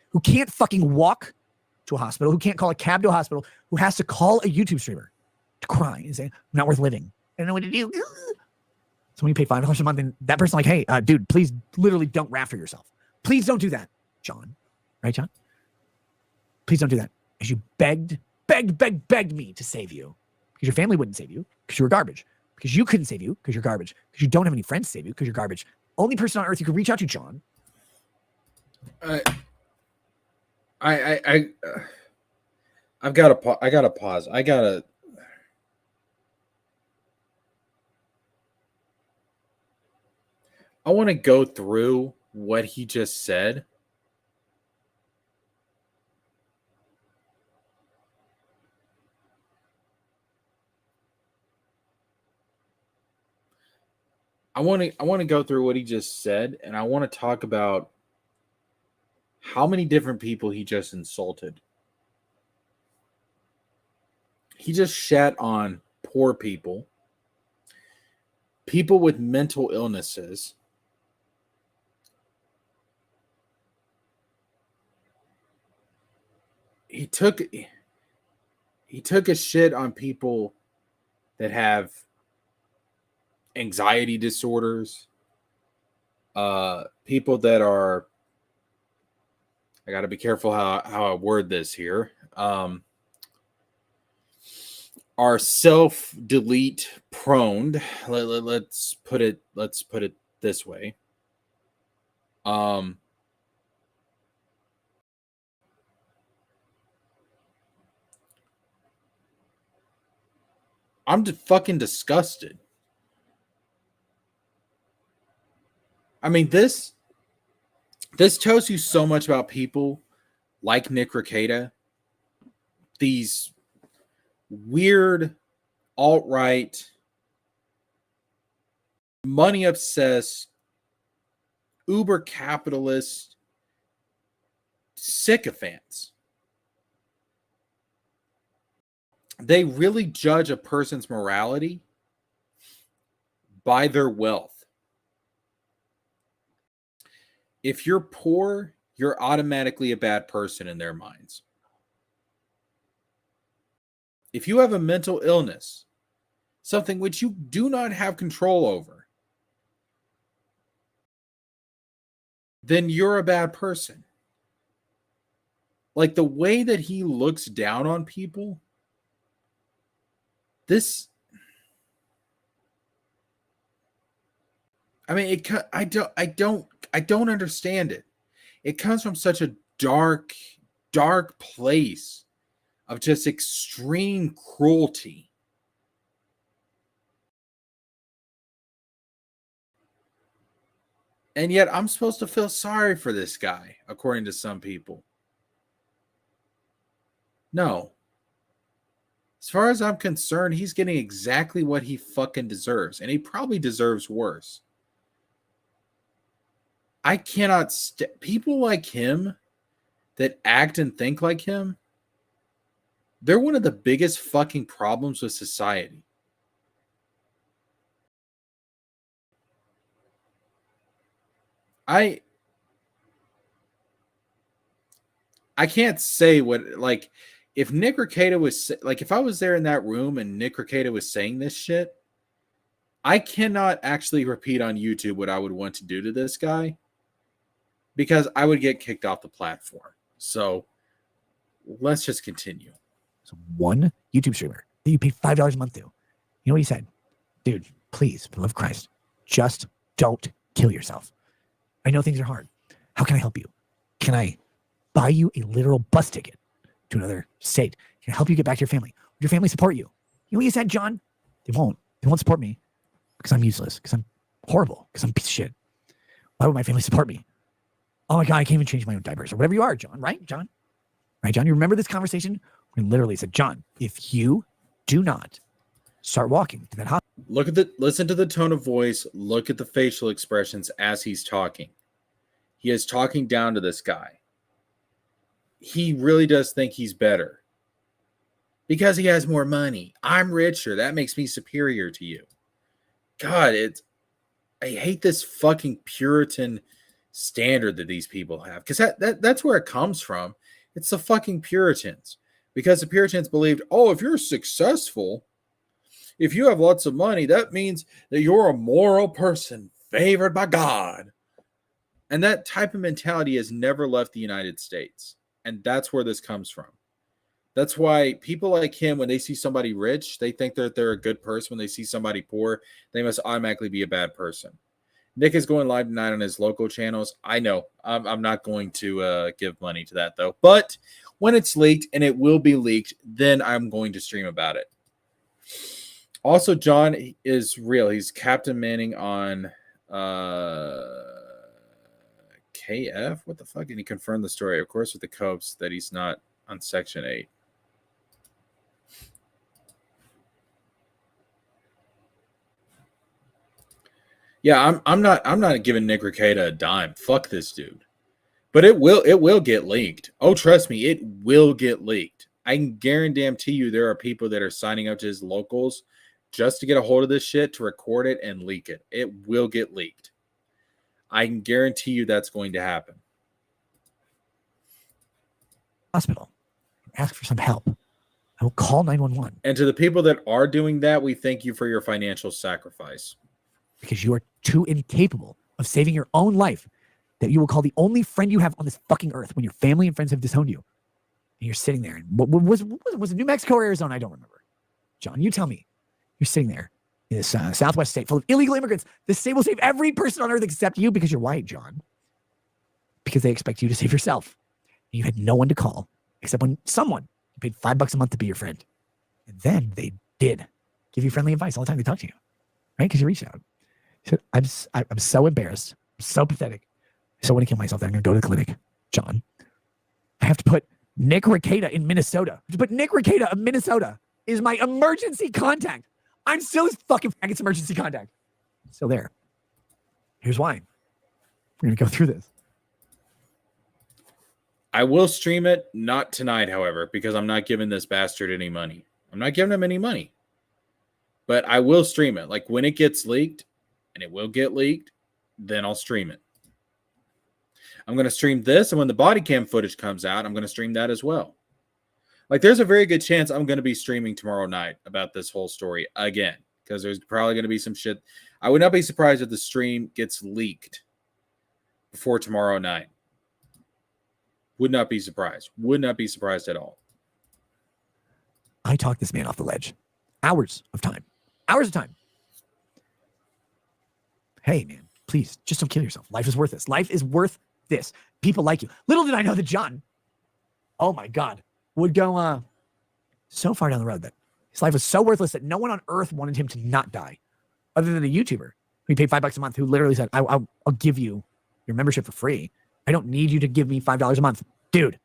who can't fucking walk to a hospital, who can't call a cab to a hospital, who has to call a YouTube streamer to cry and say, I'm not worth living. I don't know what to do. So when you pay $5 a month, and that person like, hey, dude, please literally don't rafter yourself. Please don't do that, John. Right, John? Please don't do that. As you begged me to save you. Because your family wouldn't save you, because you were garbage. Because you couldn't save you, because you're garbage. Because you don't have any friends to save you, because you're garbage. Only person on earth you can reach out to, John. I've got to I got to pause. I want to go through what he just said. I want to go through what he just said, and I want to talk about how many different people he just insulted. He just shat on poor people, people with mental illnesses, he took a shit on people that have anxiety disorders, people that are, I got to be careful how I word this here, are self-delete prone. Let's put it this way. I'm fucking disgusted. I mean, this tells you so much about people like Nick Rekieta, these weird alt-right, money-obsessed, uber-capitalist sycophants. They really judge a person's morality by their wealth. If you're poor, you're automatically a bad person in their minds. If you have a mental illness, something which you do not have control over, then you're a bad person. Like the way that he looks down on people, I mean, I don't understand it. It comes from such a dark place of just extreme cruelty. And yet I'm supposed to feel sorry for this guy, according to some people. No. As far as I'm concerned, he's getting exactly what he fucking deserves. And he probably deserves worse. I cannot people like him that act and think like him, they're one of the biggest fucking problems with society. I can't say what, like, if Nick Rekieta was, like, if I was there in that room and Nick Rekieta was saying this shit, I cannot actually repeat on YouTube what I would want to do to this guy because I would get kicked off the platform. So let's just continue. So one YouTube streamer that you pay $5 a month to. You know what he said? Dude, please, for the love of Christ, just don't kill yourself. I know things are hard. How can I help you? Can I buy you a literal bus ticket to another state? Can I help you get back to your family? Would your family support you? You know what he said, John? They won't. They won't support me because I'm useless, because I'm horrible, because I'm a piece of shit. Why would my family support me? Oh my God, I can't even change my own diapers or whatever you are, John, right, John? Right, John? You remember this conversation? We literally said, John, if you do not start walking to that hospital. Listen to the tone of voice. Look at the facial expressions as he's talking. He is talking down to this guy. He really does think he's better because he has more money. I'm richer. That makes me superior to you. God, I hate this fucking Puritan standard that these people have, because that's where it comes from. It's the fucking Puritans, because the Puritans believed, oh, if you're successful, if you have lots of money, that means that you're a moral person favored by God. And that type of mentality has never left the United States. And that's where this comes from. That's why people like him, when they see somebody rich, they think that they're a good person. When they see somebody poor, they must automatically be a bad person. Nick is going live tonight on his local channels. I know. I'm not going to give money to that, though. But when it's leaked, and it will be leaked, then I'm going to stream about it. Also, John is real. He's Captain Manning on KF? What the fuck? And he confirmed the story, of course, with the Cubs, that he's not on Section 8. Yeah, I'm not giving Nick Rekieta a dime. Fuck this dude. But it will get leaked. Oh, trust me, it will get leaked. I can guarantee you there are people that are signing up to his locals just to get a hold of this shit, to record it and leak it. It will get leaked. I can guarantee you that's going to happen. Hospital. Ask for some help. I will call 911. And to the people that are doing that, we thank you for your financial sacrifice. Because you are too incapable of saving your own life that you will call the only friend you have on this fucking earth when your family and friends have disowned you. And you're sitting there. And what was it New Mexico or Arizona? I don't remember. John, you tell me. You're sitting there in this Southwest state full of illegal immigrants. This state will save every person on earth except you because you're white, John. Because they expect you to save yourself. And you had no one to call except when someone paid $5 a month to be your friend. And then they did give you friendly advice all the time they talk to you. Right? Because you reached out. So I'm so embarrassed. I'm so pathetic. So I want to kill myself. Then I'm going to go to the clinic. John, I have to put Nick Rekieta in Minnesota. To put Nick Rekieta of Minnesota is my emergency contact. I'm still his fucking faggot's emergency contact. Still there. Here's why. We're going to go through this. I will stream it, not tonight, however, because I'm not giving this bastard any money. I'm not giving him any money. But I will stream it. Like when it gets leaked, and it will get leaked, then I'll stream it. I'm going to stream this, and when the body cam footage comes out, I'm going to stream that as well. Like, there's a very good chance I'm going to be streaming tomorrow night about this whole story again, because there's probably going to be some shit. I would not be surprised if the stream gets leaked before tomorrow night. Would not be surprised. Would not be surprised at all. I talked this man off the ledge. Hours of time. Hours of time. Hey, man, please, just don't kill yourself. Life is worth this. Life is worth this. People like you. Little did I know that John, oh my God, would go so far down the road that his life was so worthless that no one on earth wanted him to not die, other than a YouTuber who paid $5 a month, who literally said, I'll give you your membership for free. I don't need you to give me $5 a month. Dude,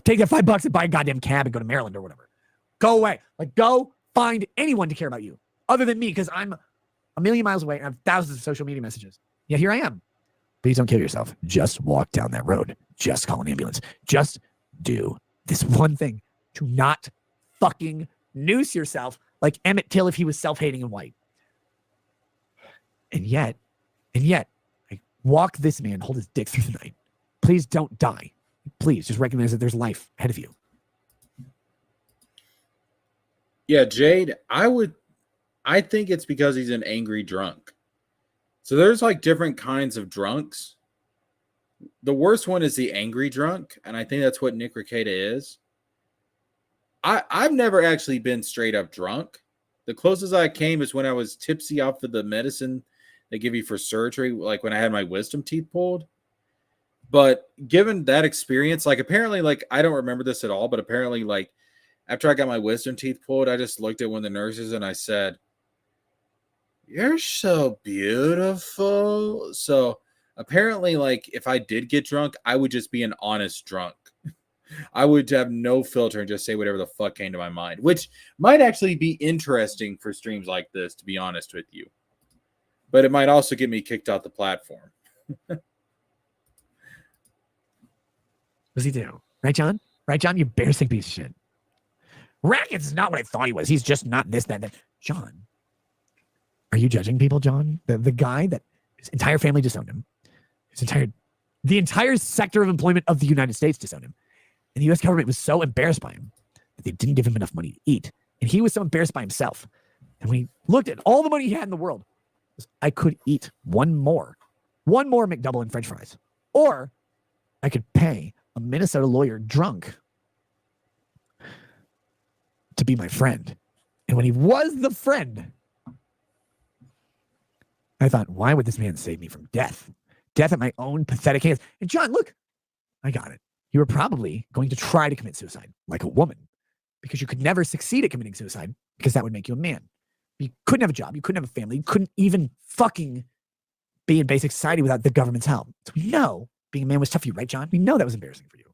take that $5 and buy a goddamn cab and go to Maryland or whatever. Go away. Like, go find anyone to care about you other than me, because I'm a million miles away and I have thousands of social media messages. Yeah, here I am. Please don't kill yourself. Just walk down that road. Just call an ambulance. Just do this one thing. To not fucking noose yourself like Emmett Till if he was self-hating and white. And yet, I walk this man, hold his dick through the night. Please don't die. Please just recognize that there's life ahead of you. Yeah, Jade, I think it's because he's an angry drunk. So there's like different kinds of drunks. The worst one is the angry drunk, and I think that's what Nick Rekieta is. I've never actually been straight up drunk. The closest I came is when I was tipsy off of the medicine they give you for surgery, like when I had my wisdom teeth pulled. But given that experience, like apparently, like I don't remember this at all, but apparently, like after I got my wisdom teeth pulled, I just looked at one of the nurses and I said, "You're so beautiful." So apparently, like if I did get drunk, I would just be an honest drunk. I would have no filter and just say whatever the fuck came to my mind, which might actually be interesting for streams like this, to be honest with you. But it might also get me kicked off the platform. What's he do? Right, John? Right, John? You embarrassing piece of shit. Racket's not what I thought he was. He's just not this, that. John, are you judging people, John? The guy that his entire family disowned him. The entire sector of employment of the United States disowned him. And the U.S. government was so embarrassed by him that they didn't give him enough money to eat. And he was so embarrassed by himself. And when he looked at all the money he had in the world, I could eat one more McDouble and French fries. Or I could pay a Minnesota lawyer drunk to be my friend. And when he was the friend, I thought, why would this man save me from death? Death at my own pathetic hands. And John, look, I got it. You were probably going to try to commit suicide like a woman because you could never succeed at committing suicide because that would make you a man. You couldn't have a job. You couldn't have a family. You couldn't even fucking be in basic society without the government's help. So we know being a man was tough for you, right, John? We know that was embarrassing for you.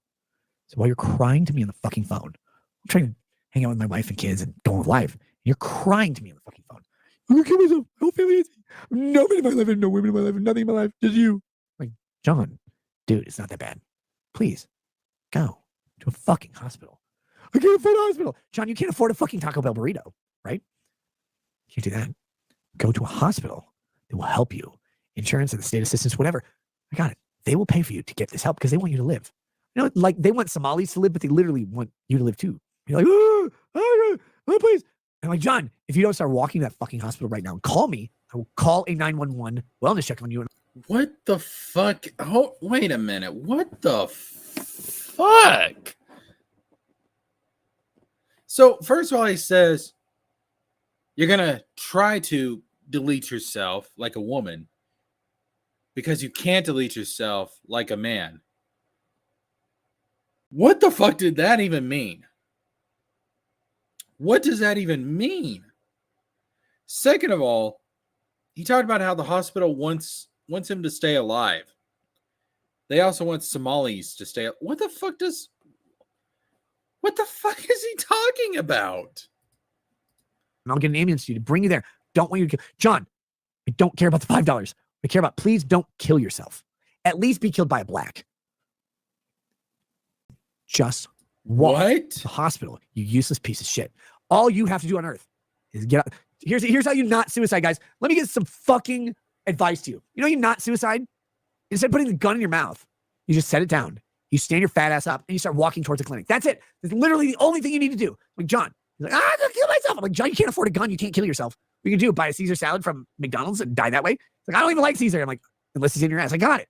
So while you're crying to me on the fucking phone, I'm trying to hang out with my wife and kids and go on with life. You're crying to me on the fucking phone. I'm gonna kill myself. My whole family hates me. Nobody in my life, no women in my life, nothing in my life, just you. Like, John, dude, it's not that bad. Please, go to a fucking hospital. I can't afford a hospital. John, you can't afford a fucking Taco Bell burrito, right? You can't do that. Go to a hospital that will help you. Insurance and the state assistance, whatever. I got it. They will pay for you to get this help because they want you to live. You know, like they want Somalis to live, but they literally want you to live too. You're like, oh, please. I'm like, John, if you don't start walking to that fucking hospital right now and call me, I will call a 911 wellness check on you. What the fuck? Oh, wait a minute. What the fuck? So, first of all, he says, you're going to try to delete yourself like a woman because you can't delete yourself like a man. What the fuck did that even mean? What does that even mean? Second of all, he talked about how the hospital wants him to stay alive. They also want Somalis to stay. What the fuck is he talking about? And I'll get an ambulance to you to bring you there. Don't want you to kill. John, I don't care about the $5. I care about, please don't kill yourself. At least be killed by a black. Just walk to the hospital, you useless piece of shit. All you have to do on earth is get up. Here's how you not suicide, guys. Let me get some fucking advice to you. You know you not suicide? Instead of putting the gun in your mouth, you just set it down. You stand your fat ass up and you start walking towards the clinic. That's it. That's literally the only thing you need to do. Like, John, he's like, I'm gonna kill myself. I'm like, John, you can't afford a gun. You can't kill yourself. What you can do, buy a Caesar salad from McDonald's and die that way. He's like, I don't even like Caesar. I'm like, unless he's in your ass. I got it.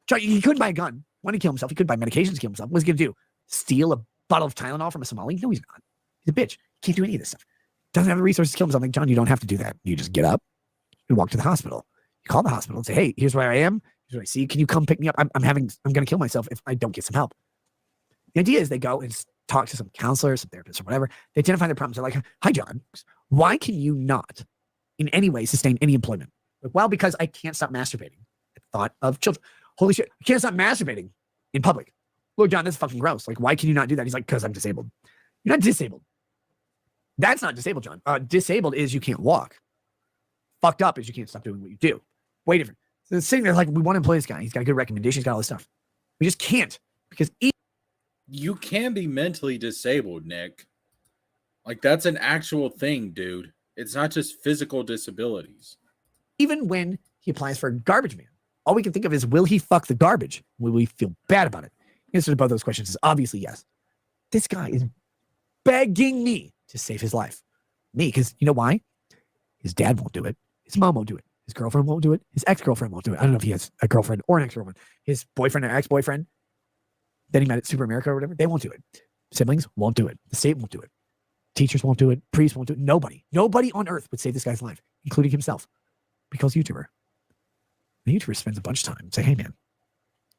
John, he couldn't buy a gun. When he killed himself, he could buy medications to kill himself. What's he gonna do? Steal a bottle of Tylenol from a Somali? No, he's not. He's a bitch. He can't do any of this stuff. Doesn't have the resources to kill himself. I'm like, John, you don't have to do that. You just get up and walk to the hospital. You call the hospital and say, hey, here's where I am. Here's what I see. Can you come pick me up? I'm going to kill myself if I don't get some help. The idea is they go and talk to some counselor, some therapist, or whatever. They identify their problems. They're like, hi, John. Why can you not in any way sustain any employment? Like, well, because I can't stop masturbating at the thought of children. Holy shit. I can't stop masturbating in public. Look, John, that's fucking gross. Like, why can you not do that? He's like, because I'm disabled. You're not disabled. That's not disabled, John. Disabled is you can't walk. Fucked up is you can't stop doing what you do. Way different. So it's sitting there like, we want to employ this guy. He's got a good recommendation. He's got all this stuff. We just can't because you can be mentally disabled, Nick. Like, that's an actual thing, dude. It's not just physical disabilities. Even when he applies for a garbage man, all we can think of is, will he fuck the garbage? Will we feel bad about it? The answer to both those questions is obviously yes. This guy is begging me to save his life. Me, because you know why? His dad won't do it. His mom won't do it. His girlfriend won't do it. His ex-girlfriend won't do it. I don't know if he has a girlfriend or an ex-girlfriend. His boyfriend or ex-boyfriend that he met at Super America or whatever, they won't do it. Siblings won't do it. The state won't do it. Teachers won't do it. Priests won't do it. Nobody on earth would save this guy's life, including himself, because YouTuber. The YouTuber spends a bunch of time saying, hey, man,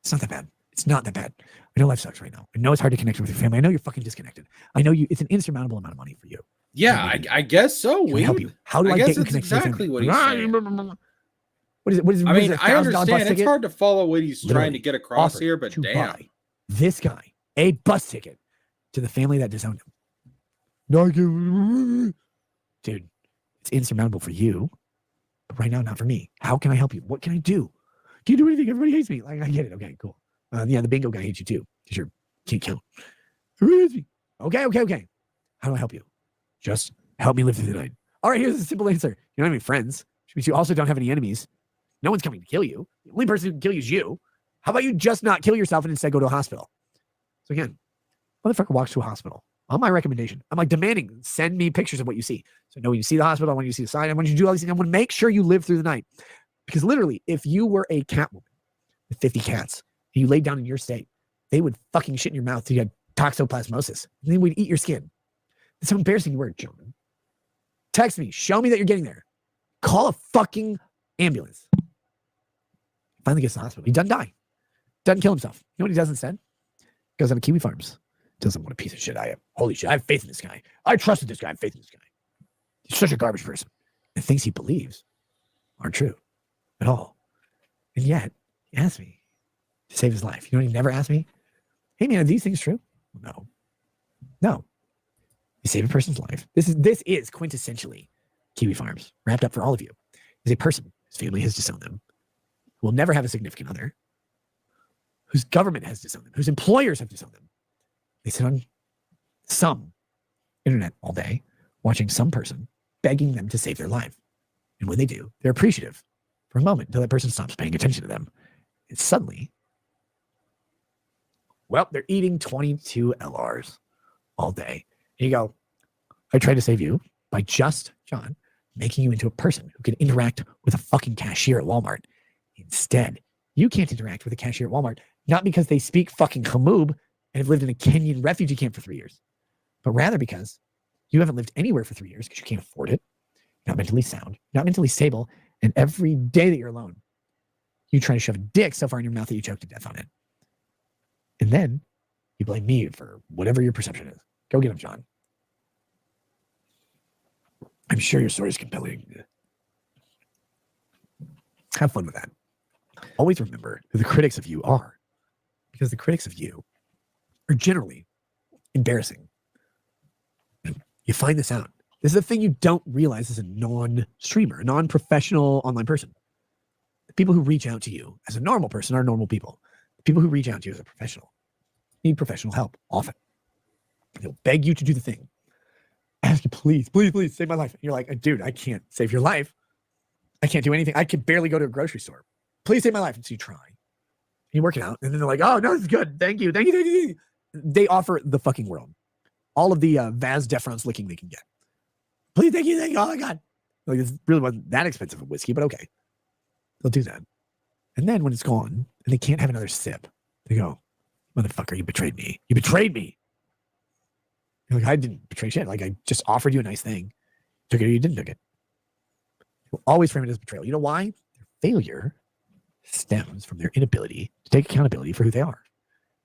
it's not that bad. It's not that bad. I know life sucks right now. I know it's hard to connect with your family. I know you're fucking disconnected. I know it's an insurmountable amount of money for you. Yeah, I guess so. Can I help you? How do I get you connected exactly to what your he's family? saying. What is it? What is it? I mean, it, I $1,000 understand. bus It's ticket? hard to follow what he's trying to get across here, but to damn. buy this guy a bus ticket to the family that disowned him. No, dude, it's insurmountable for you, but right now, not for me. How can I help you? What can I do? Can you do anything? Everybody hates me. Like, I get it. Okay, cool. Yeah, the bingo guy hates you too because you can't count. Everybody hates me. Okay. How do I help you? Just help me live through the night. All right, here's a simple answer. You don't have any friends, which means you also don't have any enemies. No one's coming to kill you. The only person who can kill you is you. How about you just not kill yourself and instead go to a hospital? So again, motherfucker walks to a hospital. On my recommendation, I'm like demanding, send me pictures of what you see. So I know when you see the hospital, I want you to see the sign. I want you to do all these things. I want to make sure you live through the night. Because literally, if you were a cat woman with 50 cats, and you laid down in your state, they would fucking shit in your mouth till you had toxoplasmosis. And then we'd eat your skin. It's an embarrassing word, gentlemen. Text me. Show me that you're getting there. Call a fucking Ambulance. Finally gets to the hospital. He doesn't die. Doesn't kill himself. You know what he does instead? Goes on to Kiwi Farms. Tells him what a piece of shit I am. Holy shit, I have faith in this guy. I trusted this guy. I have faith in this guy. He's such a garbage person. The things he believes aren't true at all. And yet, he asked me to save his life. You know what he never asked me? Hey man, are these things true? No. No. You save a person's life. This is quintessentially Kiwi Farms, wrapped up for all of you. Is a person whose family has disowned them, who will never have a significant other, whose government has disowned them, whose employers have disowned them. They sit on some internet all day, watching some person begging them to save their life. And when they do, they're appreciative for a moment until that person stops paying attention to them. And suddenly, well, they're eating 22 LRs all day. And you go, I tried to save you by just, John, making you into a person who can interact with a fucking cashier at Walmart. Instead, you can't interact with a cashier at Walmart, not because they speak fucking Hamoob and have lived in a Kenyan refugee camp for 3 years, but rather because you haven't lived anywhere for 3 years because you can't afford it. You're not mentally sound, you're not mentally stable, and every day that you're alone, you try to shove a dick so far in your mouth that you choke to death on it. And then you blame me for whatever your perception is. Go get him, John. I'm sure your story is compelling. Have fun with that. Always remember who the critics of you are, because the critics of you are generally embarrassing. You find this out. This is the thing you don't realize as a non-streamer, a non-professional online person. The people who reach out to you as a normal person are normal people. The people who reach out to you as a professional need professional help often. They'll beg you to do the thing. Ask you, please, please, please save my life. And you're like, dude, I can't save your life. I can't do anything. I can barely go to a grocery store. Please save my life. And so you try. And you work it out. And then they're like, oh, no, this is good. Thank you. Thank you. Thank you. They offer the fucking world. All of the Vaz deference licking they can get. Please, thank you. Thank you. Oh, my God. Like, this really wasn't that expensive of whiskey, but okay. They'll do that. And then when it's gone and they can't have another sip, they go, motherfucker, you betrayed me. You betrayed me. You're like, I didn't betray shit. Like, I just offered you a nice thing. Took it or you didn't take it. You'll always frame it as betrayal. You know why? Their failure stems from their inability to take accountability for who they are.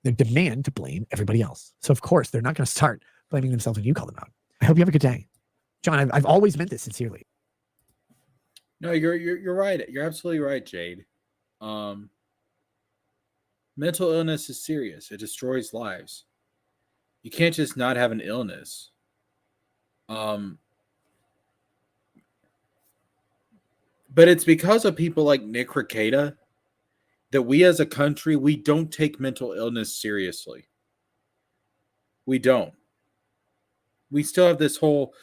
Their demand to blame everybody else. So, of course, they're not going to start blaming themselves when you call them out. I hope you have a good day. John, I've always meant this sincerely. No, you're right. You're absolutely right, Jade. Mental illness is serious. It destroys lives. You can't just not have an illness. But it's because of people like Nick Rekieta that we as a country, we don't take mental illness seriously. We don't. We still have this whole,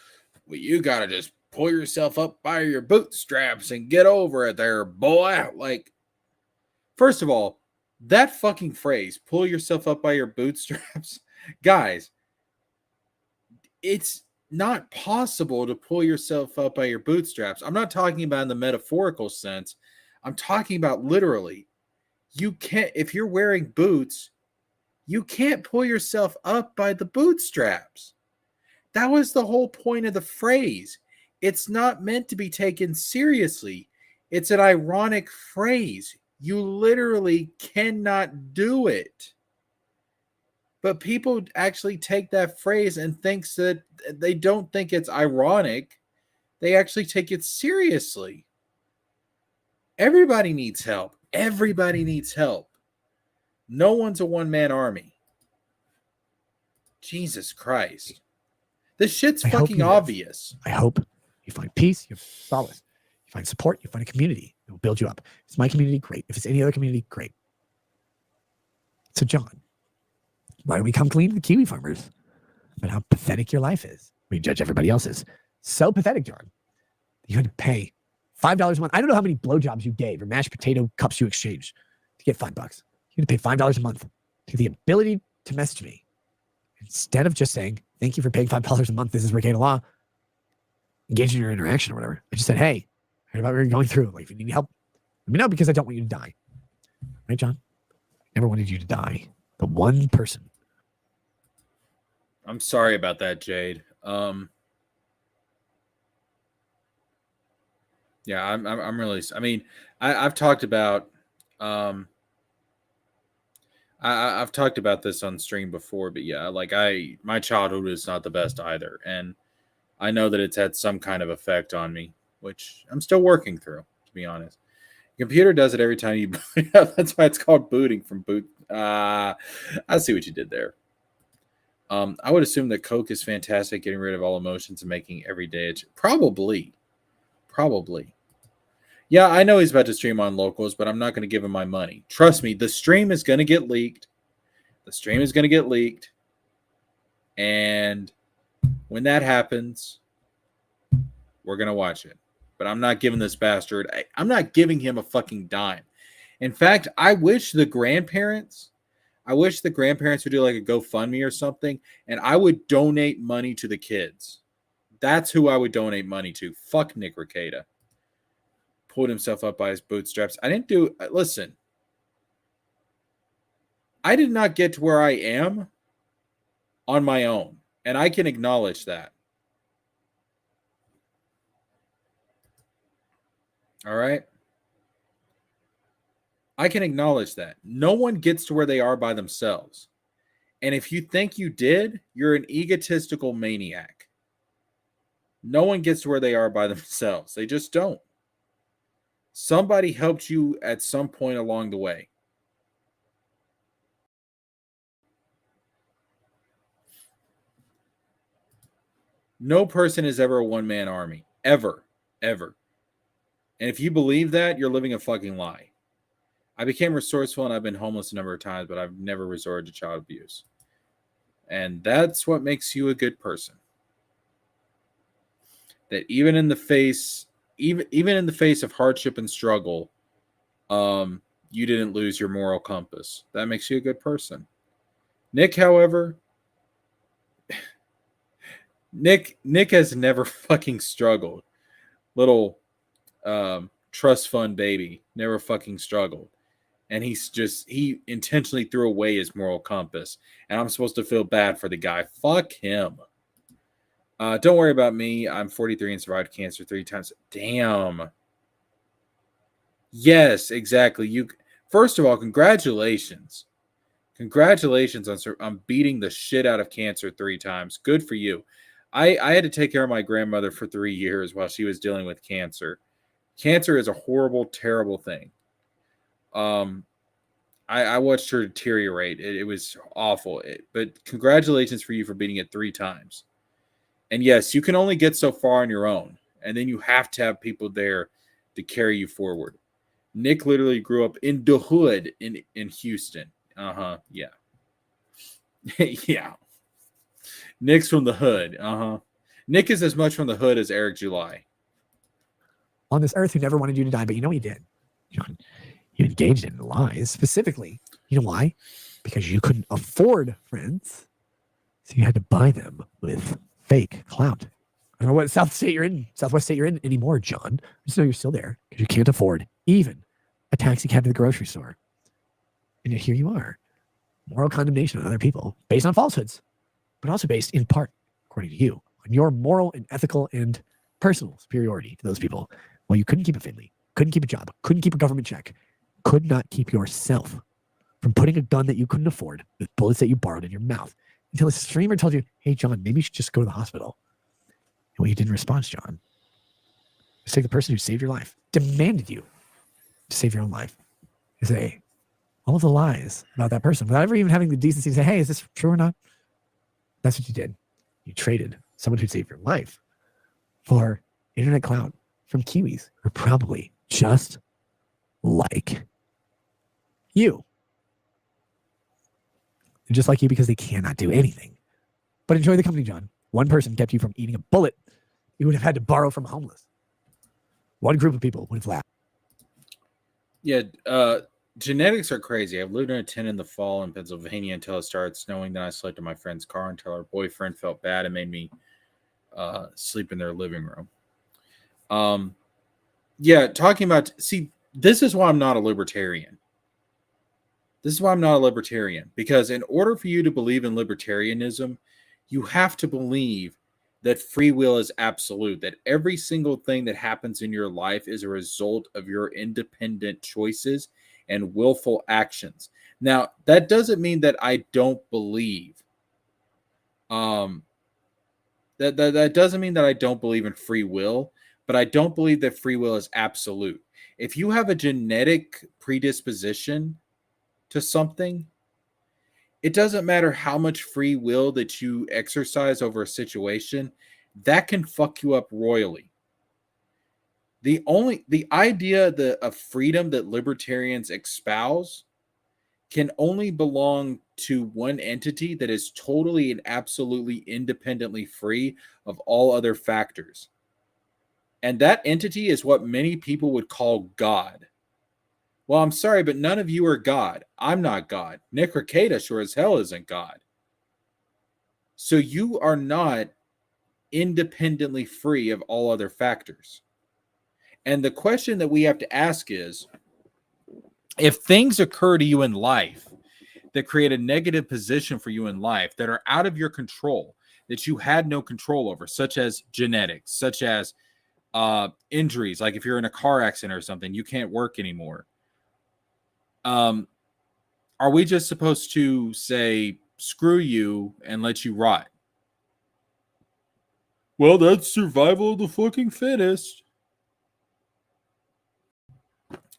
well, you got to just pull yourself up by your bootstraps and get over it there, boy. Like, first of all, that fucking phrase, pull yourself up by your bootstraps, guys, it's not possible to pull yourself up by your bootstraps. I'm not talking about in the metaphorical sense. I'm talking about literally. You can't, if you're wearing boots, you can't pull yourself up by the bootstraps. That was the whole point of the phrase. It's not meant to be taken seriously. It's an ironic phrase. You literally cannot do it. But people actually take that phrase and thinks that they don't think it's ironic. They actually take it seriously. Everybody needs help. Everybody needs help. No one's a one-man army. Jesus Christ. This shit's fucking obvious. I hope you find peace, you have solace, you find support, you find a community that will build you up. If it's my community, great. If it's any other community, great. So, John, why don't we come clean to the Kiwi farmers about how pathetic your life is? We judge everybody else's. So pathetic, John. You had to pay $5 a month. I don't know how many blowjobs you gave or mashed potato cups you exchanged to get $5. You had to pay $5 a month to get the ability to message me. Instead of just saying, thank you for paying $5 a month. This is Rekieta Law. Engage in your interaction or whatever. I just said, hey, I heard about what you're going through. Like, if you need help, let me know because I don't want you to die. Right, John? Never wanted you to die. The one person. I'm sorry about that, Jade. Yeah, I'm really. I mean, I've talked about I've talked about this on stream before, but yeah, like my childhood is not the best either, and I know that it's had some kind of effect on me, which I'm still working through, to be honest. Computer does it every time you boot up. That's why it's called booting from boot. I see what you did there. I would assume that Coke is fantastic, getting rid of all emotions and making every day. Probably. Yeah, I know he's about to stream on locals, but I'm not going to give him my money. Trust me, the stream is going to get leaked. And when that happens, we're going to watch it. But I'm not giving this bastard, I'm not giving him a fucking dime. In fact, I wish the grandparents would do like a GoFundMe or something, and I would donate money to the kids. That's who I would donate money to. Fuck Nick Rekieta. Pulled himself up by his bootstraps. Listen. I did not get to where I am on my own, and I can acknowledge that. All right? I can acknowledge that. No one gets to where they are by themselves. And if you think you did, you're an egotistical maniac. No one gets to where they are by themselves. They just don't. Somebody helped you at some point along the way. No person is ever a one-man army. Ever. And if you believe that, you're living a fucking lie. I became resourceful and I've been homeless a number of times, but I've never resorted to child abuse. And that's what makes you a good person. That even in the face of hardship and struggle, you didn't lose your moral compass. That makes you a good person. Nick, however, Nick has never fucking struggled. Little trust fund baby never fucking struggled. And he intentionally threw away his moral compass. And I'm supposed to feel bad for the guy. Fuck him. Don't worry about me. I'm 43 and survived cancer 3 times. Damn. Yes, exactly. First of all, congratulations. Congratulations on beating the shit out of cancer 3 times. Good for you. I had to take care of my grandmother for 3 years while she was dealing with cancer. Cancer is a horrible, terrible thing. I watched her deteriorate. It was awful. But congratulations for you for beating it 3 times. And yes, you can only get so far on your own. And then you have to have people there to carry you forward. Nick literally grew up in the hood in Houston. Yeah. Yeah. Nick's from the hood. Nick is as much from the hood as Eric July. On this earth who never wanted you to die, but you know what he did? John, you engaged in lies. Specifically, you know why? Because you couldn't afford friends. So you had to buy them with fake clout. I don't know what Southwest state you're in anymore, John. I just know you're still there because you can't afford even a taxi cab to the grocery store. And yet here you are. Moral condemnation on other people based on falsehoods, but also based in part, according to you, on your moral and ethical and personal superiority to those people. Well, you couldn't keep a family, couldn't keep a job, couldn't keep a government check, could not keep yourself from putting a gun that you couldn't afford with bullets that you borrowed in your mouth until a streamer told you, hey, John, maybe you should just go to the hospital. And well, you didn't respond, John. It's like the person who saved your life demanded you to save your own life. You say all of the lies about that person without ever even having the decency to say, hey, is this true or not? That's what you did. You traded someone who saved your life for internet clout from Kiwis who are probably just like you. They're just like you because they cannot do anything. But enjoy the company, John. One person kept you from eating a bullet you would have had to borrow from homeless. One group of people would have laughed. Yeah, genetics are crazy. I've lived in a tent in the fall in Pennsylvania until it started snowing. Then I slept in my friend's car until her boyfriend felt bad and made me sleep in their living room. Yeah, talking about, see, this is why I'm not a libertarian. Because in order for you to believe in libertarianism, you have to believe that free will is absolute, that every single thing that happens in your life is a result of your independent choices and willful actions. Now, that doesn't mean that I don't believe. That doesn't mean that I don't believe in free will, but I don't believe that free will is absolute. If you have a genetic predisposition to something, it doesn't matter how much free will that you exercise over a situation, that can fuck you up royally. The idea of freedom that libertarians espouse can only belong to one entity that is totally and absolutely independently free of all other factors. And that entity is what many people would call God. Well, I'm sorry, but none of you are God. I'm not God. Nick Rekieta sure as hell isn't God. So you are not independently free of all other factors. And the question that we have to ask is, if things occur to you in life that create a negative position for you in life that are out of your control, that you had no control over, such as genetics, such as injuries, like if you're in a car accident or something, you can't work anymore. Are we just supposed to say, screw you and let you rot? Well, that's survival of the fucking fittest.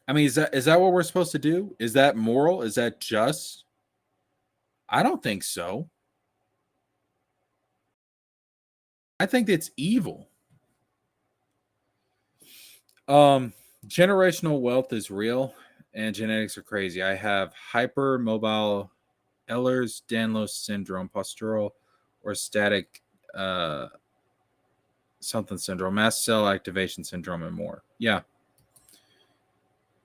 I mean, is that what we're supposed to do? Is that moral? Is that just? I don't think so. I think it's evil. Generational wealth is real and genetics are crazy. I have hypermobile Ehlers-Danlos syndrome, postural or static something syndrome, mast cell activation syndrome, and more. Yeah.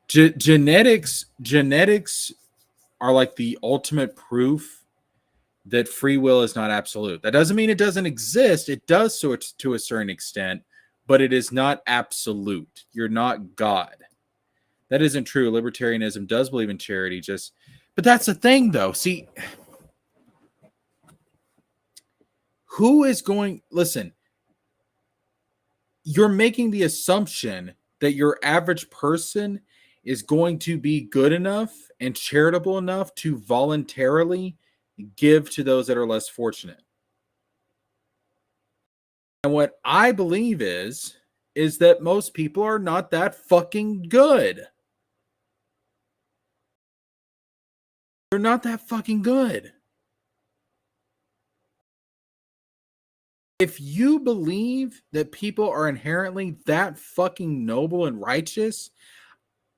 Genetics are like the ultimate proof that free will is not absolute. That doesn't mean it doesn't exist. It does so to a certain extent, but it is not absolute. You're not God. That isn't true. Libertarianism does believe in charity, but that's the thing, though. See, listen, you're making the assumption that your average person is going to be good enough and charitable enough to voluntarily give to those that are less fortunate. And what I believe is that most people are not that fucking good. They're not that fucking good. If you believe that people are inherently that fucking noble and righteous,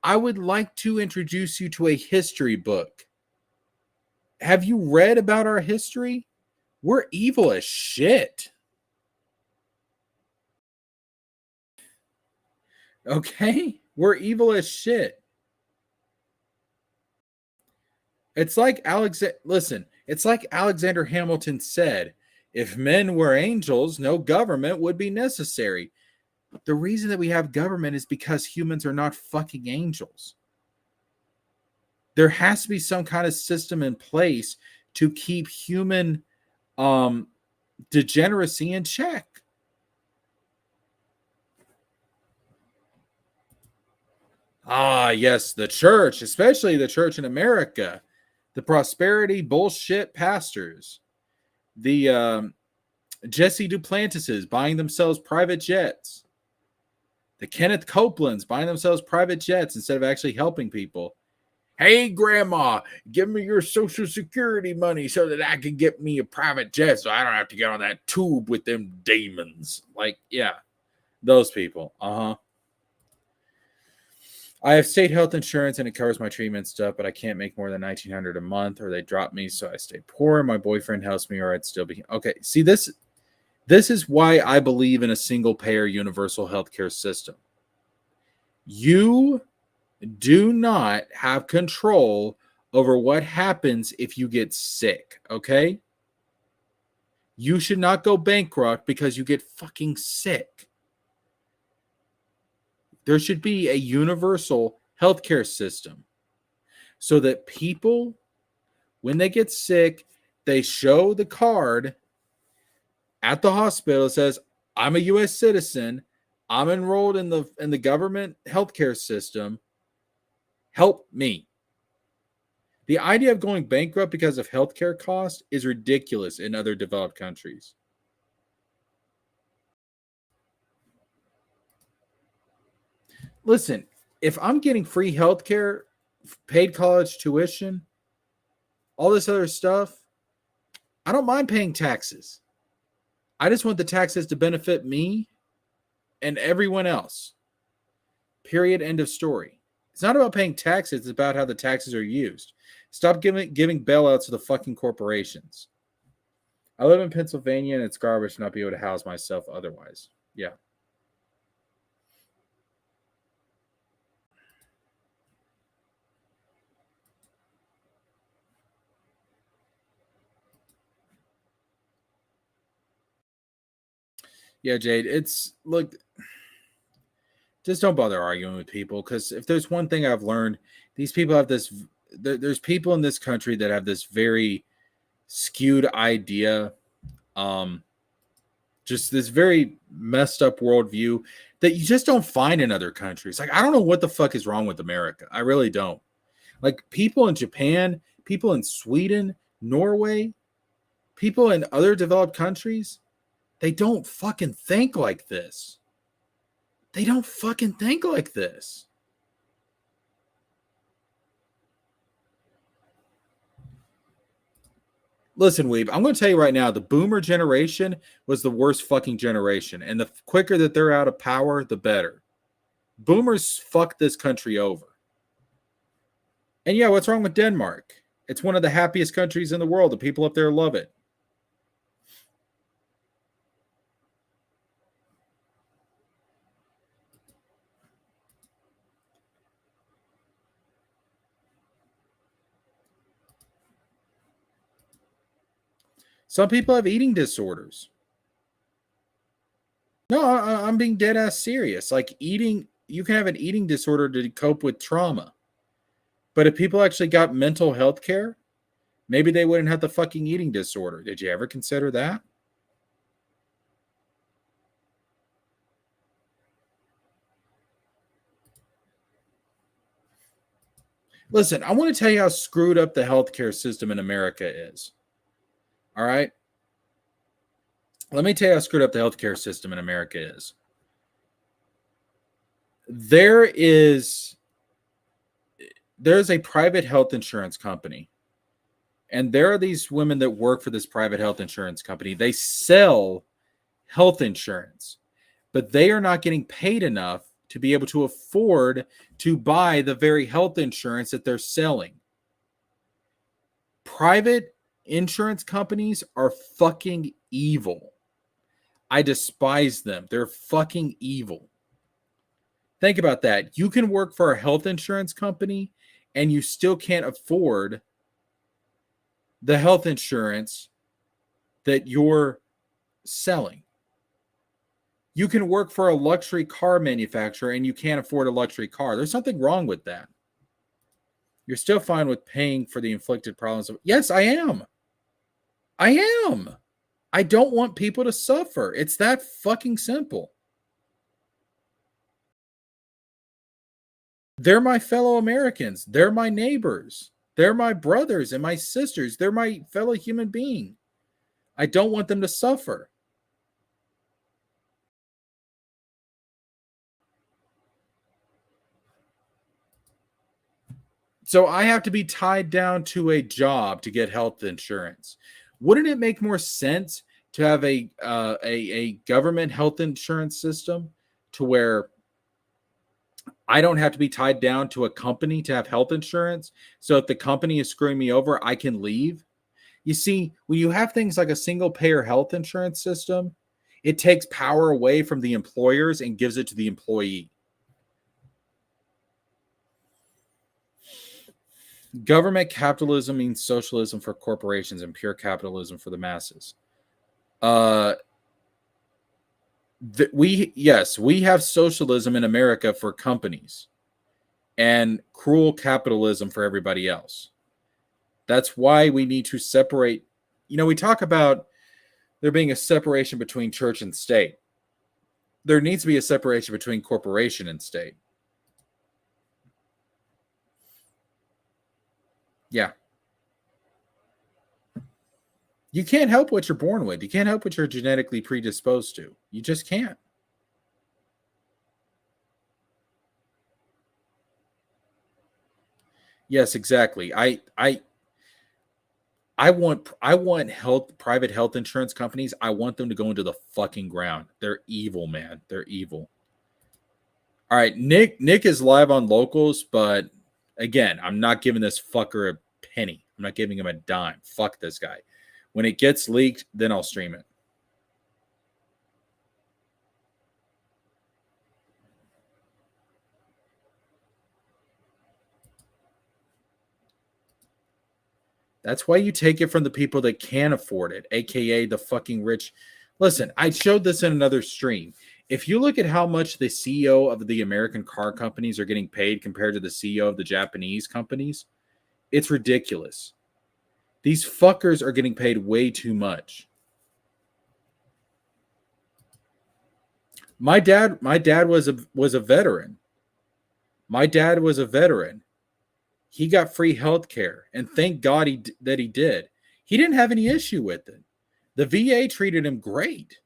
I would like to introduce you to a history book. Have you read about our history? We're evil as shit. Okay? We're evil as shit. It's like Alexander Hamilton said, if men were angels, no government would be necessary. The reason that we have government is because humans are not fucking angels. There has to be some kind of system in place to keep human degeneracy in check. Ah, yes, the church, especially the church in America, the prosperity bullshit pastors, the Jesse Duplantises buying themselves private jets, the Kenneth Copelands buying themselves private jets instead of actually helping people. Hey, grandma, give me your social security money so that I can get me a private jet so I don't have to get on that tube with them demons. Like, yeah, those people. I have state health insurance and it covers my treatment stuff, but I can't make more than $1,900 a month or they drop me, so I stay poor. My boyfriend helps me or I'd still be... Okay, see, this is why I believe in a single-payer universal healthcare system. You do not have control over what happens if you get sick, okay? You should not go bankrupt because you get fucking sick. There should be a universal healthcare system so that people, when they get sick, they show the card at the hospital. It says, I'm a U.S. citizen. I'm enrolled in the government healthcare system. Help me. The idea of going bankrupt because of healthcare costs is ridiculous in other developed countries. Listen, if I'm getting free healthcare, paid college tuition, all this other stuff, I don't mind paying taxes. I just want the taxes to benefit me and everyone else. Period. End of story. It's not about paying taxes. It's about how the taxes are used. Stop giving bailouts to the fucking corporations. I live in Pennsylvania, and it's garbage to not be able to house myself otherwise. Yeah. Yeah, Jade, look, just don't bother arguing with people, because if there's one thing I've learned, these people have there's people in this country that have this very skewed idea, just this very messed up worldview that you just don't find in other countries. Like, I don't know what the fuck is wrong with America. I really don't. Like, people in Japan, people in Sweden, Norway, people in other developed countries, they don't fucking think like this. They don't fucking think like this. Listen, Weeb, I'm going to tell you right now, the boomer generation was the worst fucking generation. And the quicker that they're out of power, the better. Boomers fucked this country over. And yeah, what's wrong with Denmark? It's one of the happiest countries in the world. The people up there love it. Some people have eating disorders. No, I'm being dead ass serious. Like, you can have an eating disorder to cope with trauma. But if people actually got mental health care, maybe they wouldn't have the fucking eating disorder. Did you ever consider that? Listen, I want to tell you how screwed up the healthcare system in America is. All right? Let me tell you how screwed up the healthcare system in America is. There's a private health insurance company. And there are these women that work for this private health insurance company. They sell health insurance, but they are not getting paid enough to be able to afford to buy the very health insurance that they're selling. Private insurance companies are fucking evil. I despise them. They're fucking evil. Think about that. You can work for a health insurance company and you still can't afford the health insurance that you're selling. You can work for a luxury car manufacturer and you can't afford a luxury car. There's something wrong with that. You're still fine with paying for the inflicted problems. Yes, I am. I am. I don't want people to suffer. It's that fucking simple. They're my fellow Americans. They're my neighbors. They're my brothers and my sisters. They're my fellow human being. I don't want them to suffer. So I have to be tied down to a job to get health insurance. Wouldn't it make more sense to have a government health insurance system to where I don't have to be tied down to a company to have health insurance? So if the company is screwing me over, I can leave. You see, when you have things like a single payer health insurance system, it takes power away from the employers and gives it to the employee. Government capitalism means socialism for corporations and pure capitalism for the masses. We have socialism in America for companies and cruel capitalism for everybody else. That's why we need to separate. You know, we talk about there being a separation between church and state. There needs to be a separation between corporation and state. Yeah. You can't help what you're born with. You can't help what you're genetically predisposed to. You just can't. Yes, exactly. I want private health insurance companies. I want them to go into the fucking ground. They're evil, man. They're evil. All right, Nick is live on Locals, but again, I'm not giving this fucker a penny. I'm not giving him a dime. Fuck this guy. When it gets leaked, then I'll stream it. That's why you take it from the people that can afford it, aka the fucking rich. Listen, I showed this in another stream. If you look at how much the CEO of the American car companies are getting paid compared to the CEO of the Japanese companies, it's ridiculous. These fuckers are getting paid way too much. My dad was a veteran. My dad was a veteran. He got free health care, and thank God that he did. He didn't have any issue with it. The VA treated him great.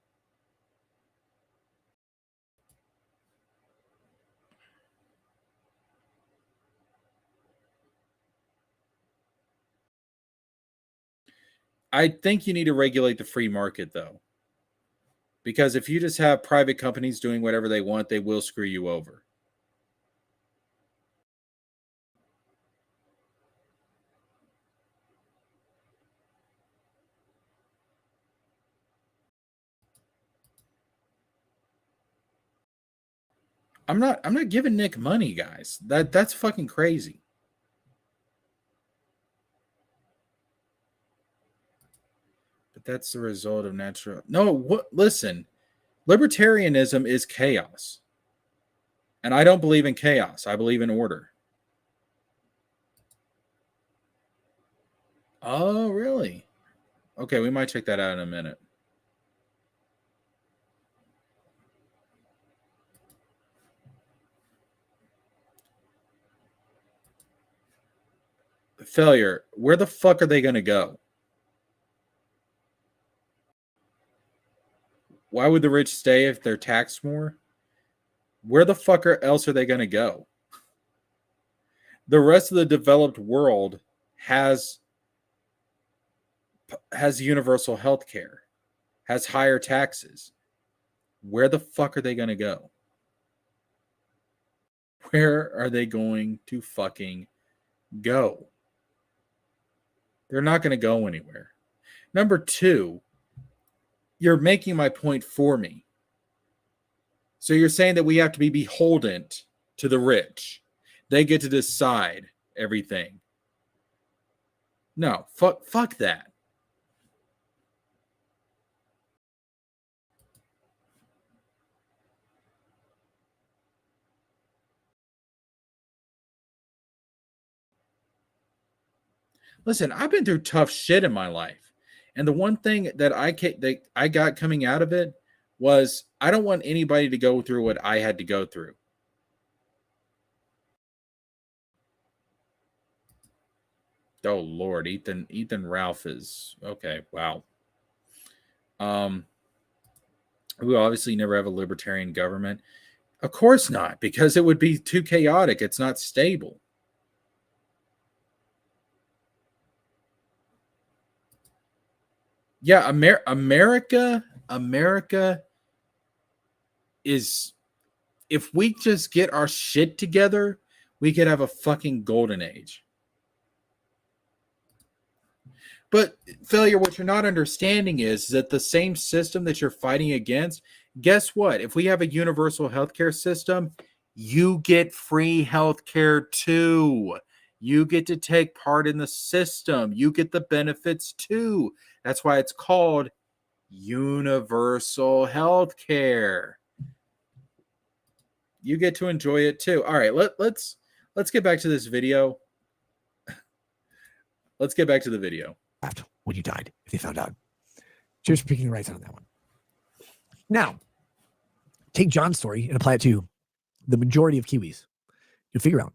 I think you need to regulate the free market, though. Because if you just have private companies doing whatever they want, they will screw you over. I'm not giving Nick money, guys. That's fucking crazy. But that's the result of natural. No, what? Listen, libertarianism is chaos. And I don't believe in chaos. I believe in order. Oh, really? Okay, we might check that out in a minute. Failure. Where the fuck are they going to go? Why would the rich stay if they're taxed more? Where the fuck else are they going to go? The rest of the developed world has universal health care, has higher taxes. Where the fuck are they going to go? Where are they going to fucking go? They're not going to go anywhere. Number two, you're making my point for me. So you're saying that we have to be beholden to the rich. They get to decide everything. No, fuck that. Listen, I've been through tough shit in my life. And the one thing that I got coming out of it was I don't want anybody to go through what I had to go through. Oh Lord, Ethan Ralph is okay. Wow. We obviously never have a libertarian government. Of course not, because it would be too chaotic. It's not stable. Yeah, America is, if we just get our shit together, we could have a fucking golden age. But failure, what you're not understanding is that the same system that you're fighting against, guess what? If we have a universal healthcare system, you get free healthcare too. You get to take part in the system. You get the benefits too. That's why it's called universal healthcare. You get to enjoy it too. All right, let's get back to this video. Let's get back to the video. When you died, if they found out. Cheers for picking the right side on that one. Now, take John's story and apply it to the majority of Kiwis. You'll figure out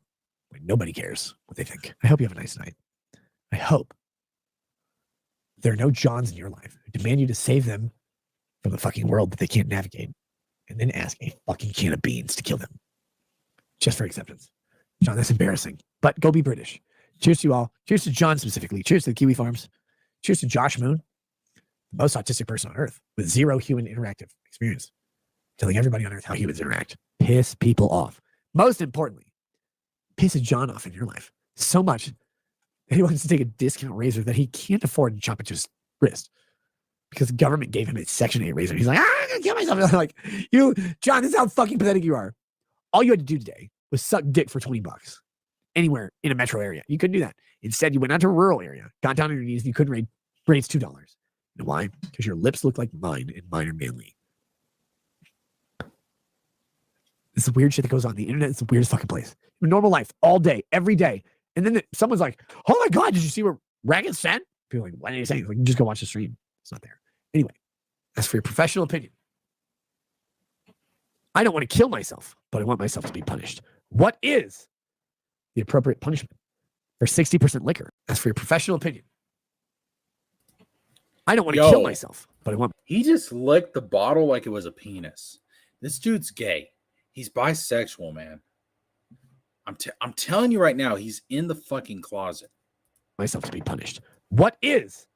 why nobody cares what they think. I hope you have a nice night. I hope there are no Johns in your life who demand you to save them from the fucking world that they can't navigate and then ask a fucking can of beans to kill them just for acceptance. John, that's embarrassing, but go be British. Cheers to you all. Cheers to John specifically. Cheers to the Kiwi Farms. Cheers to Josh Moon, the most autistic person on earth with zero human interactive experience, telling everybody on earth how humans interact. Piss people off. Most importantly, pisses John off in your life so much that he wants to take a discount razor that he can't afford and chop it to his wrist because the government gave him a Section 8 razor. He's like, I'm going to kill myself. I'm like, you, John, this is how fucking pathetic you are. All you had to do today was suck dick for $20 anywhere in a metro area. You couldn't do that. Instead, you went out to a rural area, got down on your knees, and you couldn't raise $2. You know why? Because your lips look like mine and mine are manly. This is weird shit that goes on. The internet is the weirdest fucking place. In normal life, all day, every day. And then someone's like, oh my God, did you see what Reka said? People are like, what are you saying? Like, just go watch the stream. It's not there. Anyway, as for your professional opinion, I don't want to kill myself, but I want myself to be punished. What is the appropriate punishment for 60% liquor? As for your professional opinion, I don't want to kill myself, but I want. He just licked the bottle like it was a penis. This dude's gay. He's bisexual, man. I'm telling you right now, he's in the fucking closet. Myself to be punished. What is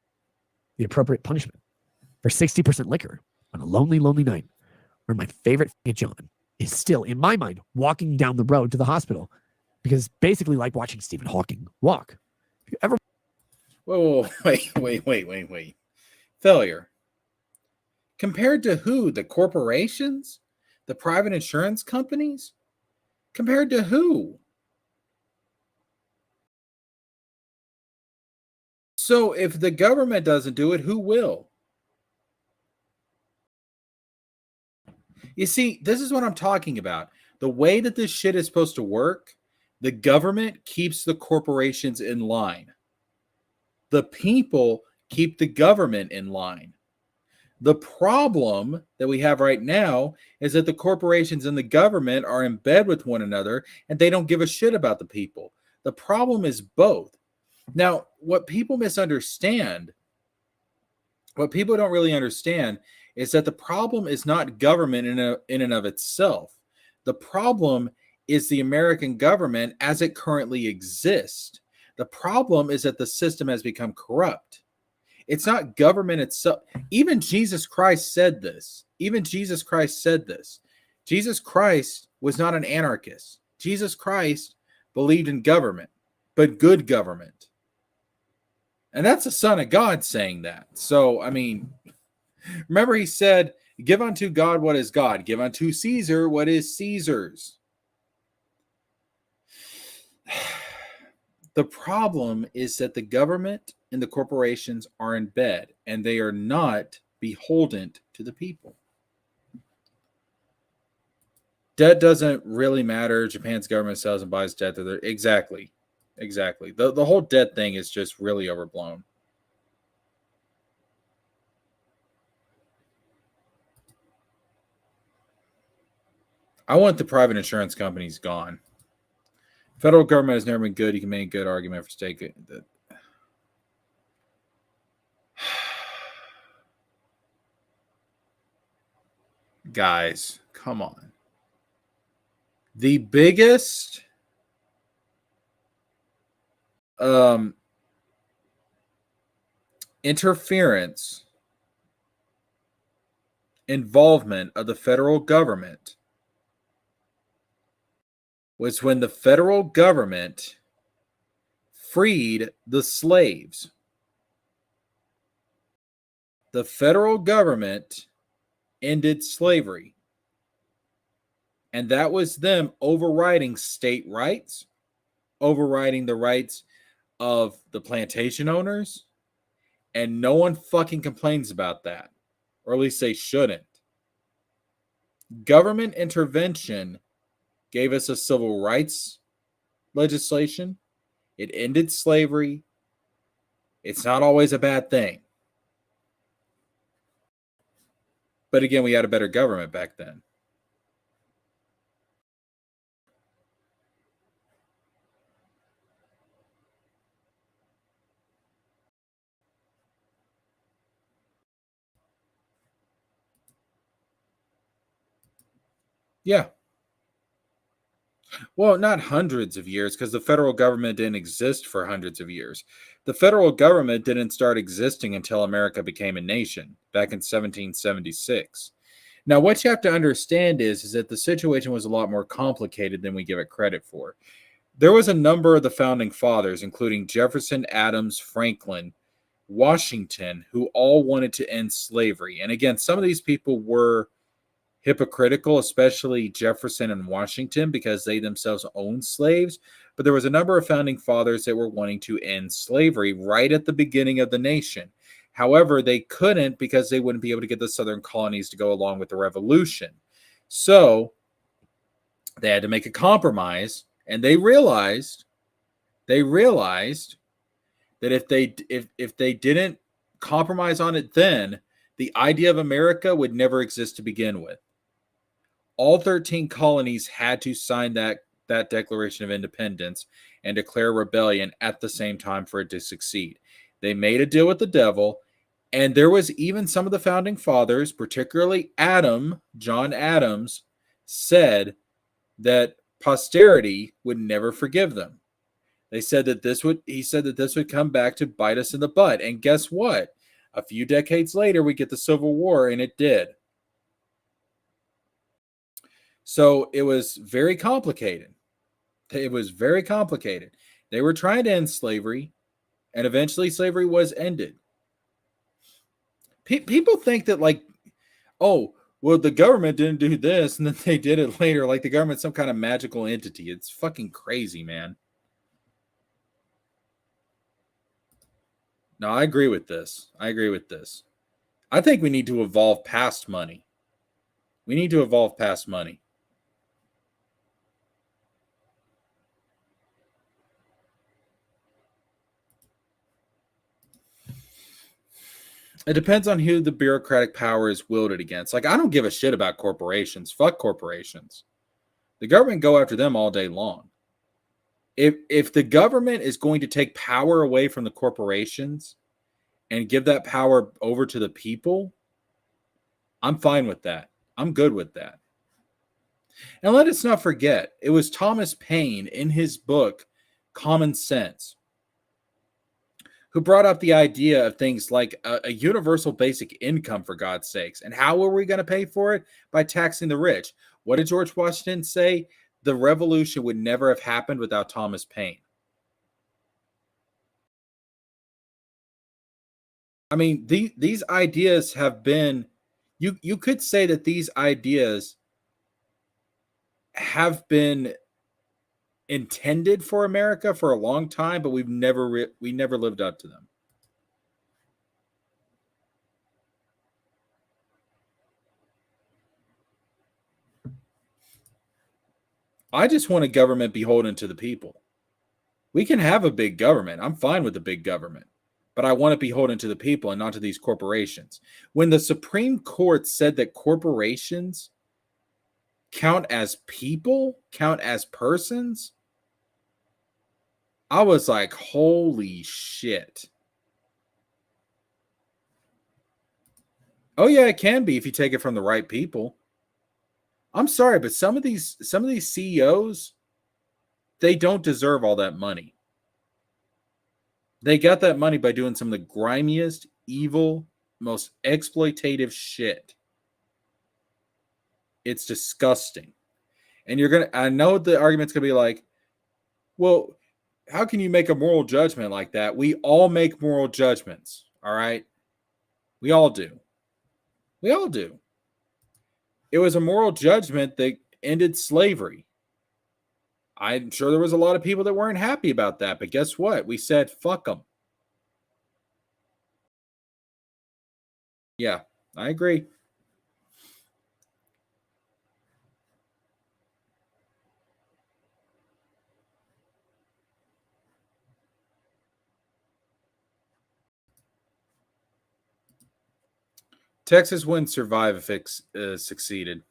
the appropriate punishment for 60% liquor on a lonely, lonely night where my favorite John is still, in my mind, walking down the road to the hospital because it's basically like watching Stephen Hawking walk. If you ever... Whoa, wait. Failure. Compared to who? The corporations? The private insurance companies? Compared to who? So if the government doesn't do it, who will? You see, this is what I'm talking about. The way that this shit is supposed to work, the government keeps the corporations in line. The people keep the government in line. The problem that we have right now is that the corporations and the government are in bed with one another and they don't give a shit about the people. The problem is both. Now, what people misunderstand, what people don't really understand is that the problem is not government in and of itself. The problem is the American government as it currently exists. The problem is that the system has become corrupt. It's not government itself. Even Jesus Christ said this. Jesus Christ was not an anarchist. Jesus Christ believed in government, but good government. And that's the Son of God saying that. So, I mean, remember he said, give unto God what is God. Give unto Caesar what is Caesar's. The problem is that the government and the corporations are in bed and they are not beholden to the people. Debt doesn't really matter. Japan's government sells and buys debt. Exactly. The whole debt thing is just really overblown. I want the private insurance companies gone. Federal government has never been good. You can make a good argument for state. Guys, come on. The biggest interference, involvement of the federal government was when the federal government freed the slaves. The federal government ended slavery. And that was them overriding state rights, overriding the rights of the plantation owners. And no one fucking complains about that. Or at least they shouldn't. Government intervention gave us a civil rights legislation. It ended slavery. It's not always a bad thing. But again, we had a better government back then. Yeah. Well, not hundreds of years, because the federal government didn't exist for hundreds of years. The federal government didn't start existing until America became a nation back in 1776. Now, what you have to understand is that the situation was a lot more complicated than we give it credit for. There was a number of the founding fathers, including Jefferson, Adams, Franklin, Washington, who all wanted to end slavery. And again, some of these people were hypocritical, especially Jefferson and Washington, because they themselves owned slaves. But there was a number of founding fathers that were wanting to end slavery right at the beginning of the nation. However, they couldn't because they wouldn't be able to get the southern colonies to go along with the revolution. So they had to make a compromise, and they realized that if they didn't compromise on it, then the idea of America would never exist to begin with. All 13 colonies had to sign that Declaration of Independence and declare rebellion at the same time for it to succeed. They made a deal with the devil, and there was even some of the founding fathers, particularly John Adams, said that posterity would never forgive them. He said that this would come back to bite us in the butt. And guess what? A few decades later, we get the Civil War, and it did. So it was very complicated. They were trying to end slavery, and eventually slavery was ended. People think that, like, oh, well, the government didn't do this, and then they did it later. Like the government's some kind of magical entity. It's fucking crazy, man. No, I agree with this. I think we need to evolve past money. It depends on who the bureaucratic power is wielded against. Like, I don't give a shit about corporations. Fuck corporations. The government go after them all day long. If the government is going to take power away from the corporations and give that power over to the people, I'm fine with that. I'm good with that. And let us not forget, it was Thomas Paine in his book, Common Sense, who brought up the idea of things like a universal basic income, for God's sakes. And how are we going to pay for it? By taxing the rich. What did George Washington say? The revolution would never have happened without Thomas Paine. I mean, these ideas have been, you could say that these ideas have been intended for America for a long time, but we never lived up to them. I just want a government beholden to the people. We can have a big government. I'm fine with the big government, but I want it beholden to the people and not to these corporations. When the Supreme Court said that corporations count as people, count as persons, I was like, holy shit. Oh yeah, it can be if you take it from the right people. I'm sorry, but some of these CEOs, they don't deserve all that money. They got that money by doing some of the grimiest, evil, most exploitative shit. It's disgusting. And I know the argument's going to be like, well, how can you make a moral judgment like that? We all make moral judgments, all right? We all do. It was a moral judgment that ended slavery. I'm sure there was a lot of people that weren't happy about that, but guess what? We said, fuck them. Yeah, I agree. Texas wouldn't survive if it succeeded.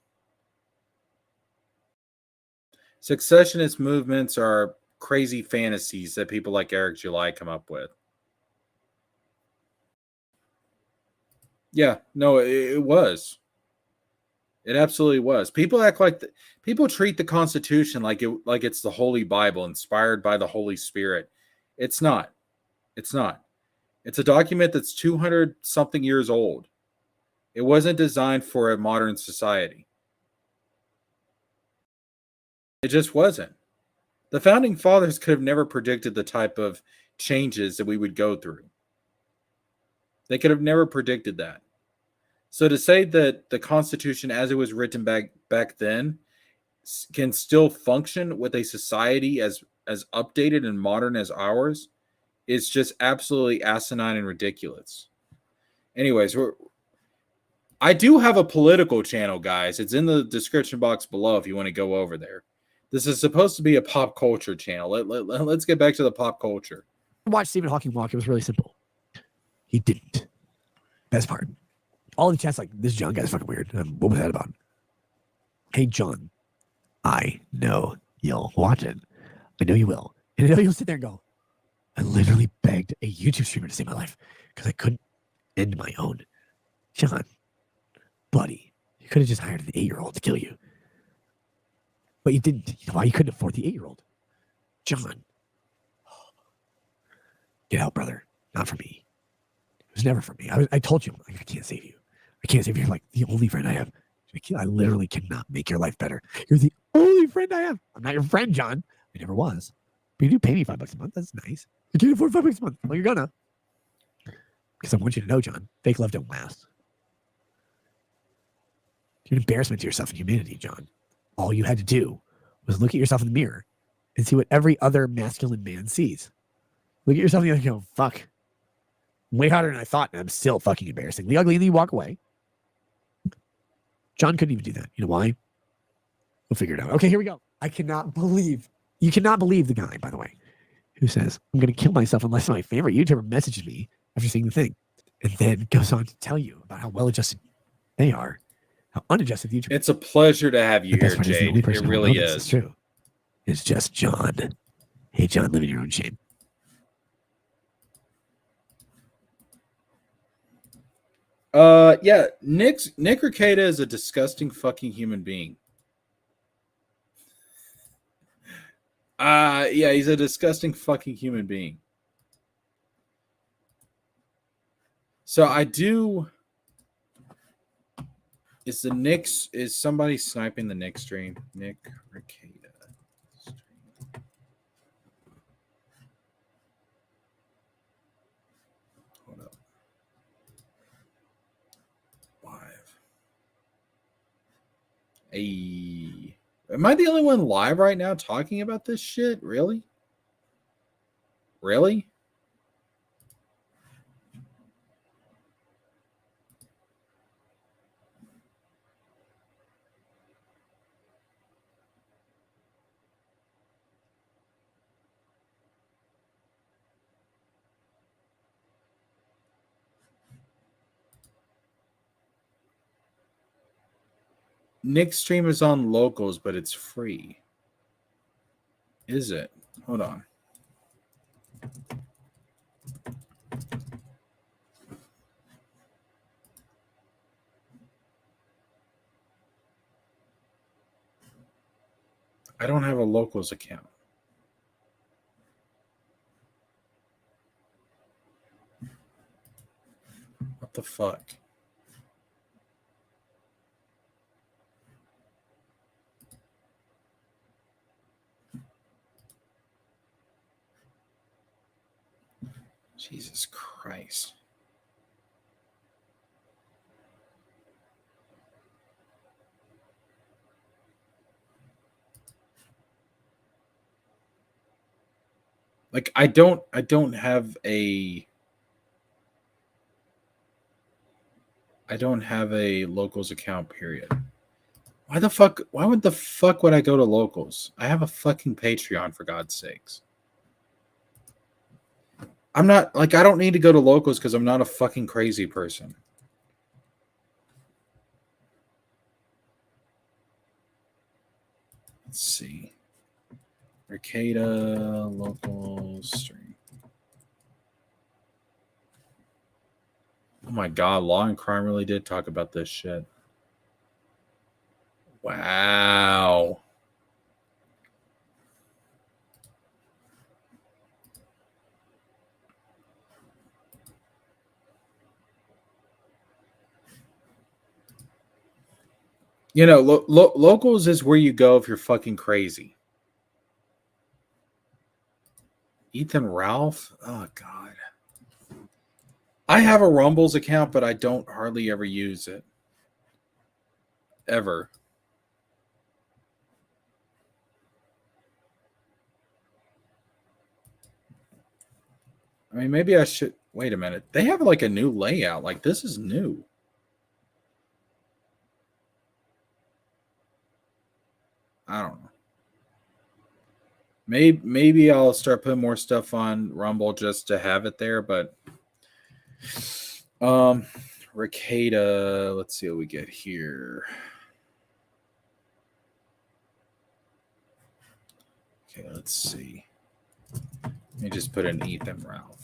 Secessionist movements are crazy fantasies that people like Eric July come up with. Yeah, no, it was. It absolutely was. People act like people treat the Constitution like it's the Holy Bible, inspired by the Holy Spirit. It's not. It's not. It's a document that's 200 something years old. It wasn't designed for a modern society. It just wasn't. The founding fathers could have never predicted the type of changes that we would go through. They could have never predicted that. So to say that the Constitution as it was written back then can still function with a society as updated and modern as ours is just absolutely asinine and ridiculous. Anyways, I do have a political channel, guys. It's in the description box below if you want to go over there. This is supposed to be a pop culture channel. Let's get back to the pop culture. Watch Stephen Hawking walk. It was really simple. He didn't. Best part. All the chats like, this John guy's fucking weird. What was that about? Hey, John, I know you'll watch it. I know you will. And I know you'll sit there and go, I literally begged a YouTube streamer to save my life because I couldn't end my own. John, buddy, you could have just hired an 8-year-old to kill you. But you didn't. You know why? You couldn't afford the 8-year-old. John, get out, brother. Not for me. It was never for me. I told you, I can't save you. I can't save you. You're like the only friend I have. I literally cannot make your life better. You're the only friend I have. I'm not your friend, John. I never was. But you do pay me $5 a month. That's nice. I can't afford $5 a month. Well, you're gonna. Because I want you to know, John, fake love don't last. You're an embarrassment to yourself and humanity, John. All you had to do was look at yourself in the mirror and see what every other masculine man sees. Look at yourself in the other and go, fuck. I'm way harder than I thought, and I'm still fucking embarrassingly ugly. And then you walk away. John couldn't even do that. You know why? We'll figure it out. Okay, here we go. You cannot believe the guy, by the way, who says, I'm going to kill myself unless my favorite YouTuber messages me after seeing the thing. And then goes on to tell you about how well-adjusted they are. How unadjusted the YouTuber. It's a pleasure to have you here, Jade. It really is. It's true. It's just John. Hey, John, live in your own shame. Yeah, Nick Rekieta is a disgusting fucking human being. Yeah, he's a disgusting fucking human being. So I do. Is somebody sniping the Nick stream? Nick Rekieta stream. Hold up. Live. Hey. Am I the only one live right now talking about this shit? Really? Really? Nick's stream is on locals, but it's free. Is it? Hold on. I don't have a locals account. What the fuck? Jesus Christ. Like I don't have a locals account, period. Why would the fuck would I go to locals? I have a fucking Patreon, for God's sakes. I don't need to go to locals because I'm not a fucking crazy person. Let's see. Rekieta local stream. Oh my God, Law and Crime really did talk about this shit. Wow. You know, locals is where you go if you're fucking crazy. Ethan Ralph? Oh, God. I have a Rumbles account, but I don't hardly ever use it. Ever. I mean, maybe I should... Wait a minute. They have like a new layout. Like, this is new. I don't know. Maybe I'll start putting more stuff on Rumble just to have it there, but Rekieta, let's see what we get here. Okay, let's see. Let me just put in Ethan Ralph.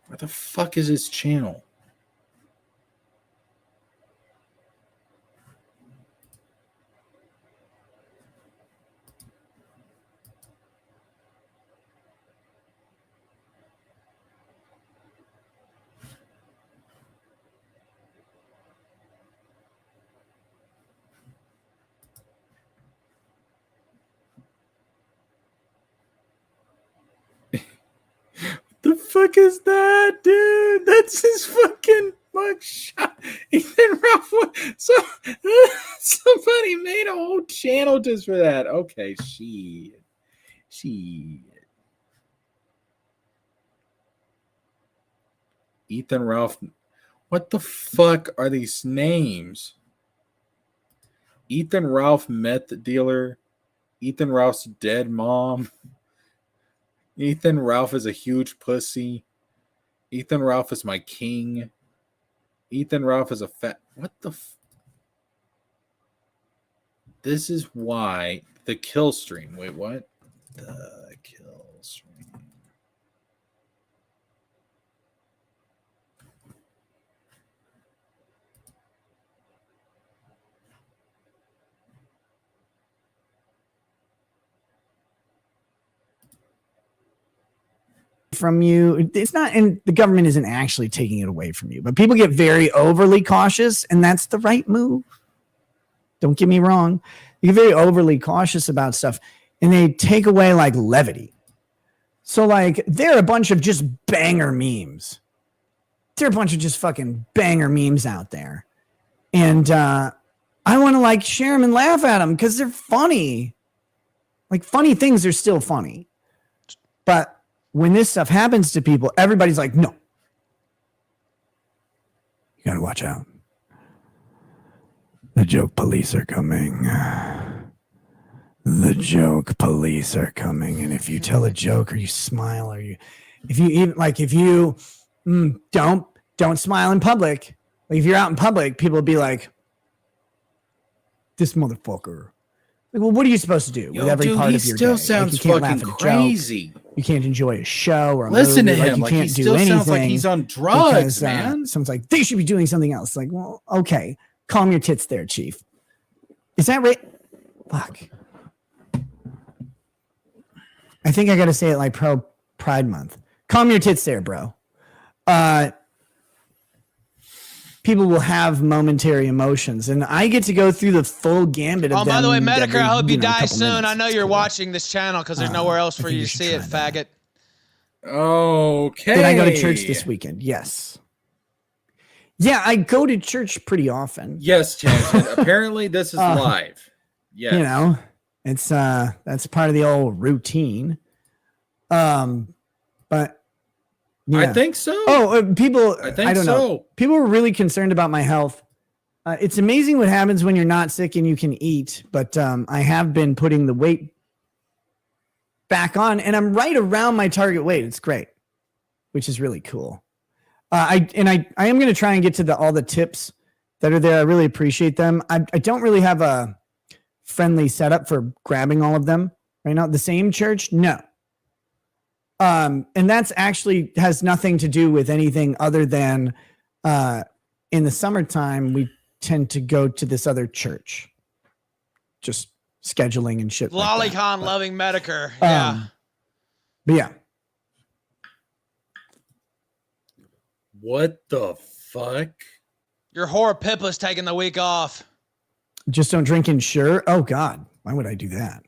Where the fuck is his channel? The fuck is that, dude? That's his fucking mugshot. Ethan Ralph. So somebody made a whole channel just for that. Okay, shit. Ethan Ralph. What the fuck are these names? Ethan Ralph meth dealer. Ethan Ralph's dead mom. Ethan Ralph is a huge pussy. Ethan Ralph is my king. Ethan Ralph is a fat... What the... This is why the kill stream... Wait, what? The kill stream... from you. It's not, and the government isn't actually taking it away from you, but people get very overly cautious, and that's the right move. Don't get me wrong. You get very overly cautious about stuff, and they take away like levity. So like there are a bunch of just banger memes. There are a bunch of just fucking banger memes out there. And I want to like share them and laugh at them because they're funny. Like funny things are still funny. But when this stuff happens to people, everybody's like, no. You got to watch out. The joke police are coming. The joke police are coming. And if you tell a joke or you smile or you, if you even like, if you don't smile in public. Like if you're out in public, people will be like, this motherfucker. Like, well, what are you supposed to do with every part of your day? He still sounds fucking crazy. You can't enjoy a show or a listen movie. to him. You Like can't he do still anything sounds like he's on drugs, because, man. Someone's like, they should be doing something else. Like, well, okay, calm your tits there, chief. Is that right? Fuck. I think I got to say it like Pro Pride Month. Calm your tits there, bro. People will have momentary emotions, and I get to go through the full gambit of them. By the way, Medicare, I hope you die couple soon. minutes. I know you're watching this channel because there's nowhere else for you to see it, faggot. Okay. Did I go to church this weekend? Yes. Yeah, I go to church pretty often. Yes, James. Apparently, this is live. Yes. You know, it's that's part of the old routine. But yeah. I think so. People. I think I don't know. People are really concerned about my health. It's amazing what happens when you're not sick and you can eat. But I have been putting the weight back on, and I'm right around my target weight. It's great, which is really cool. I am going to try and get to all the tips that are there. I really appreciate them. I don't really have a friendly setup for grabbing all of them right now. The same church? No. And that's actually has nothing to do with anything other than in the summertime, we tend to go to this other church. Just scheduling and shit. Lolicon loving Medicare. Yeah. But yeah. What the fuck? Your whore Pippa's taking the week off. Just don't drink and sure. Oh God. Why would I do that?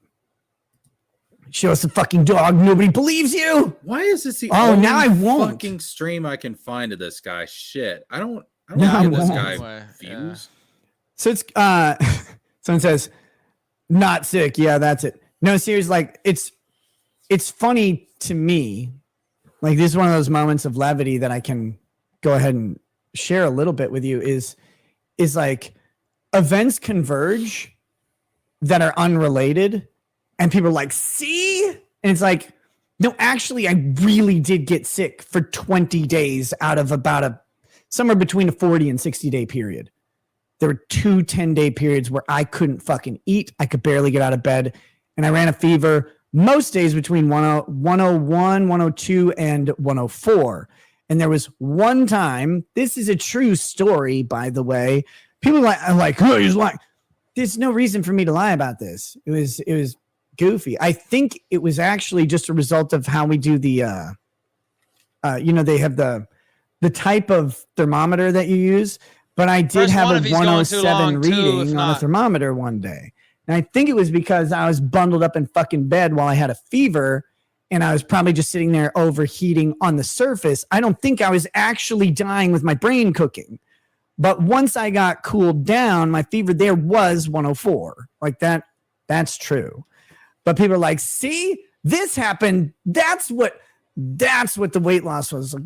Show us a fucking dog. Nobody believes you. Why is this the only now I won't. fucking stream I can find of this guy? Shit. I don't Now give I this won't. guy views. So it's someone says not sick. Yeah, that's it. No, seriously, like it's funny to me. Like this is one of those moments of levity that I can go ahead and share a little bit with you is like events converge that are unrelated and people are like, see? And it's like, no, actually, I really did get sick for 20 days out of about somewhere between a 40 and 60 day period. There were 2 10-day periods where I couldn't fucking eat. I could barely get out of bed. And I ran a fever most days between 101, 102, and 104. And there was one time, this is a true story, by the way. People are like, oh, he's lying. There's no reason for me to lie about this. It was goofy. I think it was actually just a result of how we do the, they have the type of thermometer that you use. But I did have a 107 reading on a thermometer one day. And I think it was because I was bundled up in fucking bed while I had a fever and I was probably just sitting there overheating on the surface. I don't think I was actually dying with my brain cooking. But once I got cooled down, my fever there was 104. Like that's true. But people are like, see, this happened. That's what the weight loss was. Like,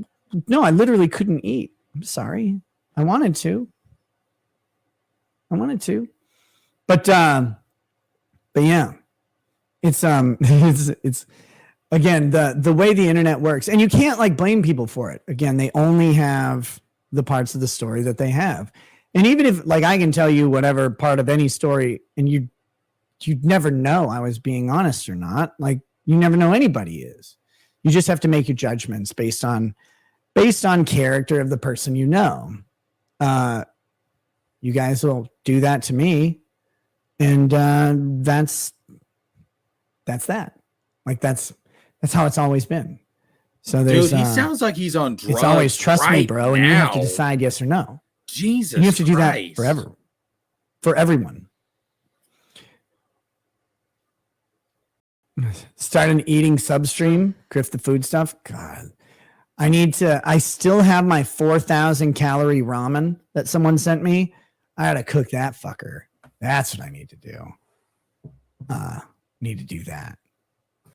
no, I literally couldn't eat. I'm sorry. I wanted to. But yeah. It's again the way the internet works, and you can't like blame people for it. Again, they only have the parts of the story that they have. And even if like I can tell you whatever part of any story and you'd never know I was being honest or not. Like you never know anybody is. You just have to make your judgments based on character of the person you know. You guys will do that to me, and that's that. Like that's how it's always been. So there's. Dude, he sounds like he's on drugs. It's always trust me, bro, and you have to now. decide yes or no. Jesus, and you have to do that Christ. forever, for everyone. Start an eating substream, Griff the food stuff. God. I still have my 4,000 calorie ramen that someone sent me. I gotta cook that fucker. That's what I need to do. Need to do that.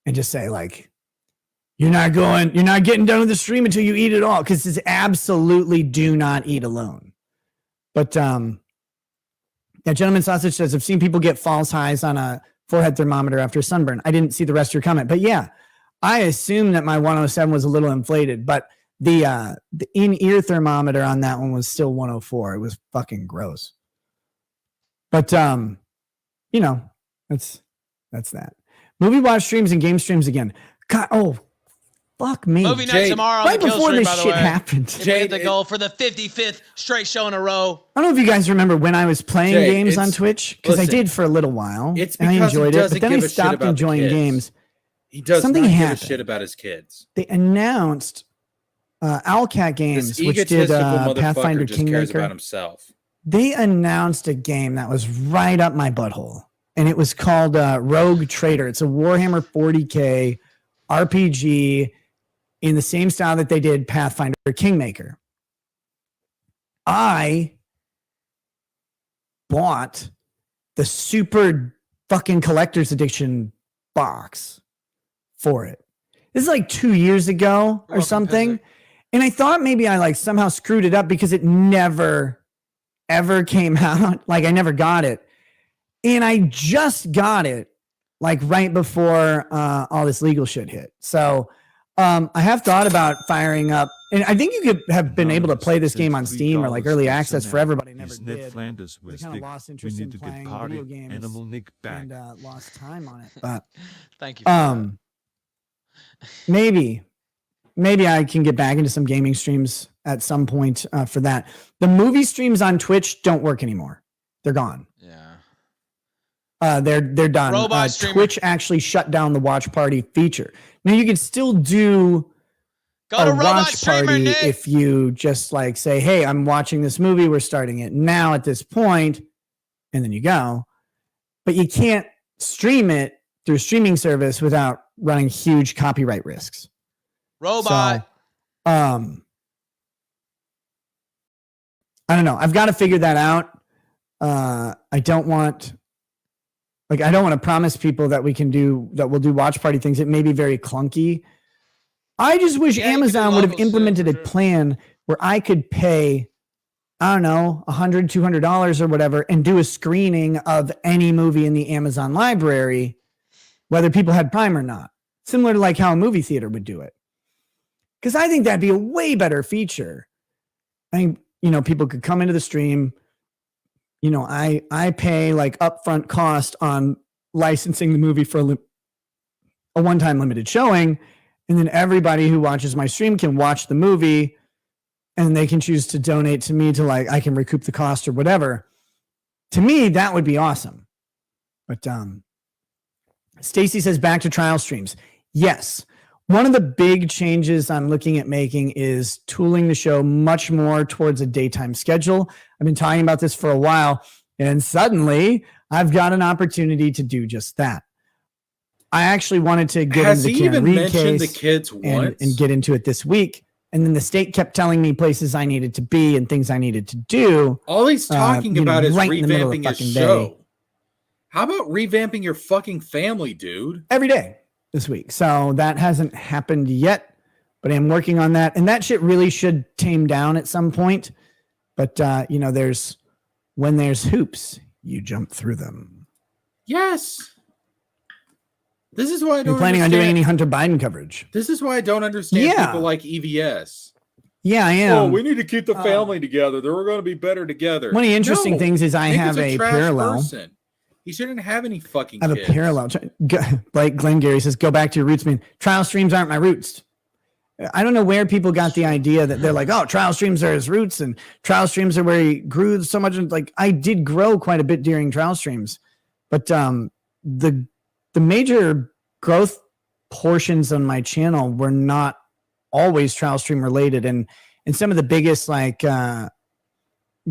And just say like, you're not getting done with the stream until you eat it all. Cause it's absolutely do not eat alone. But, yeah, Gentleman Sausage says, I've seen people get false highs on a forehead thermometer after sunburn. I didn't see the rest of your comment, but yeah, I assume that my 107 was a little inflated, but the in-ear thermometer on that one was still 104. It was fucking gross. But that's that. Movie watch streams and game streams again. God, oh, fuck me. Movie night tomorrow on right the Kill before Stream, this by the shit way. happened. Jay, hit the goal for the 55th straight show in a row. I don't know if you guys remember when I was playing games on Twitch, because I did for a little while. It's and I because enjoyed he it, doesn't but then I give a shit stopped about the enjoying kids. games. He does Something not happened. give a shit about his kids. They announced Owlcat Games, This which did egotistical Pathfinder motherfucker just cares about Kingmaker. himself. They announced a game that was right up my butthole, and it was called Rogue Trader. It's a Warhammer 40K RPG in the same style that they did Pathfinder Kingmaker. I bought the super fucking collector's edition box for it. This is like 2 years ago or something. And I thought maybe I like somehow screwed it up because it never ever came out. Like I never got it. And I just got it like right before all this legal shit hit. So I have thought about firing up And I think you could have been able to play this game on Steam or like early access for everybody. Never did. Flanders I kind of lost interest in playing video games and lost time on it. But thank you. Maybe I can get back into some gaming streams at some point for that. The movie streams on Twitch don't work anymore. They're gone. Yeah. They're done. Twitch actually shut down the watch party feature. Now you can still do a watch party if you just like say, hey, I'm watching this movie. We're starting it now at this point, and then you go. But you can't stream it through a streaming service without running huge copyright risks. Robot. So, I don't know. I've got to figure that out. I don't want to promise people that we'll do watch party things. It may be very clunky. I just wish Amazon would have implemented a plan where I could pay, I don't know, $100, $200 or whatever, and do a screening of any movie in the Amazon library, whether people had Prime or not. Similar to like how a movie theater would do it. Because I think that'd be a way better feature. I think, people could come into the stream. I pay like upfront cost on licensing the movie for a one-time limited showing. And then everybody who watches my stream can watch the movie and they can choose to donate to me to like, I can recoup the cost or whatever. To me, that would be awesome. But Stacy says back to trial streams. Yes. One of the big changes I'm looking at making is tooling the show much more towards a daytime schedule. I've been talking about this for a while, and suddenly I've got an opportunity to do just that. I actually wanted to get into the Karen Reed case the kids and get into it this week. And then the state kept telling me places I needed to be and things I needed to do. All he's talking about is right revamping his show. How about revamping your fucking family, dude? Every day this week. So that hasn't happened yet, but I'm working on that. And that shit really should tame down at some point. But, when there's hoops, you jump through them. Yes. This is why I don't. You're planning on doing any Hunter Biden coverage? This is why I don't understand people like EVS. Yeah, I am. Oh, we need to keep the family together. We're going to be better together. One of the interesting things is I have a parallel. Person. He shouldn't have any fucking I have kids. a parallel. Like Glenn Gary says, go back to your roots, man. Trial streams aren't my roots. I don't know where people got the idea that they're like, oh, trial streams are his roots and trial streams are where he grew so much. Like I did grow quite a bit during trial streams, but the major growth portions on my channel were not always trial stream related. And some of the biggest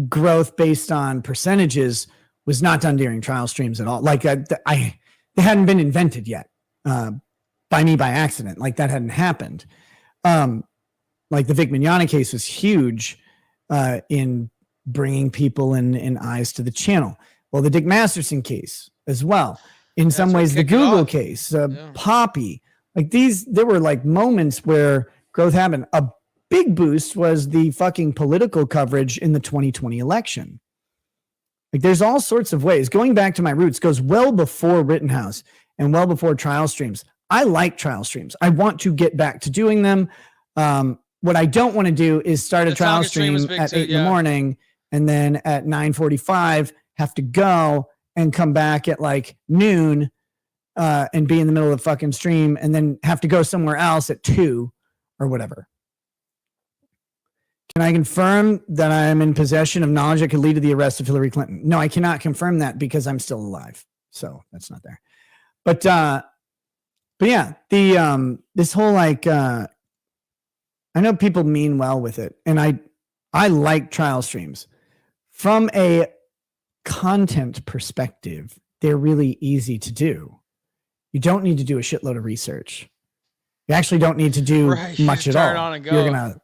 growth based on percentages was not done during trial streams at all. Like they hadn't been invented yet by me by accident. Like that hadn't happened. Like the Vic Mignogna case was huge in bringing people and eyes to the channel. Well, the Dick Masterson case as well. In some ways, the Google case, Poppy, like there were like moments where growth happened. A big boost was the fucking political coverage in the 2020 election. Like there's all sorts of ways. Going back to my roots goes well before Rittenhouse and well before trial streams. I like trial streams. I want to get back to doing them. What I don't want to do is start a trial stream at 8 in the morning and then at 9:45 have to go and come back at like noon and be in the middle of the fucking stream and then have to go somewhere else at 2 or whatever. Can I confirm that I am in possession of knowledge that could lead to the arrest of Hillary Clinton? No, I cannot confirm that because I'm still alive. So that's not there. But yeah, this whole like, I know people mean well with it. And I like trial streams from a content perspective. They're really easy to do. You don't need to do a shitload of research. You actually don't need to do much at all. You're going to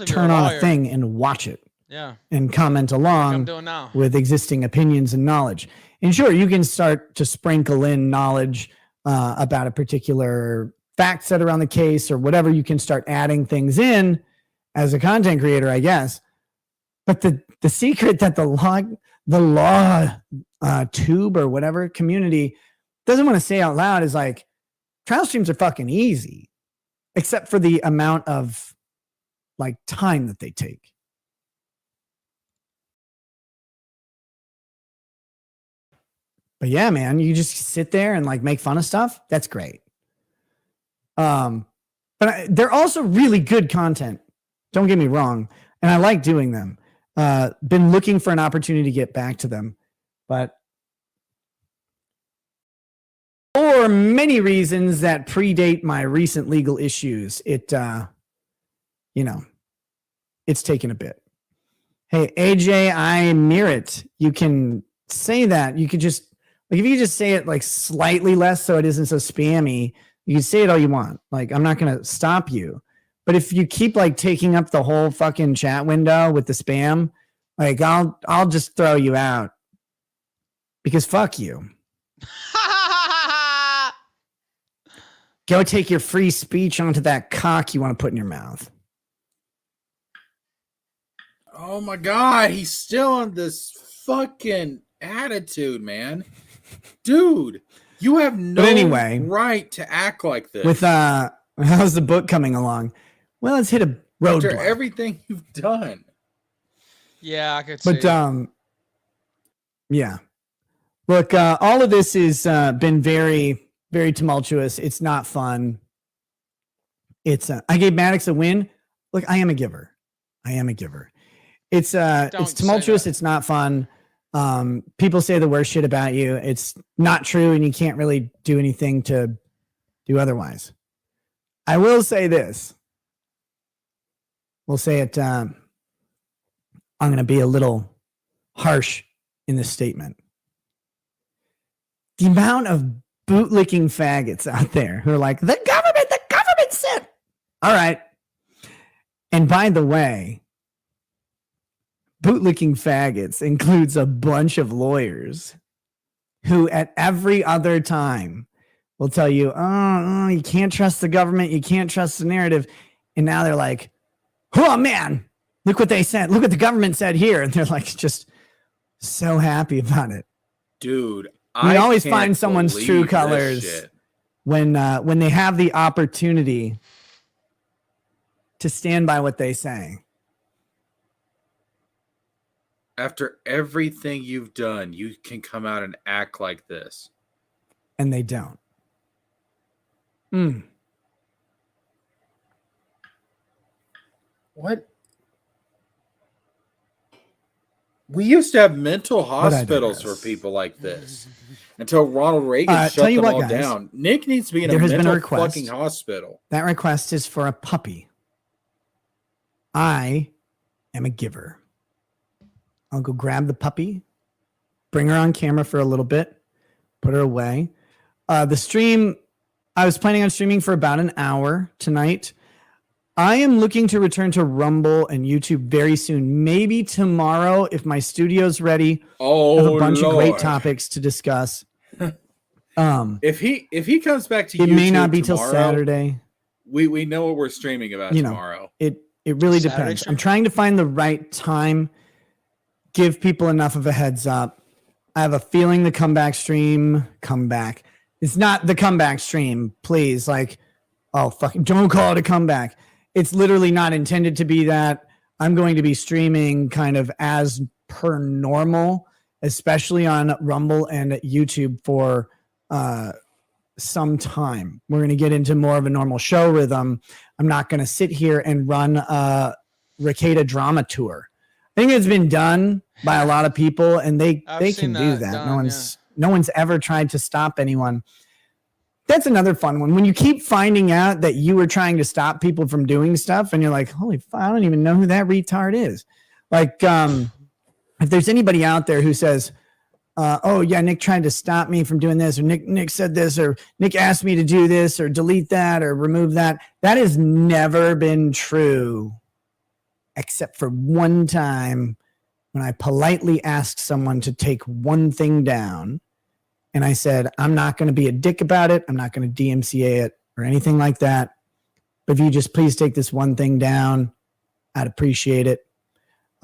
turn on a thing and watch it. Yeah. And comment along with existing opinions and knowledge. And sure, you can start to sprinkle in knowledge about a particular fact set around the case or whatever. You can start adding things in as a content creator, I guess. But the secret that the law tube or whatever community doesn't want to say out loud is like, trial streams are fucking easy, except for the amount of like time that they take. But yeah, man, you just sit there and like make fun of stuff. That's great. But they're also really good content. Don't get me wrong. And I like doing them. Been looking for an opportunity to get back to them, but for many reasons that predate my recent legal issues, it's taken a bit. Hey, AJ, I mirror it. You can say that. You could just, like, if you just say it like slightly less so it isn't so spammy, you can say it all you want. Like, I'm not going to stop you. But if you keep like taking up the whole fucking chat window with the spam, like I'll just throw you out because fuck you. Go take your free speech onto that cock you want to put in your mouth. Oh my God, he's still on this fucking attitude, man. Dude, you have no right to act like this. With how's the book coming along? Well, let's hit a roadblock. After everything you've done. Yeah, I could see. But yeah. Look, all of this has been very, very tumultuous. It's not fun. It's I gave Maddox a win. Look, I am a giver. It's tumultuous. It's not fun. People say the worst shit about you. It's not true, and you can't really do anything to do otherwise. I will say this. We'll say it. I'm going to be a little harsh in this statement. The amount of bootlicking faggots out there who are like, the government said. All right. And by the way, bootlicking faggots includes a bunch of lawyers who at every other time will tell you, oh, you can't trust the government. You can't trust the narrative. And now they're like, oh man, look what they said. Look what the government said here. And they're like, just so happy about it. Dude, we always find someone's true colors when they have the opportunity to stand by what they say. After everything you've done, you can come out and act like this. And they don't. What? We used to have mental hospitals for people like this until Ronald Reagan shut them all down. Nick needs to be in a mental fucking hospital. That request is for a puppy. I am a giver. I'll go grab the puppy, bring her on camera for a little bit, put her away. The stream, I was planning on streaming for about an hour tonight. I am looking to return to Rumble and YouTube very soon. Maybe tomorrow if my studio's ready. Oh, I have a bunch of great topics to discuss. If he comes back to YouTube, it may not be till Saturday. We know what we're streaming about tomorrow. It really depends. I'm trying to find the right time. Give people enough of a heads up. I have a feeling the comeback. It's not the comeback stream, please. Like, oh, fucking don't call it a comeback. It's literally not intended to be that. I'm going to be streaming kind of as per normal, especially on Rumble and YouTube for some time. We're going to get into more of a normal show rhythm. I'm not going to sit here and run a Rekieta drama tour. I think it's been done by a lot of people, and they can do that. No one's ever tried to stop anyone. That's another fun one. When you keep finding out that you were trying to stop people from doing stuff, and you're like, holy fuck, I don't even know who that retard is. Like, if there's anybody out there who says, oh yeah, Nick tried to stop me from doing this, or Nick said this, or Nick asked me to do this, or delete that, or remove that, that has never been true. Except for one time when I politely asked someone to take one thing down. And I said, I'm not going to be a dick about it. I'm not going to DMCA it or anything like that. But if you just please take this one thing down, I'd appreciate it.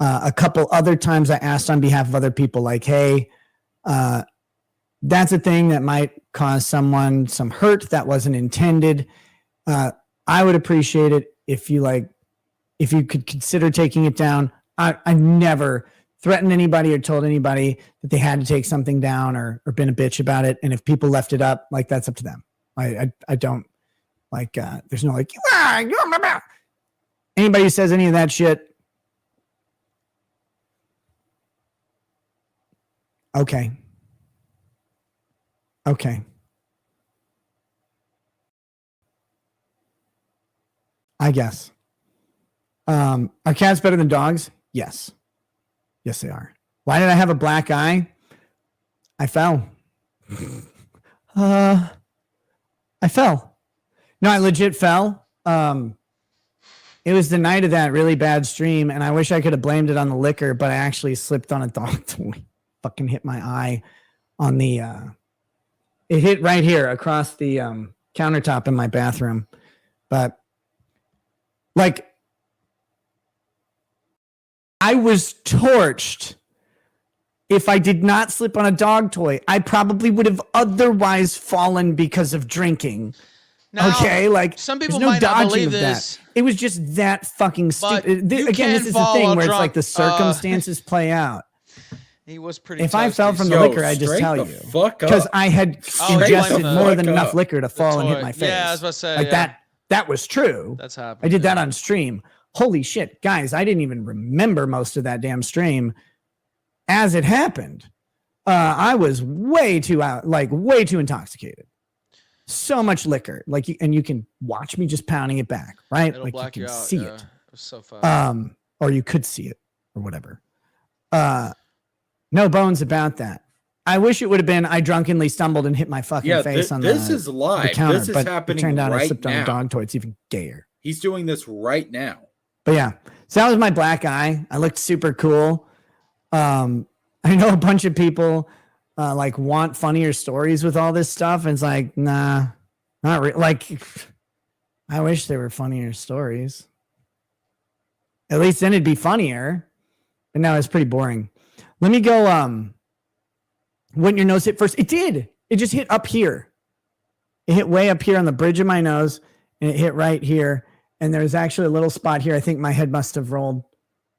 A couple other times I asked on behalf of other people, like, hey, that's a thing that might cause someone some hurt that wasn't intended. I would appreciate it if you if you could consider taking it down. I've never threatened anybody or told anybody that they had to take something down or been a bitch about it. And if people left it up, like that's up to them. I don't like, there's no like, anybody who says any of that shit. Okay. I guess. Are cats better than dogs? Yes. Yes, they are. Why did I have a black eye? I fell. I fell. No, I legit fell. It was the night of that really bad stream, and I wish I could have blamed it on the liquor, but I actually slipped on a dog toy. Fucking hit my eye on the it hit right here across the countertop in my bathroom. But like, I was torched. If I did not slip on a dog toy, I probably would have otherwise fallen because of drinking. Now, okay, like some people no might not believe this. It was just that fucking stupid. Again, this is the thing where it's like the circumstances play out. He was pretty. If I fell from the liquor, I just tell you, because I had ingested more than enough liquor to fall and hit my face. Yeah, I was about to say like that was true. That's happened. I did that on stream. Holy shit, guys! I didn't even remember most of that damn stream as it happened. I was way too intoxicated. So much liquor, and you can watch me just pounding it back, right? It'll like you can out, see it. it. It was so fast. Or you could see it, or whatever. No bones about that. I wish it would have been I drunkenly stumbled and hit my fucking face on this is live. the counter. This is but happening it turned out right I slipped now. on a dog toy. It's even gayer. He's doing this right now. But yeah, so that was my black eye. I looked super cool. I know a bunch of people like want funnier stories with all this stuff. And it's like, nah, not really. Like, I wish there were funnier stories. At least then it'd be funnier. But now it's pretty boring. Let me go. Wouldn't your nose hit first? It did. It just hit up here. It hit way up here on the bridge of my nose, and it hit right here. And there's actually a little spot here. I think my head must have rolled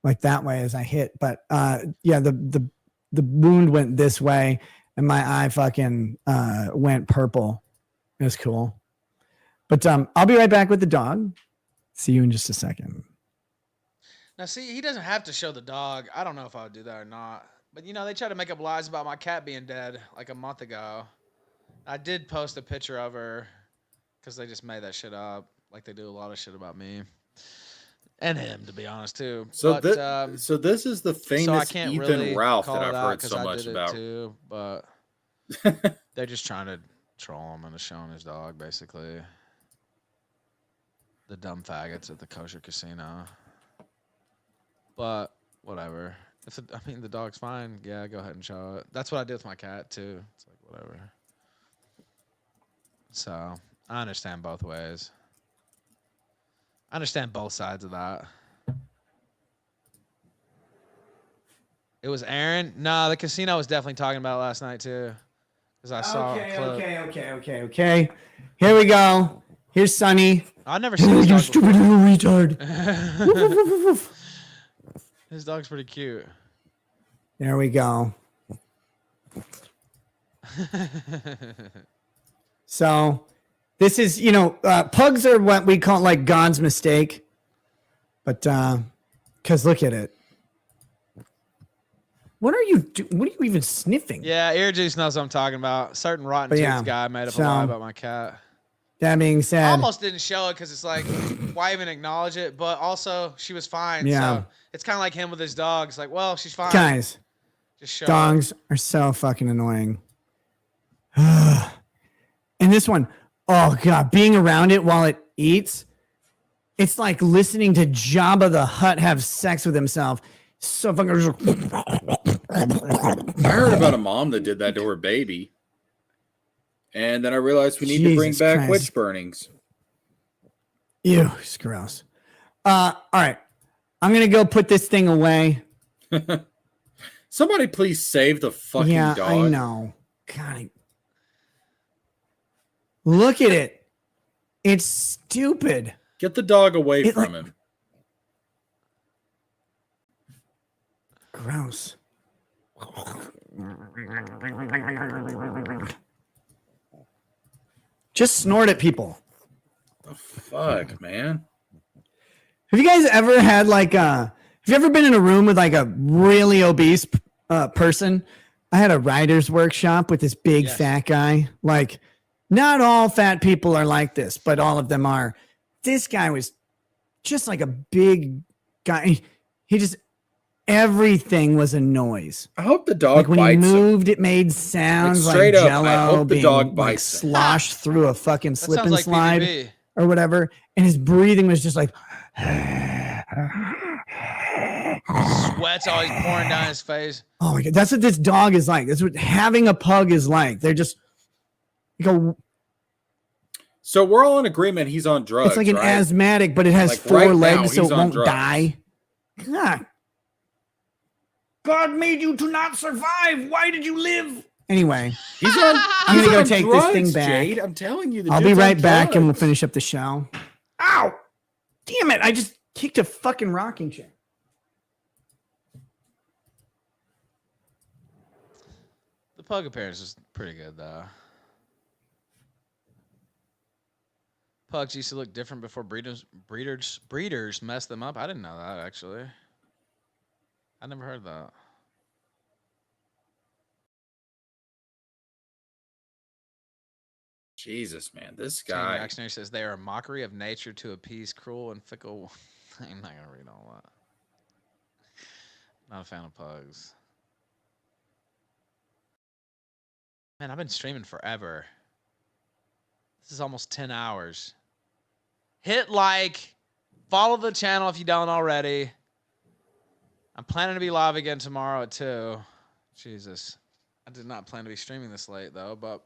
like that way as I hit. But yeah, the wound went this way, and my eye fucking went purple. It was cool. But I'll be right back with the dog. See you in just a second. Now, see, he doesn't have to show the dog. I don't know if I would do that or not. But, you know, they try to make up lies about my cat being dead like a month ago. I did post a picture of her because they just made that shit up. Like they do a lot of shit about me. And him, to be honest, too. So, but, so this is the famous Ethan really Ralph that I've heard so much about. Too, but they're just trying to troll him into showing his dog, basically. The dumb faggots at the kosher casino. But whatever. The dog's fine. Yeah, go ahead and show it. That's what I did with my cat too. It's like whatever. So I understand both ways. I understand both sides of that. It was Aaron. No, the casino was definitely talking about it last night too, because I saw. Okay. Here we go. Here's Sonny. I've never seen this you dog stupid little retard. His dog's pretty cute. There we go. So this is, pugs are what we call like God's mistake. But because look at it. What are you even sniffing? Yeah, ear juice knows what I'm talking about. Certain rotten tooth guy made up a lie about my cat. That being said, I almost didn't show it because it's like, why even acknowledge it? But also, she was fine. Yeah. So it's kind of like him with his dogs. Like, well, she's fine. Guys, just show dogs are so fucking annoying. And this one, oh God, being around it while it eats, it's like listening to Jabba the Hutt have sex with himself. So fucking. I heard about a mom that did that to her baby. And then I realized we need to bring back witch burnings. Ew, it's gross. All right. I'm going to go put this thing away. Somebody please save the fucking dog. I know. God. Look at it. It's stupid. Get the dog away from him. Gross. Just snort at people. The fuck, man. Have you guys ever had like have you ever been in a room with like a really obese person? I had a writer's workshop with this big fat guy. Like, not all fat people are like this, but all of them are. This guy was just like a big guy. He just, everything was a noise. I hope the dog like when bites he moved, it made sounds like straight up, Jello I hope the being dog like bites sloshed through a fucking That slip sounds and like slide PvP. or whatever. And his breathing was just like, Sweat's always pouring down his face. oh my God. That's what this dog is like. That's what having a pug is like. They're just, you go, So we're all in agreement he's on drugs. it's like an right? asthmatic, but it has Like 4 right now, legs, so he's it on won't drugs. die. God made you to not survive. Why did you live? Anyway, He's on. I'm he's gonna go on take drugs, this thing back. Jade. I'm telling you, the I'll be dude's on right back and we'll drugs. finish up the show. Ow! Damn it! I just kicked a fucking rocking chair. The pug appearance is pretty good though. Pugs used to look different before breeders messed them up. I didn't know that actually. I never heard that. Jesus, man, this Chain guy. Reactionary says they are a mockery of nature to appease cruel and fickle. I'm not gonna read all that. Not a fan of pugs. Man, I've been streaming forever. This is almost 10 hours. Hit like, follow the channel if you don't already. I'm planning to be live again tomorrow at 2. Jesus. I did not plan to be streaming this late though, but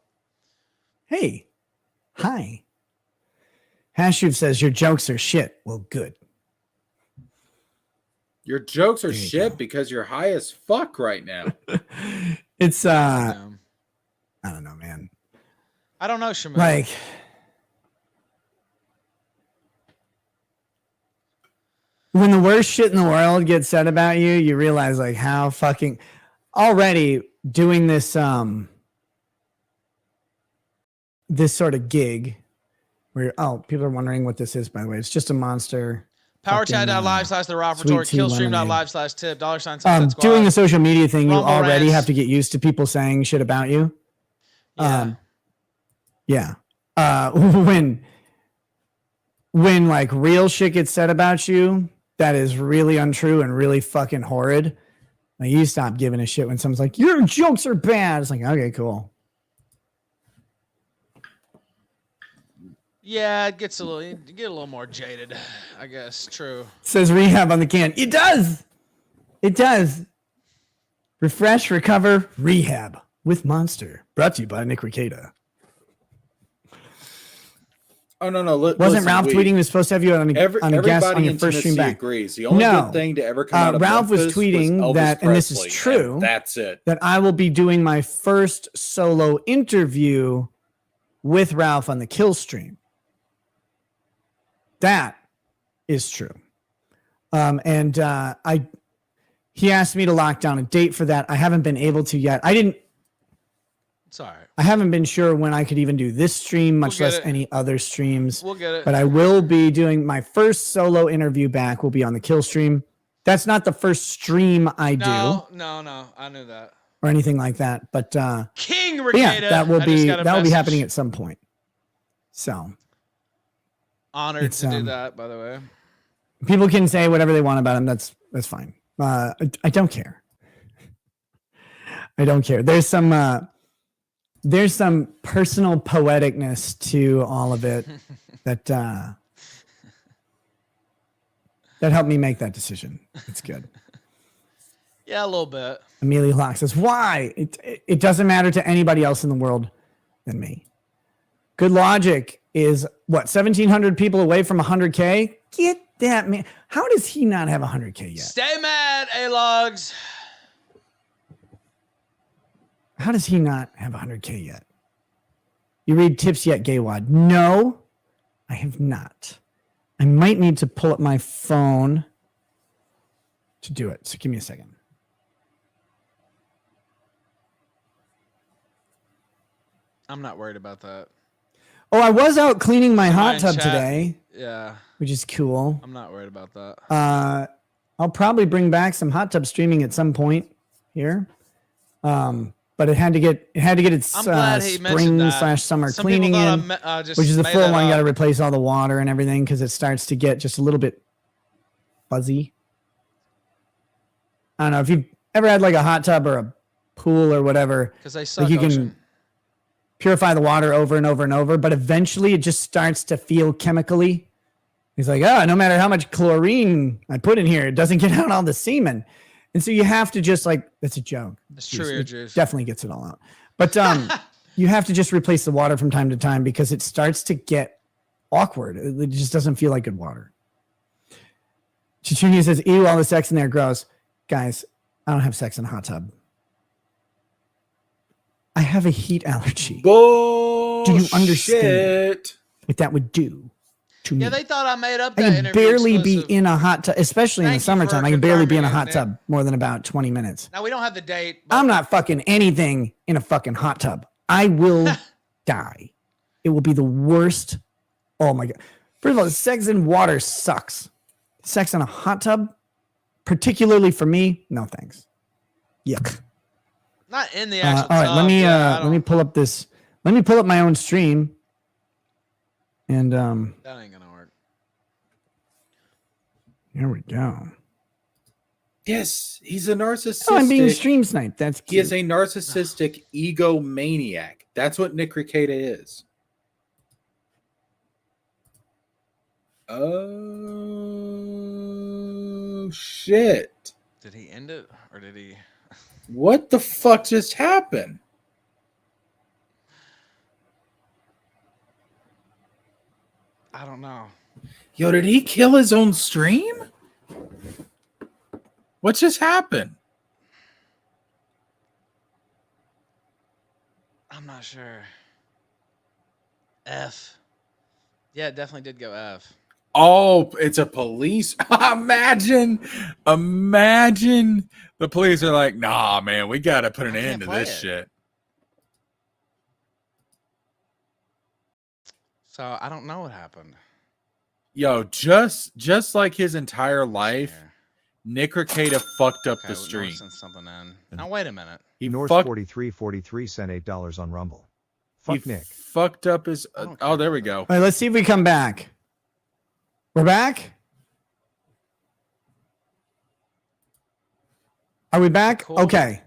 Hey, hi. Hashuv says your jokes are shit. Well, good. Your jokes are There you shit go. because you're high as fuck right now. It's yeah. I don't know, man. I don't know, Shamu. Like, when the worst shit in the world gets said about you, you realize like how fucking already doing this this sort of gig where people are wondering what this is, by the way. It's just a monster. PowerChat.live/the sweet tea Killstream.live/tip $sign doing the social media thing, you Rumble already rants. have to get used to people saying shit about you. Yeah. When like real shit gets said about you that is really untrue and really fucking horrid, like you stop giving a shit when someone's like, your jokes are bad. It's like, okay, cool. Yeah, it gets you get a little more jaded, I guess. True. Says rehab on the can. It does. It does. Refresh, recover, rehab with Monster. Brought to you by Nick Rekieta. Oh no, no. Wasn't Ralph tweeting he was supposed to have you on a guest on everybody your in first stream Tennessee back? agrees. The only good thing to ever come out of Ralph was Memphis tweeting Elvis that, and this is Presley, true. and that's it. That I will be doing my first solo interview with Ralph on the Kill stream. That is true. He asked me to lock down a date for that. I haven't been able to yet. It's all right. I haven't been sure when I could even do this stream, much We'll less get it. any other streams. We'll get it. But I will be doing my first solo interview back will be on the Kill stream. That's not the first stream I do No. I knew that. or anything like that. But King but yeah, Rekieta. that will I just be got a happening message. at some point. So Honored It's, to do that, by the way. people can say whatever they want about him. That's fine. I don't care. I don't care. There's some personal poeticness to all of it that helped me make that decision. It's good. Yeah, a little bit. Amelia Locke says, why? It doesn't matter to anybody else in the world than me. Good Logic is, 1,700 people away from 100K? Get that, man. How does he not have 100K yet? Stay mad, A-Logs. How does he not have 100K yet? You read Tips Yet, Gaywad? No, I have not. I might need to pull up my phone to do it. So give me a second. I'm not worried about that. Oh, I was out cleaning my hot tub chat. today. Yeah. Which is cool. I'm not worried about that. I'll probably bring back some hot tub streaming at some point here. But it had to get its spring/summer cleaning in, which is a full one. Got to replace all the water and everything because it starts to get just a little bit fuzzy. I don't know if you've ever had like a hot tub or a pool or whatever. Because they suck. Like you can purify the water over and over and over, but eventually it just starts to feel chemically. He's like, no matter how much chlorine I put in here, it doesn't get out all the semen. And so you have to just that's a joke. It's true, your juice. Definitely gets it all out. But you have to just replace the water from time to time because it starts to get awkward. It just doesn't feel like good water. Chichunia says, ew, all the sex in there, gross. Guys, I don't have sex in a hot tub. I have a heat allergy. Bullshit. Do you understand what that would do to me? Yeah, they thought I made up I that can interview barely exclusive. be in a hot tub, especially in the summertime. I can barely be in a hot tub more than about 20 minutes. Now, we don't have the date. I'm not fucking anything in a fucking hot tub. I will die. It will be the worst. Oh my God. First of all, sex in water sucks. Sex in a hot tub, particularly for me, no thanks. Yuck. Not in the actual all right, tub. let me pull up this. Let me pull up my own stream. And that ain't gonna work. Here we go. Yes, he's a narcissistic. Oh, I'm being stream sniped. That's cute. He is a narcissistic egomaniac. That's what Nick Rekieta is. Oh shit. Did he end it or did he? What the fuck just happened? I don't know. Yo, did he kill his own stream? What just happened? I'm not sure. F. Yeah, it definitely did go F. Oh, it's a police. Imagine the police are like, nah, man, we got to put an end to this shit. So I don't know what happened. Yo, just like his entire life, Nick Rekieta fucked up the stream. Something in. Now wait a minute. He North 4343 sent $8 on Rumble. Fuck Nick. Fucked up his. Oh, there we go. All right, let's see if we come back. We're back. Are we back? Cool. Okay.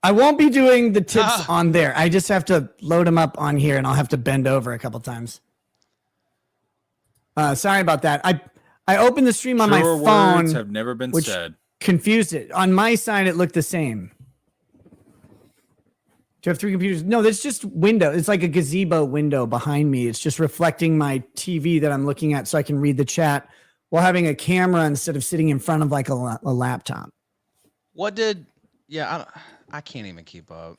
I won't be doing the tips on there. I just have to load them up on here, and I'll have to bend over a couple times. Sorry about that. I opened the stream on my phone. Words have never been said. Confused it. On my side, it looked the same. Do you have three computers? No, that's just window. It's like a gazebo window behind me. It's just reflecting my TV that I'm looking at so I can read the chat while having a camera instead of sitting in front of like a laptop. What did... Yeah, I can't even keep up.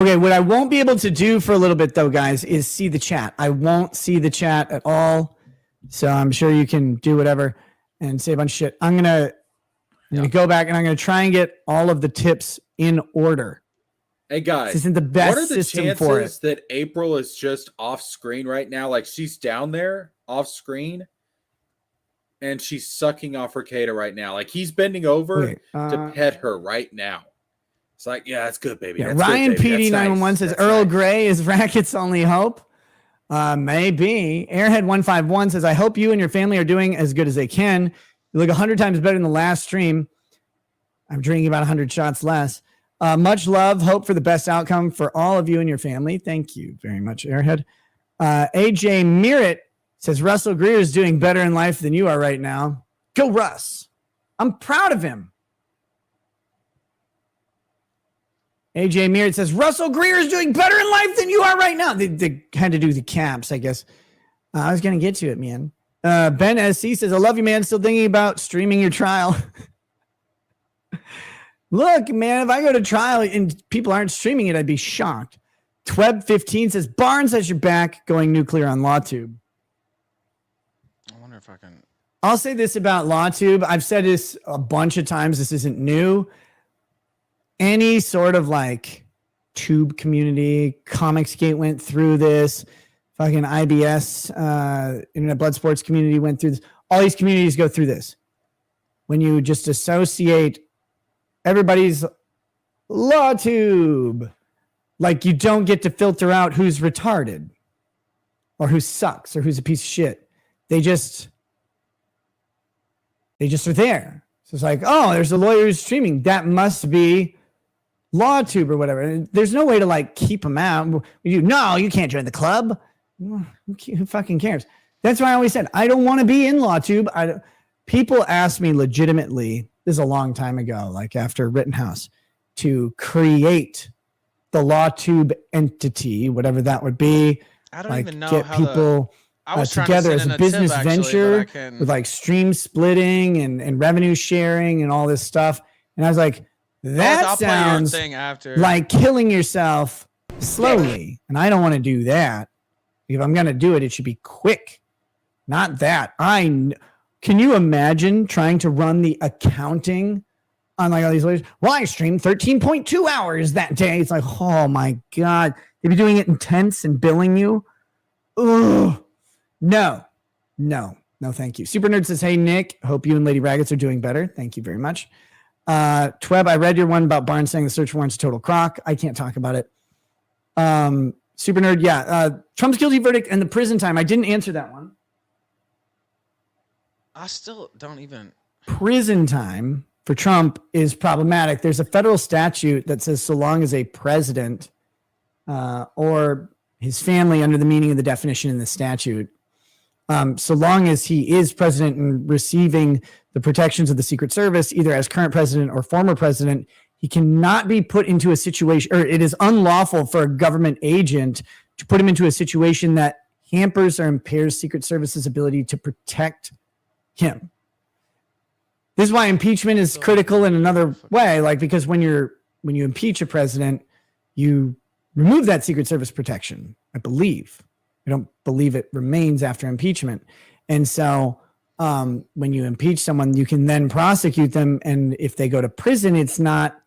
Okay, what I won't be able to do for a little bit, though, guys, is see the chat. I won't see the chat at all. So I'm sure you can do whatever and say a bunch of shit. I'm gonna go back and I'm gonna try and get all of the tips in order. Hey guys, this isn't the best what are the system for it. chances that April is just off screen right now? Like she's down there off screen, and she's sucking off Rekieta right now. Like he's bending over to pet her right now. It's like, yeah, that's good, baby. Yeah, That's Ryan good, baby. PD911 says Earl Grey is Racket's only hope. Maybe. Airhead151 says, I hope you and your family are doing as good as they can. You look 100 times better than the last stream. I'm drinking about 100 shots less. Much love. Hope for the best outcome for all of you and your family. Thank you very much, Airhead. AJ Merritt says, Russell Greer is doing better in life than you are right now. Go, Russ. I'm proud of him. AJ Merritt says, Russell Greer is doing better in life than you are right now. They had to do the caps, I guess. I was going to get to it, man. Ben SC says, I love you, man. Still thinking about streaming your trial. Look, man, if I go to trial and people aren't streaming it, I'd be shocked. Tweb15 says Barnes has your back going nuclear on LawTube. I wonder if I can. I'll say this about LawTube. I've said this a bunch of times. This isn't new. Any sort of like tube community, Comicsgate went through this. Fucking IBS, Internet Blood Sports community went through this. All these communities go through this. When you just associate everybody's LawTube, like you don't get to filter out who's retarded or who sucks or who's a piece of shit. They just are there. So it's like, oh, there's a lawyer who's streaming. That must be LawTube or whatever. And there's no way to like keep them out. No, you can't join the club. Who fucking cares? That's why I always said I don't want to be in LawTube. People ask me legitimately, this is a long time ago, like after Rittenhouse, to create the LawTube entity, whatever that would be. I don't like even know get how people together as a business venture can... with like stream splitting and revenue sharing and all this stuff. And I was like, that sounds like killing yourself slowly. And I don't want to do that. If I'm going to do it, it should be quick. Not that. Can you imagine trying to run the accounting on like all these lawyers? Well, I streamed 13.2 hours that day. It's like, oh my God. They'd be doing it in tenths and billing you. Ugh. No, thank you. Super Nerd says, hey, Nick, hope you and Lady Raggets are doing better. Thank you very much. Tweb, I read your one about Barnes saying the search warrant's a total crock. I can't talk about it. Super Nerd, yeah. Trump's guilty verdict and the prison time. I didn't answer that one. I still don't even. Prison time for Trump is problematic. There's a federal statute that says so long as a president or his family under the meaning of the definition in the statute, so long as he is president and receiving the protections of the Secret Service, either as current president or former president, he cannot be put into a situation, or it is unlawful for a government agent to put him into a situation that hampers or impairs Secret Service's ability to protect him. This is why impeachment is critical in another way, like because when you impeach a president, you remove that Secret Service protection, I believe. I don't believe it remains after impeachment. And so when you impeach someone, you can then prosecute them. And if they go to prison, it's not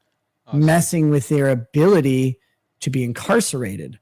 messing with their ability to be incarcerated.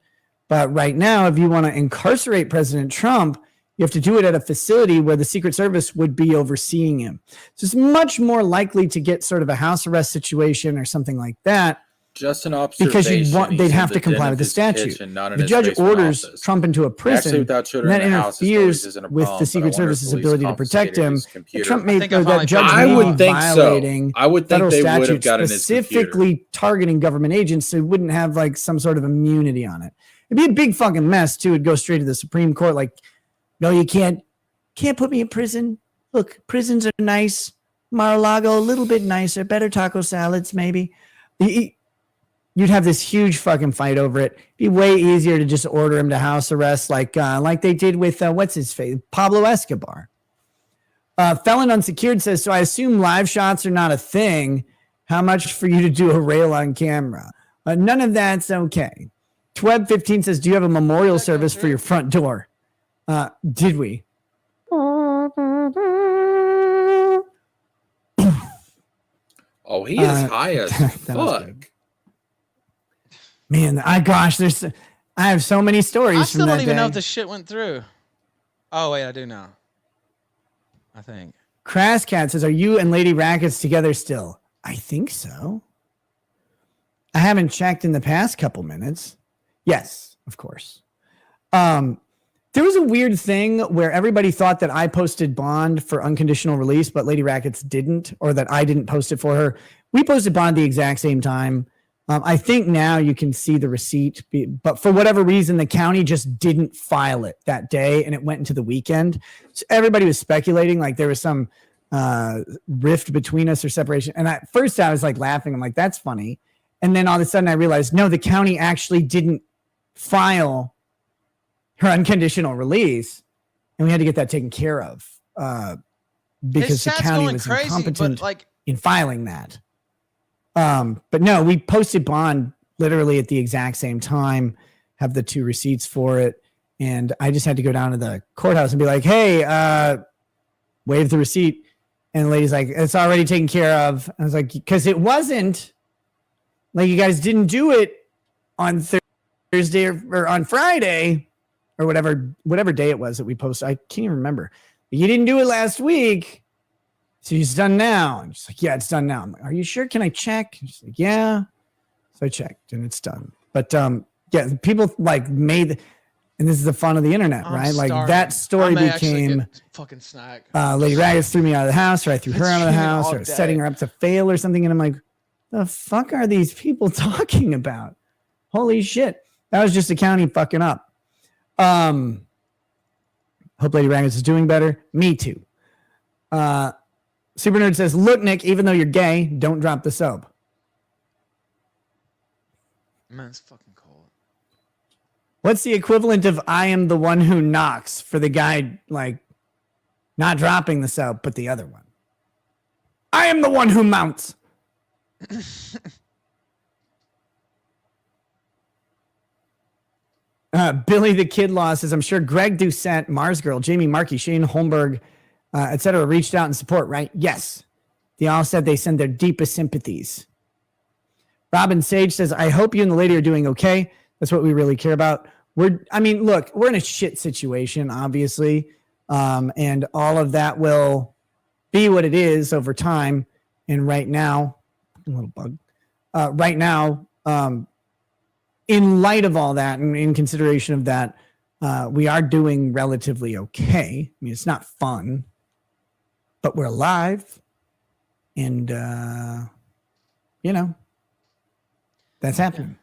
But right now, if you want to incarcerate President Trump, you have to do it at a facility where the Secret Service would be overseeing him. So it's much more likely to get sort of a house arrest situation or something like that. Just an observation. Because they'd have to comply with the statute. The judge orders Trump into a prison, and that interferes with the Secret Service's ability to protect him. Trump made that judge violating federal statute specifically targeting government agents, so he wouldn't have like some sort of immunity on it. It'd be a big fucking mess too. It'd go straight to the Supreme Court. Like, no, you can't put me in prison. Look, prisons are nice. Mar-a-Lago, a little bit nicer. Better taco salads, maybe. You'd have this huge fucking fight over it. It'd be way easier to just order him to house arrest like they did with, what's his face? Pablo Escobar. Felon Unsecured says, so I assume live shots are not a thing. How much for you to do a rail on camera? None of that's okay. Tweb15 says, do you have a memorial service for your front door? Did we? Oh, he is high as fuck. Man, I have so many stories. I still from that don't even day. know if the shit went through. Oh wait, I do now. I think. Crass Cat says, are you and Lady Rackets together still? I think so. I haven't checked in the past couple minutes. Yes, of course. There was a weird thing where everybody thought that I posted bond for unconditional release, but Lady Rackets didn't, or that I didn't post it for her. We posted bond the exact same time. I think now you can see the receipt, but for whatever reason, the county just didn't file it that day, and it went into the weekend. So everybody was speculating like there was some rift between us or separation. And at first I was like laughing. I'm like, that's funny. And then all of a sudden I realized, no, the county actually didn't file her unconditional release, and we had to get that taken care of because the county was incompetent in filing that. But no, we posted bond literally at the exact same time. have the 2 receipts for it. And I just had to go down to the courthouse and be like, hey, wave the receipt. And the lady's like, it's already taken care of. I was like, because it wasn't like you guys didn't do it on Thursday or on Friday or whatever day it was that we posted. I can't even remember. But you didn't do it last week. So it's done now. And she's like, yeah, it's done now. I'm like, are you sure? Can I check? And she's like, yeah. So I checked and it's done. But yeah, people like made, and this is the fun of the internet, right? Like that story became fucking snack. Lady Raggers threw me out of the house, or I threw her out of the house, or setting her up to fail or something. And I'm like, the fuck are these people talking about? Holy shit. That was just the county fucking up. Hope Lady Raggers is doing better. Me too. Super Nerd says, look, Nick, even though you're gay, don't drop the soap. Man, it's fucking cold. What's the equivalent of I am the one who knocks for the guy, like, not dropping the soap, but the other one? I am the one who mounts. Billy the Kid Law says, I'm sure Greg Doucette, Mars Girl, Jamie Markey, Shane Holmberg, etc. reached out in support, right? Yes. They all said they send their deepest sympathies. Robin Sage says, I hope you and the lady are doing okay. That's what we really care about. Look, we're in a shit situation, obviously. And all of that will be what it is over time. And right now, a little bug. Right now, in light of all that and in consideration of that, we are doing relatively okay. I mean, it's not fun, but we're alive. And, that's happening.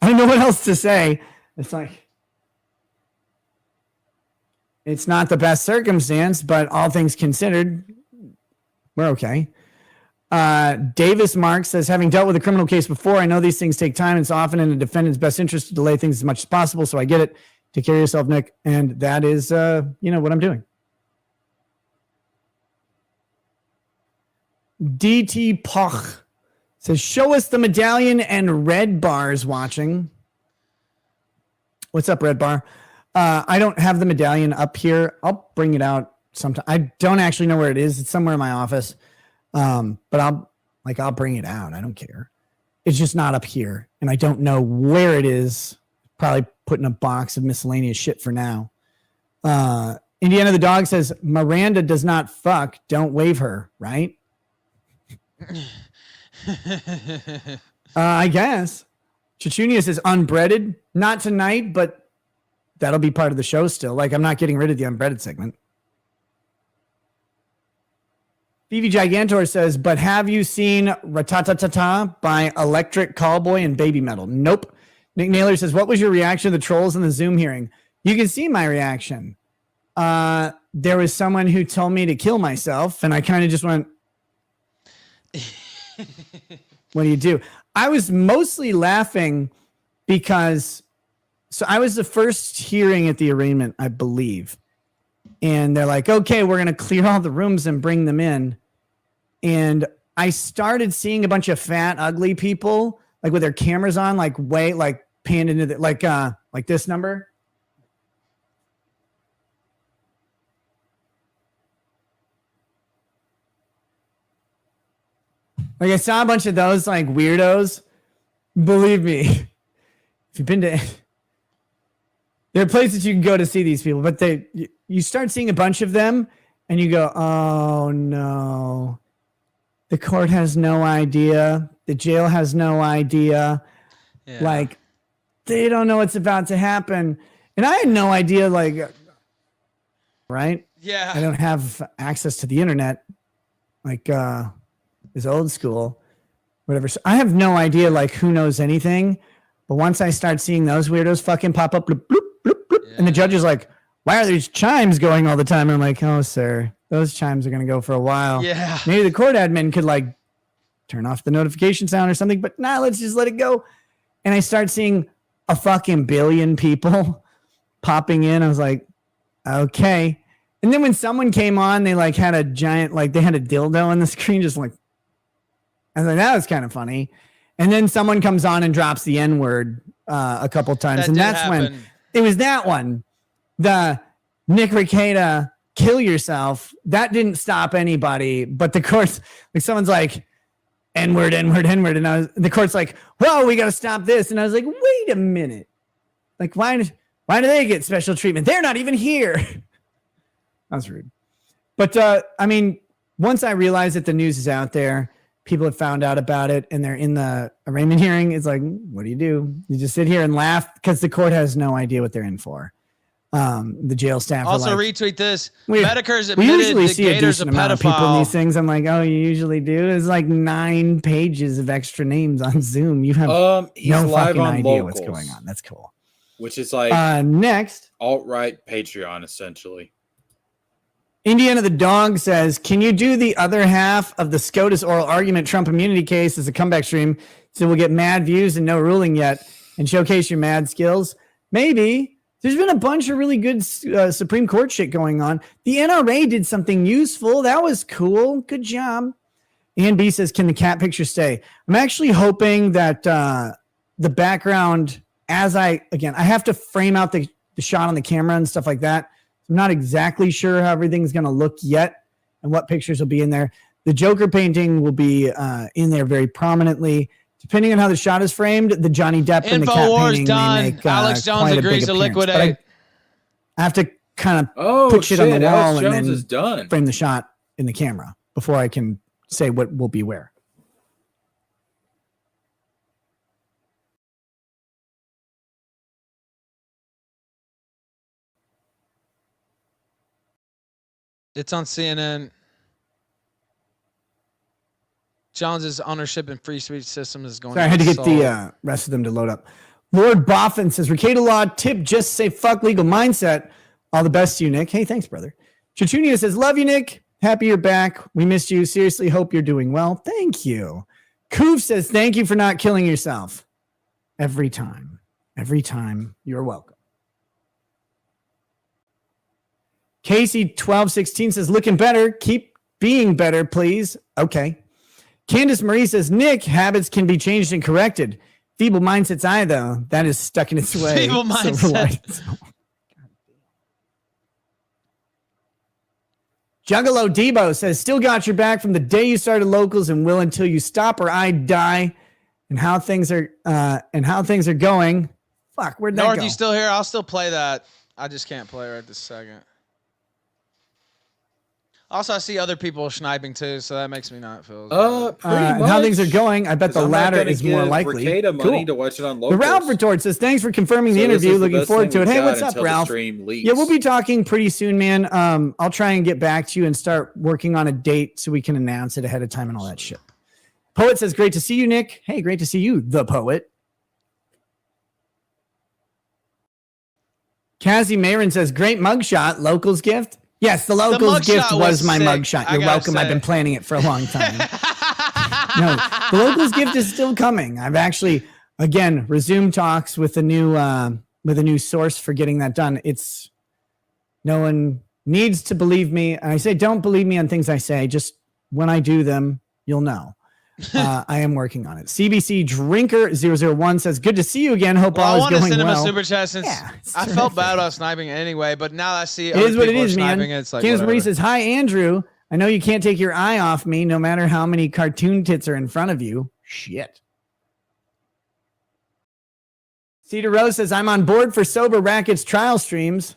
I don't know what else to say. It's like, it's not the best circumstance, but all things considered, we're okay. Davis Mark says, having dealt with a criminal case before, I know these things take time. It's often in the defendant's best interest to delay things as much as possible. So I get it. Take care of yourself, Nick. And that is, what I'm doing. DT Poch says, show us the medallion and Red Bar's watching. What's up, Red Bar? I don't have the medallion up here. I'll bring it out sometime. I don't actually know where it is. It's somewhere in my office. But I'll bring it out. I don't care. It's just not up here. And I don't know where it is. Probably put in a box of miscellaneous shit for now. Indiana the Dog says, Miranda does not fuck. Don't wave her, right? I guess. Chichunia says unbreaded. Not tonight, but that'll be part of the show still. Like, I'm not getting rid of the unbreaded segment. Phoebe Gigantor says, but have you seen Ratatatata by Electric Callboy and Baby Metal? Nope. Nick Naylor says, what was your reaction to the trolls in the Zoom hearing? You can see my reaction. There was someone who told me to kill myself, and I kind of just went, what do? I was mostly laughing because, so I was the first hearing at the arraignment, I believe. And they're like, okay, we're going to clear all the rooms and bring them in. And I started seeing a bunch of fat, ugly people, like with their cameras on, like panned into the, like this number. Like I saw a bunch of those like weirdos. Believe me, if you've been to, there are places you can go to see these people, but you start seeing a bunch of them and you go, oh no, the court has no idea. The jail has no idea. Yeah. Like they don't know what's about to happen. And I had no idea, like, right? Yeah. I don't have access to the internet. Like, is old school, whatever. So I have no idea, like, who knows anything. But once I start seeing those weirdos fucking pop up, bloop, bloop, bloop, bloop, yeah. And the judge is like, why are these chimes going all the time? And I'm like, oh, sir, those chimes are going to go for a while. Yeah. Maybe the court admin could, like, turn off the notification sound or something. But nah, let's just let it go. And I start seeing a fucking billion people popping in. I was like, okay. And then when someone came on, they, like, had a giant, like, they had a dildo on the screen, just like, I was like, that was kind of funny. And then someone comes on and drops the N-word a couple times, That and did that's when happen. it was that one. The Nick Rekieta kill yourself. That didn't stop anybody, but the court's like someone's like N-word, N-word, N-word, and the court's like, "Whoa, we got to stop this." And I was like, "Wait a minute, like why do they get special treatment? They're not even here." That was rude. But I mean, once I realized that the news is out there, people have found out about it, and they're in the arraignment hearing. It's like, what do? You just sit here and laugh because the court has no idea what they're in for. The jail staff Also, like, retweet this. we Medicars usually admitted see the a Gator's a decent amount of people in pedophile. these things. I'm like, oh, you usually do? It's like 9 pages of extra names on Zoom. You have he's no live fucking on idea what's Locals, going on. That's cool. which is like Next, alt-right Patreon, essentially. Indiana the Dog says, can you do the other half of the SCOTUS oral argument Trump immunity case as a comeback stream so we'll get mad views and no ruling yet and showcase your mad skills? Maybe. There's been a bunch of really good Supreme Court shit going on. The NRA did something useful. That was cool. Good job. Ian B says, can the cat picture stay? I'm actually hoping that the background, I have to frame out the shot on the camera and stuff like that. I'm not exactly sure how everything's going to look yet and what pictures will be in there. The Joker painting will be in there very prominently. Depending on how the shot is framed, the Johnny Depp and the cat painting may make Alex Jones quite agrees a to big appearance. liquidate. I have to kind of Oh, put shit on the wall Alex and Jones then is done. frame the shot in the camera before I can say what will be where. It's on CNN. Jones's ownership and free speech system is going. Sorry, I had to get the rest of them to load up. Lord Boffin says, Rekieta law tip, just say fuck legal mindset. All the best to you, Nick. Hey, thanks, brother. Chachunia says, love you, Nick. Happy you're back. We missed you. Seriously, hope you're doing well. Thank you. Koof says, thank you for not killing yourself. Every time. Every time. You're welcome. Casey1216 says, looking better. Keep being better, please. Okay. Candace Marie says, Nick, habits can be changed and corrected. Feeble mindset's eye, though. That is stuck in its way. Feeble mindset. Juggalo Debo says, still got your back from the day you started Locals and will until you stop or I die. And how things are going. Fuck, where'd that North, go? you still here? I'll still play that. I just can't play right this second. Also, I see other people sniping too, so that makes me not feel. And how things are going, I bet the latter is more likely. Rekieta money Cool. to watch it on The Locals. Ralph retort says, thanks for confirming the So this interview. is the Looking best forward thing to it. we've Hey, got what's up, until the Ralph? stream leaks. Yeah, we'll be talking pretty soon, man. I'll try and get back to you and start working on a date so we can announce it ahead of time and all that shit. Poet says, great to see you, Nick. Hey, great to see you, the Poet. Cassie Mayron says, great mugshot, Locals gift. Yes, the Locals gift was my mugshot. You're welcome. I've been planning it for a long time. No, the Locals gift is still coming. I've actually, again, resumed talks with a new source for getting that done. It's no one needs to believe me. And I say, don't believe me on things I say. Just when I do them, you'll know. I am working on it. CBC Drinker 001 says, good to see you again. Hope all is going well. I want to send him a super chat since I felt bad about sniping anyway, but now I see it is what it is, man. It's like Candace Marie says, hi, Andrew. I know you can't take your eye off me no matter how many cartoon tits are in front of you. Shit. Cedar Rose says, I'm on board for Sober Rackets trial streams.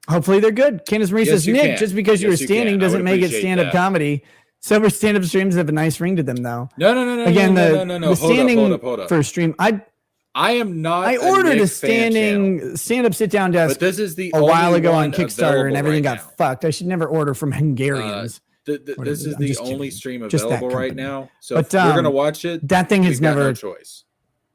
Hopefully they're good. Candace Marie says, Nick, just because you were standing doesn't make it stand-up comedy. Sober stand-up streams have a nice ring to them, though. No. Again, no. The standing Hold up. for a stream, I am not. I ordered a standing stand-up sit-down desk. But this is the a while only ago one on Kickstarter, and everything right got fucked. I should never order from Hungarians. This is the only stream Just that available right company. now. So But, if we're gonna watch it, that thing has we've got never no choice.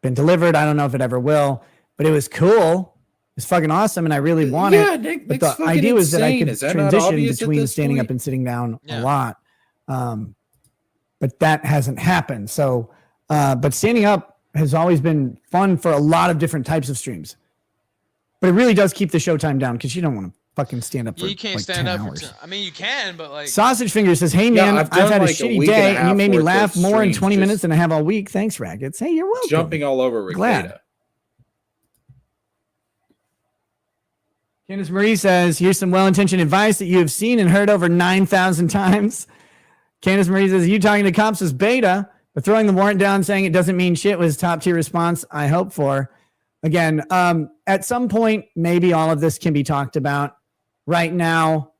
been delivered. I don't know if it ever will, but it was cool. It's fucking awesome, and I really want it. Nick, but Nick's the idea was that I insane. could Is that not transition obvious at between this standing point? up and sitting down a lot. But that hasn't happened. So, but standing up has always been fun for a lot of different types of streams. But it really does keep the showtime down because you don't want to fucking stand up for You can't like stand 10 up hours. I mean, you can, but like Sausage Finger says, "Hey man, I've I've had a done, like, a shitty week and a day, and you half made me worth laugh of more in streams 20 just minutes than I have all week. Thanks, Rackets. Hey, you're welcome. Jumping all over Rekieta. Glad. Candace Marie says, here's some well-intentioned advice that you have seen and heard over 9,000 times. Candace Marie says, you talking to cops is beta, but throwing the warrant down saying it doesn't mean shit was top-tier response I hope for. Again, at some point, maybe all of this can be talked about. Right now,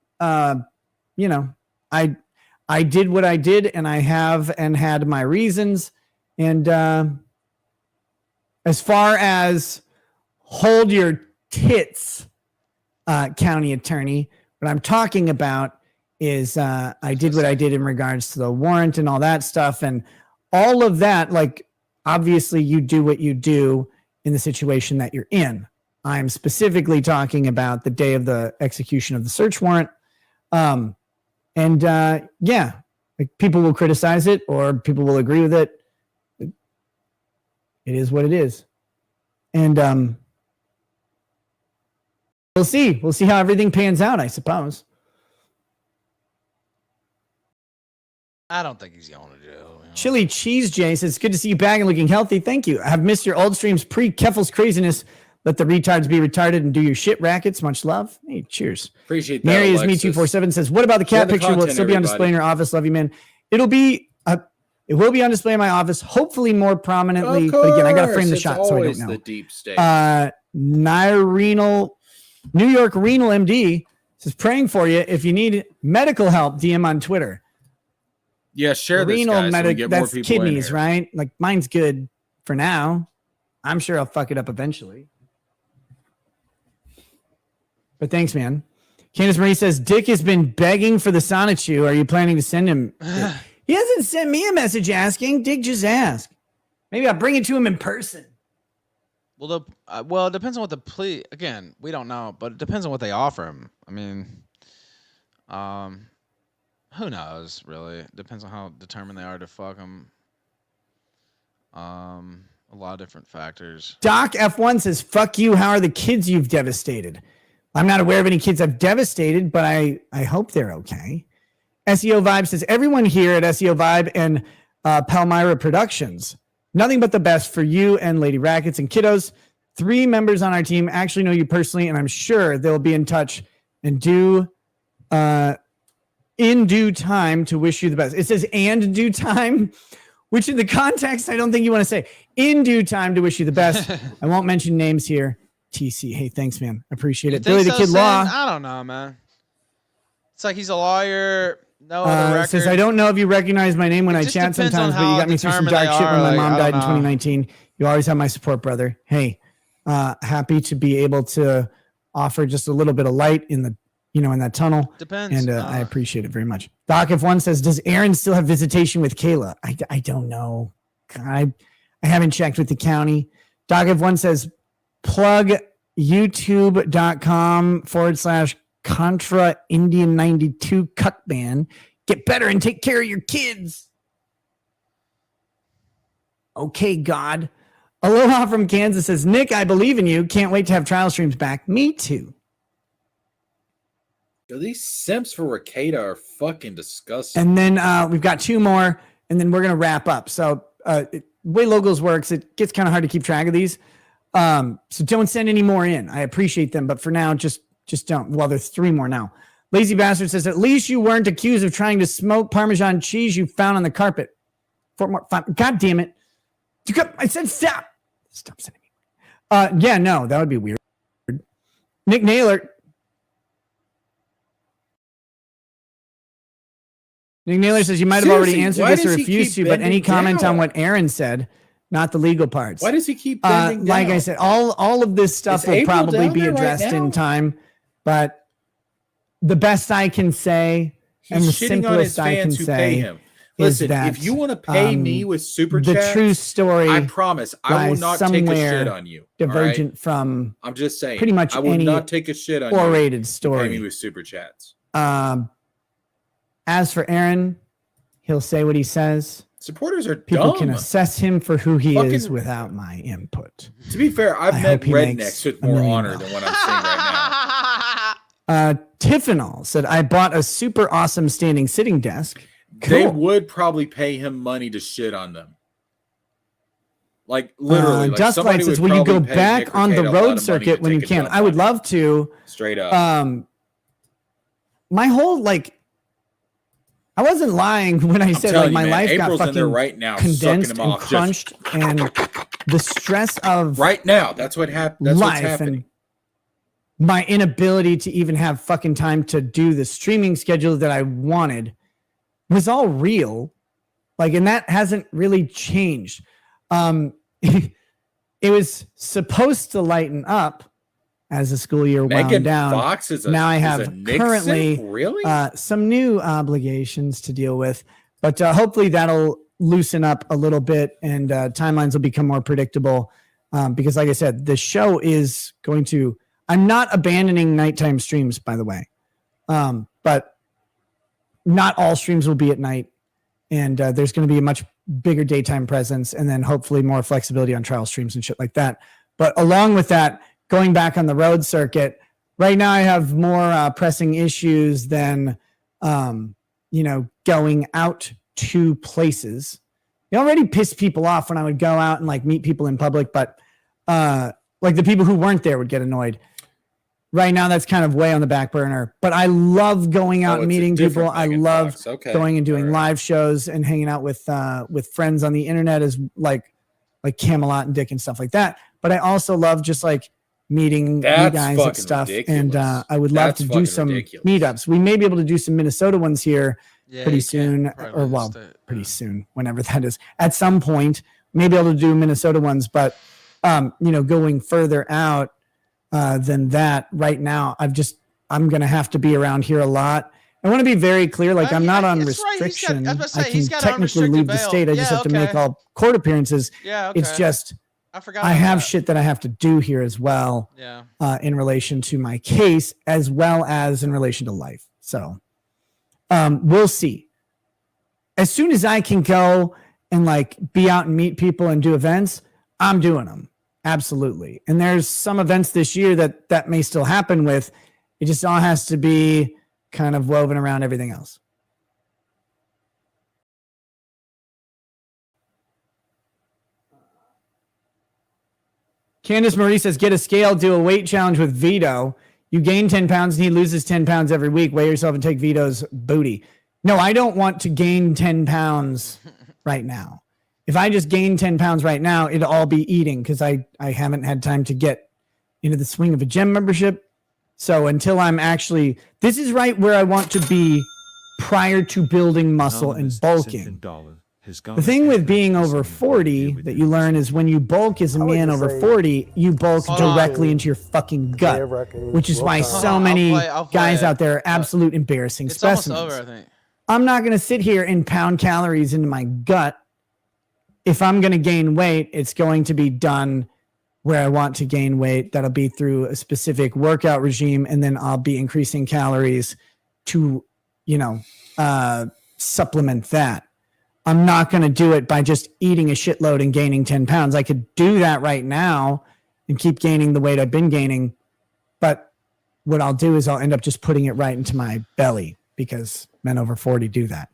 you know, I did what I did, and I have and had my reasons. And as far as hold your tits, county attorney, what I'm talking about is I did what I did in regards to the warrant and all that stuff. And all of that, like, obviously you do what you do in the situation that you're in. I'm specifically talking about the day of the execution of the search warrant. Yeah, like, people will criticize it or people will agree with it. It is what it is. And we'll see. We'll see how everything pans out, I suppose. I don't think he's going to jail. You know? Chili Cheese J says, it's good to see you back and looking healthy. Thank you. I have missed your old streams pre-Keffels craziness. Let the retards be retarded and do your shit, Rackets. Much love. Hey, cheers. Appreciate that. Mary is Alexis. Me247 says, what about the cat Share the picture? Will it content, still be on display in your office? Love you, man. It will be on display in my office, hopefully more prominently. Of But again, I got to frame the course, shot, it's so I don't always know. the deep state. New York Renal MD says, praying for you. If you need medical help, DM on Twitter. Yeah, share this, Renal guys, so we get more that's people kidneys, in here. right? Like, mine's good for now. I'm sure I'll fuck it up eventually. But thanks, man. Candace Marie says, Dick has been begging for the Sonichu. Are you planning to send him? He hasn't sent me a message asking. Dick just asked. Maybe I'll bring it to him in person. Well, it depends on what the plea. Again, we don't know, but it depends on what they offer him. I mean, who knows? Really, it depends on how determined they are to fuck him. A lot of different factors. Doc F1 says, "Fuck you. How are the kids you've devastated?" I'm not aware of any kids I've devastated, but I hope they're okay. SEO Vibe says, everyone here at SEO Vibe and Palmyra Productions, nothing but the best for you and Lady Rackets and kiddos. 3 members on our team actually know you personally, and I'm sure they'll be in touch and in due time to wish you the best. It says and due time, which in the context, I don't think you want to say. In due time to wish you the best. I won't mention names here. TC, hey, thanks, man. Appreciate it. Billy the Kid Law. I don't know, man. It's like he's a lawyer. No other record. Says, I don't know if you recognize my name when I chat sometimes, but you got me through some dark shit when my mom died in 2019. You always have my support, brother. Hey, happy to be able to offer just a little bit of light in the, in that tunnel. Depends. And I appreciate it very much. Doc F1 says, does Aaron still have visitation with Kayla? I don't know. I haven't checked with the county. Doc F1 says, plug youtube.com/Contra Indian 92 cut band. Get better and take care of your kids. Okay, God. Aloha from Kansas says, Nick, I believe in you. Can't wait to have trial streams back. Me too. Yo, these simps for Rekieta are fucking disgusting. And then we've got 2 more, and then we're going to wrap up. So the way Logos works, it gets kind of hard to keep track of these. So don't send any more in. I appreciate them, but for now, just don't. Well, there's 3 more now. Lazy Bastard says, at least you weren't accused of trying to smoke Parmesan cheese you found on the carpet. 4 more. 5. God damn it. I said stop. Stop sending me. Yeah, no, that would be weird. Nick Naylor. Nick Naylor says, you might have already answered this or refused to, but any comment on what Aaron said? Not the legal parts. Why does he keep bending like down? I said, all of this stuff will probably be addressed in time, but the best I can say and the simplest I can say is that if you want to pay me with super the chats, true story, I promise I will not take a shit on you. Divergent from I'm just saying, pretty much I will any not take a shit on orated you. story. Pay me with super chats. As for Aaron, he'll say what he says. Supporters are People dumb. can assess him for who he is without my input. To be fair, I've met rednecks with more honor than what I'm saying right Tiffanol said, I bought a super awesome standing sitting desk. Cool. They would probably pay him money to shit on them. Like literally. Like Dustlight says, will you go back on the road circuit when you can? I would love to. Straight up. My whole I wasn't lying when I said like my life got fucking right now, condensed and crunched, and the stress of right now. That's what happened. That's what's happening. And my inability to even have fucking time to do the streaming schedule that I wanted was all real. Like, and that hasn't really changed. It was supposed to lighten up as the school year wound down. Fox is now I have currently really? Some new obligations to deal with, but hopefully that'll loosen up a little bit and timelines will become more predictable. Because like I said, the show is going to, I'm not abandoning nighttime streams, by the way. But not all streams will be at night, and there's going to be a much bigger daytime presence, and then hopefully more flexibility on trial streams and shit like that. But along with that, going back on the road circuit, right now I have more pressing issues than, going out to places. It already pissed people off when I would go out and like meet people in public, but like the people who weren't there would get annoyed. Right now, that's kind of way on the back burner, but I love going out and meeting people. I love going and doing live shows and hanging out with friends on the internet, as like Camelot and Dick and stuff like that. But I also love just like meeting you guys and stuff. Ridiculous. And I would love to do some meetups. We may be able to do some Minnesota ones here pretty soon, pretty soon, whenever that is. At some point, maybe able to do Minnesota ones, but going further out than that right now, I'm going to have to be around here a lot. I want to be very clear. Like I'm not on restriction. I can technically leave the state. I just have to make all court appearances. Yeah. Okay. It's just, I have shit that I have to do here as well. Yeah. In relation to my case, as well as in relation to life. So, we'll see. As soon as I can go and like be out and meet people and do events, I'm doing them. Absolutely. And there's some events this year that may still happen with. It just all has to be kind of woven around everything else. Candace Marie says, get a scale, do a weight challenge with Vito. You gain 10 pounds and he loses 10 pounds every week. Weigh yourself and take Vito's booty. No, I don't want to gain 10 pounds right now. If I just gain 10 pounds right now, it'll all be eating because I haven't had time to get into the swing of a gym membership. So until I'm actually, this is right where I want to be prior to building muscle and bulking. The thing with being over 40 that you learn is when you bulk as a man over 40, you bulk directly into your fucking gut, which is why so many guys out there are absolute embarrassing specimens. Almost over, I think. I'm not going to sit here and pound calories into my gut. If I'm going to gain weight, it's going to be done where I want to gain weight. That'll be through a specific workout regime, and then I'll be increasing calories to, supplement that. I'm not going to do it by just eating a shitload and gaining 10 pounds. I could do that right now and keep gaining the weight I've been gaining. But what I'll do is I'll end up just putting it right into my belly because men over 40 do that.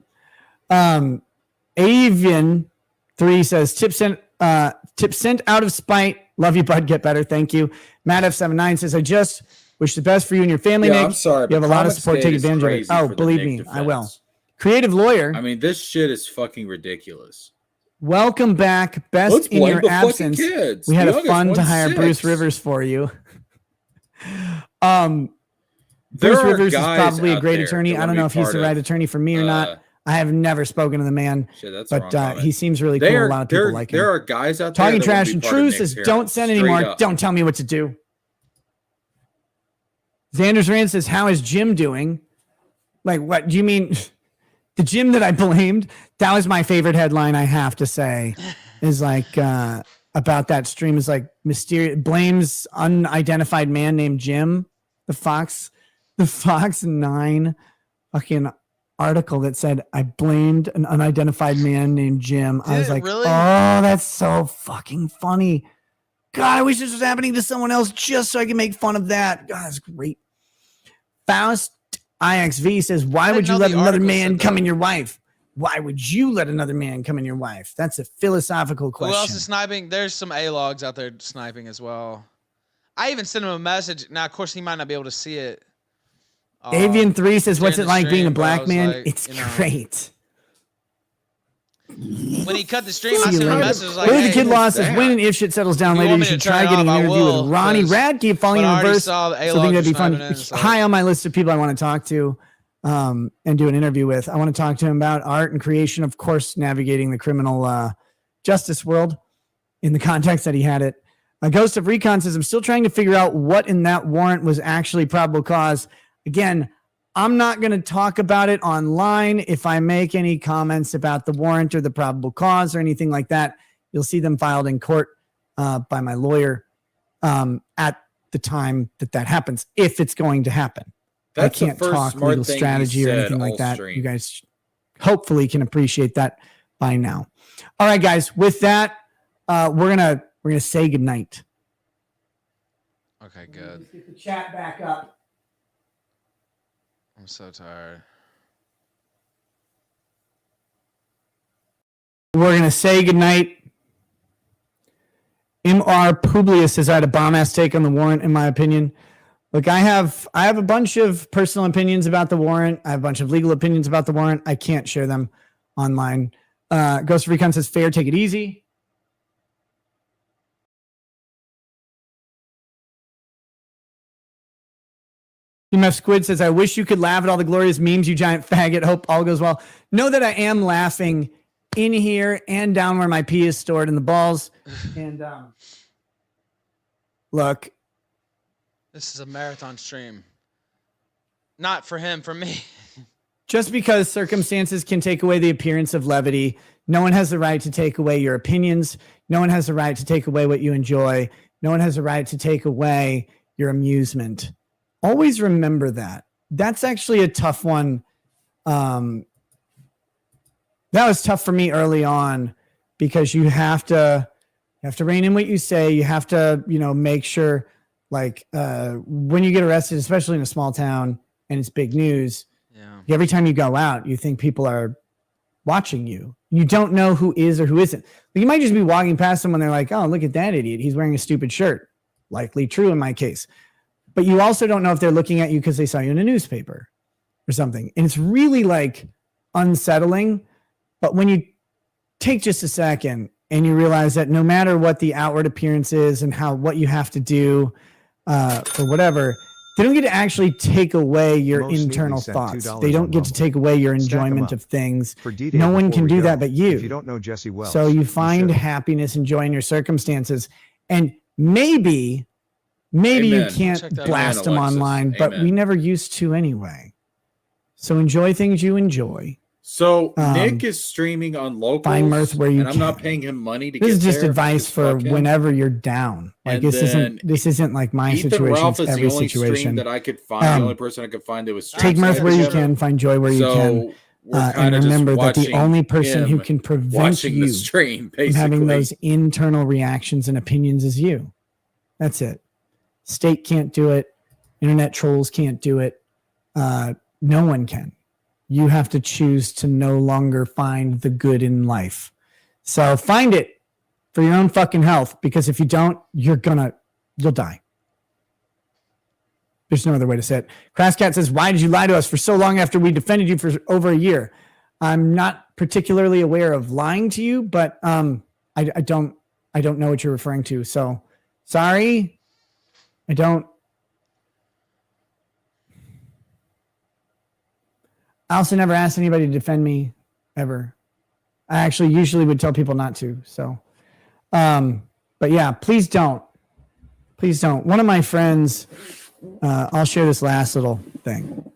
Avian 3 says, tip sent out of spite. Love you, bud. Get better. Thank you. Matt F79 says, I just wish the best for you and your family, Nick. I'm sorry. You have a lot of support. Take advantage of it. Oh, believe me, I will. Creative Lawyer. I mean, this shit is fucking ridiculous. Welcome back. Best in your absence. We had a fun to hire Bruce Rivers for you. Bruce Rivers is probably a great attorney. I don't know if he's the right attorney for me or not. I have never spoken to the man, but he seems really cool. A lot of people like him. There are guys out there talking trash and true says, don't send anymore. Don't tell me what to do. Xander's Rand says, how is Jim doing? Like, what do you mean? The Jim that I blamed, that was my favorite headline, I have to say, is like about that stream is like mysterious blames unidentified man named Jim. The Fox 9 fucking article that said I blamed an unidentified man named Jim. I was like, really? Oh, that's so fucking funny. God, I wish this was happening to someone else just so I can make fun of that. God, that's great. Faust IXV says, why would you let another man come in your wife? Why would you let another man come in your wife? That's a philosophical question. Who else is sniping? There's some A-logs out there sniping as well. I even sent him a message. Now, of course, he might not be able to see it. Avian3 says, what's it like being a black man? Like, it's great. When he cut the stream, I sent him a message like, hey, the kid lost says, when and if shit settles down later, you should try getting an interview with Ronnie Radke following in reverse. So I think that'd be fun. High on my list of people I want to talk to and do an interview with. I want to talk to him about art and creation, of course, navigating the criminal justice world in the context that he had it. Ghost of Recon says, I'm still trying to figure out what in that warrant was actually probable cause. Again, I'm not going to talk about it online. If I make any comments about the warrant or the probable cause or anything like that, you'll see them filed in court by my lawyer at the time that happens, if it's going to happen. That's I can't talk legal strategy or anything like that. You guys hopefully can appreciate that by now. All right, guys, with that, we're gonna say goodnight. Okay, good. Let's get the chat back up. I'm so tired. We're going to say goodnight. MR Publius says, I had a bomb-ass take on the warrant, in my opinion. Look, I have a bunch of personal opinions about the warrant. I have a bunch of legal opinions about the warrant. I can't share them online. Ghost of Recon says, fair, take it easy. MF Squid says, I wish you could laugh at all the glorious memes, you giant faggot. Hope all goes well. Know that I am laughing in here and down where my pee is stored in the balls. And look. This is a marathon stream. Not for him, for me. Just because circumstances can take away the appearance of levity, no one has the right to take away your opinions. No one has the right to take away what you enjoy. No one has the right to take away your amusement. Always remember that. That's actually a tough one. That was tough for me early on because you have to rein in what you say. You have to, make sure like when you get arrested, especially in a small town and it's big news, every time you go out, you think people are watching you. You don't know who is or who isn't. You might just be walking past someone. They're like, oh, look at that idiot. He's wearing a stupid shirt. Likely true in my case. But you also don't know if they're looking at you because they saw you in a newspaper or something. And it's really like unsettling. But when you take just a second and you realize that no matter what the outward appearance is and what you have to do or whatever, they don't get to actually take away your internal thoughts. They don't get to take away your enjoyment of things. No one can do that but you. If you don't know Jesse well, so you find happiness enjoying your circumstances. And maybe you can't blast them online, but we never used to anyway. So enjoy things you enjoy. So Nick is streaming on Locals, find mirth where you and I'm not paying him money to get there. This is just there. advice for whenever you're down. Like this isn't like my Ethan situation. Ralph is every the only situation stream that I could find. The only person I could find that was take mirth where you can, find joy where you can. And remember that the only person who can prevent you stream, from having those internal reactions and opinions is you. That's it. State can't do it. Internet trolls can't do it. No one can. You have to choose to no longer find the good in life. So find it for your own fucking health, because if you don't, you'll die. There's no other way to say it. Crasscat says, why did you lie to us for so long after we defended you for over a year? I'm not particularly aware of lying to you, but I don't know what you're referring to. So sorry. I also never asked anybody to defend me ever. I actually usually would tell people not to. So, but yeah, please don't. Please don't. One of my friends, I'll share this last little thing.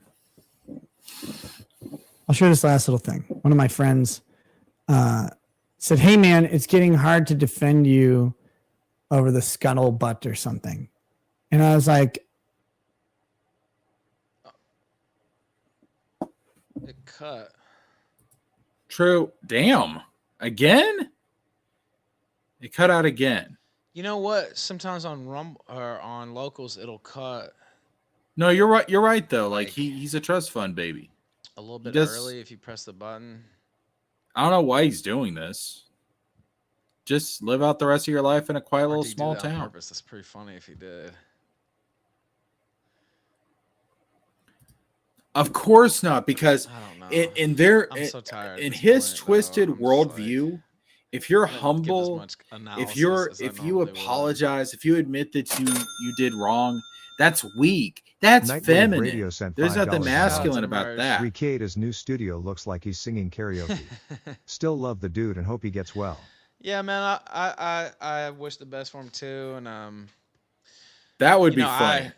One of my friends said, hey man, it's getting hard to defend you over the scuttlebutt or something. And I was like, it cut. True. Damn. Again? It cut out again. You know what? Sometimes on Rumble or on Locals, it'll cut. No, you're right. You're right though. Like he's a trust fund baby. A little bit early if you press the button. I don't know why he's doing this. Just live out the rest of your life in a quiet little small town. On purpose? That's pretty funny if he did. Of course not, because in his twisted worldview, if you're humble, if you apologize, if you admit that you did wrong, that's weak. That's Nightwave feminine. Radio sent There's nothing $5 masculine about that. Rekieta's new studio looks like he's singing karaoke. Still love the dude and hope he gets well. Yeah, man, I wish the best for him too, and that would be funny.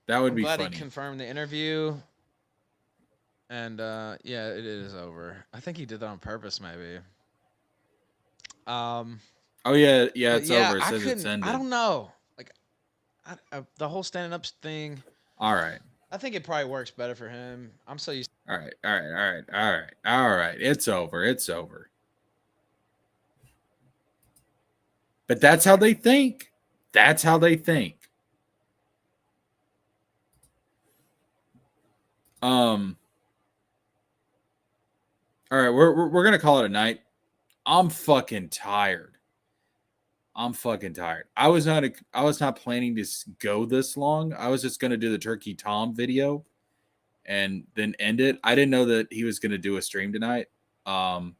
That would be glad funny. He confirmed the interview, and yeah, it is over. I think he did that on purpose, maybe. Oh yeah, it's over. It says it's ended. I don't know. Like, the whole standing up thing. All right. I think it probably works better for him. I'm so used. All right. It's over. But that's how they think. All right, we're gonna call it a night. I'm fucking tired. I was not planning to go this long. I was just gonna do the Turkey Tom video and then end it. I didn't know that he was gonna do a stream tonight. But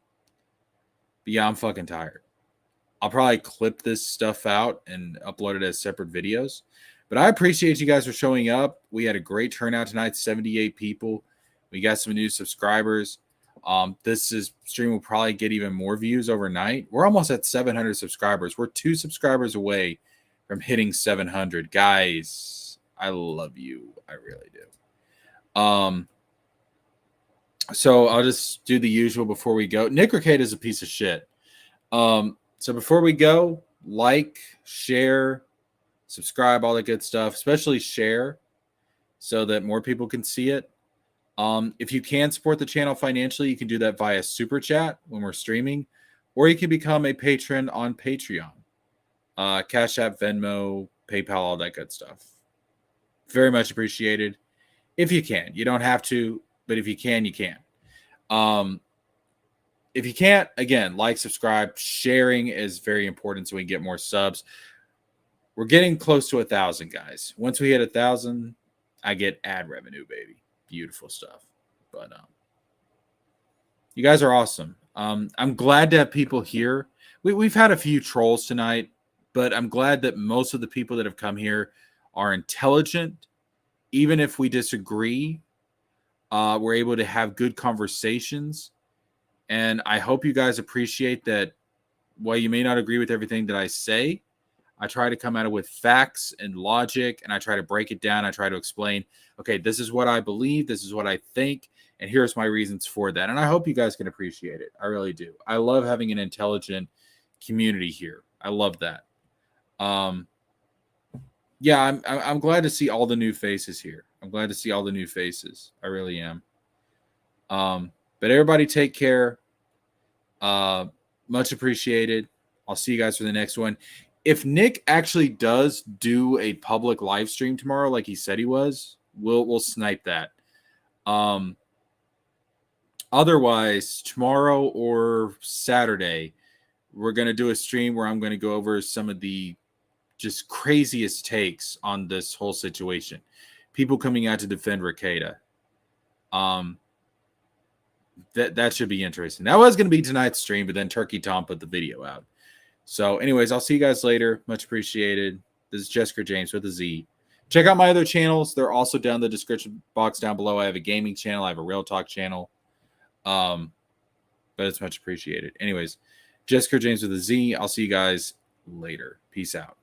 yeah, I'm fucking tired. I'll probably clip this stuff out and upload it as separate videos. But I appreciate you guys for showing up. We had a great turnout tonight, 78 people. We got some new subscribers. This stream will probably get even more views overnight. We're almost at 700 subscribers. We're 2 subscribers away from hitting 700. Guys, I love you. I really do. So I'll just do the usual before we go. Nick Rekieta is a piece of shit. So before we go, like, share, subscribe, all that good stuff, especially share so that more people can see it. If you can support the channel financially, you can do that via Super Chat when we're streaming, or you can become a patron on Patreon. Cash App, Venmo, PayPal, all that good stuff. Very much appreciated. If you can. You don't have to, but if you can, you can. If you can't, again, like, subscribe. Sharing is very important so we can get more subs. We're getting close to 1,000, guys. Once we hit 1,000, I get ad revenue, baby. Beautiful stuff. But you guys are awesome. I'm glad to have people here. We've had a few trolls tonight, but I'm glad that most of the people that have come here are intelligent. Even if we disagree, we're able to have good conversations. And I hope you guys appreciate that while you may not agree with everything that I say, I try to come at it with facts and logic, and I try to break it down. I try to explain, okay, this is what I believe, this is what I think, and here's my reasons for that. And I hope you guys can appreciate it. I really do. I love having an intelligent community here. I love that. Yeah, I'm glad to see all the new faces here. I'm glad to see all the new faces. I really am. But everybody take care. Much appreciated. I'll see you guys for the next one. If Nick actually does do a public live stream tomorrow, like he said he was, we'll snipe that. Otherwise, tomorrow or Saturday, we're going to do a stream where I'm going to go over some of the just craziest takes on this whole situation. People coming out to defend Rekieta. That should be interesting. That was going to be tonight's stream, but then Turkey Tom put the video out. So anyways, I'll see you guys later. Much appreciated. This is JeskerJames with a Z. Check out my other channels. They're also down in the description box down below. I have a gaming channel. I have a real talk channel. But it's much appreciated. Anyways, JeskerJames with a Z. I'll see you guys later. Peace out.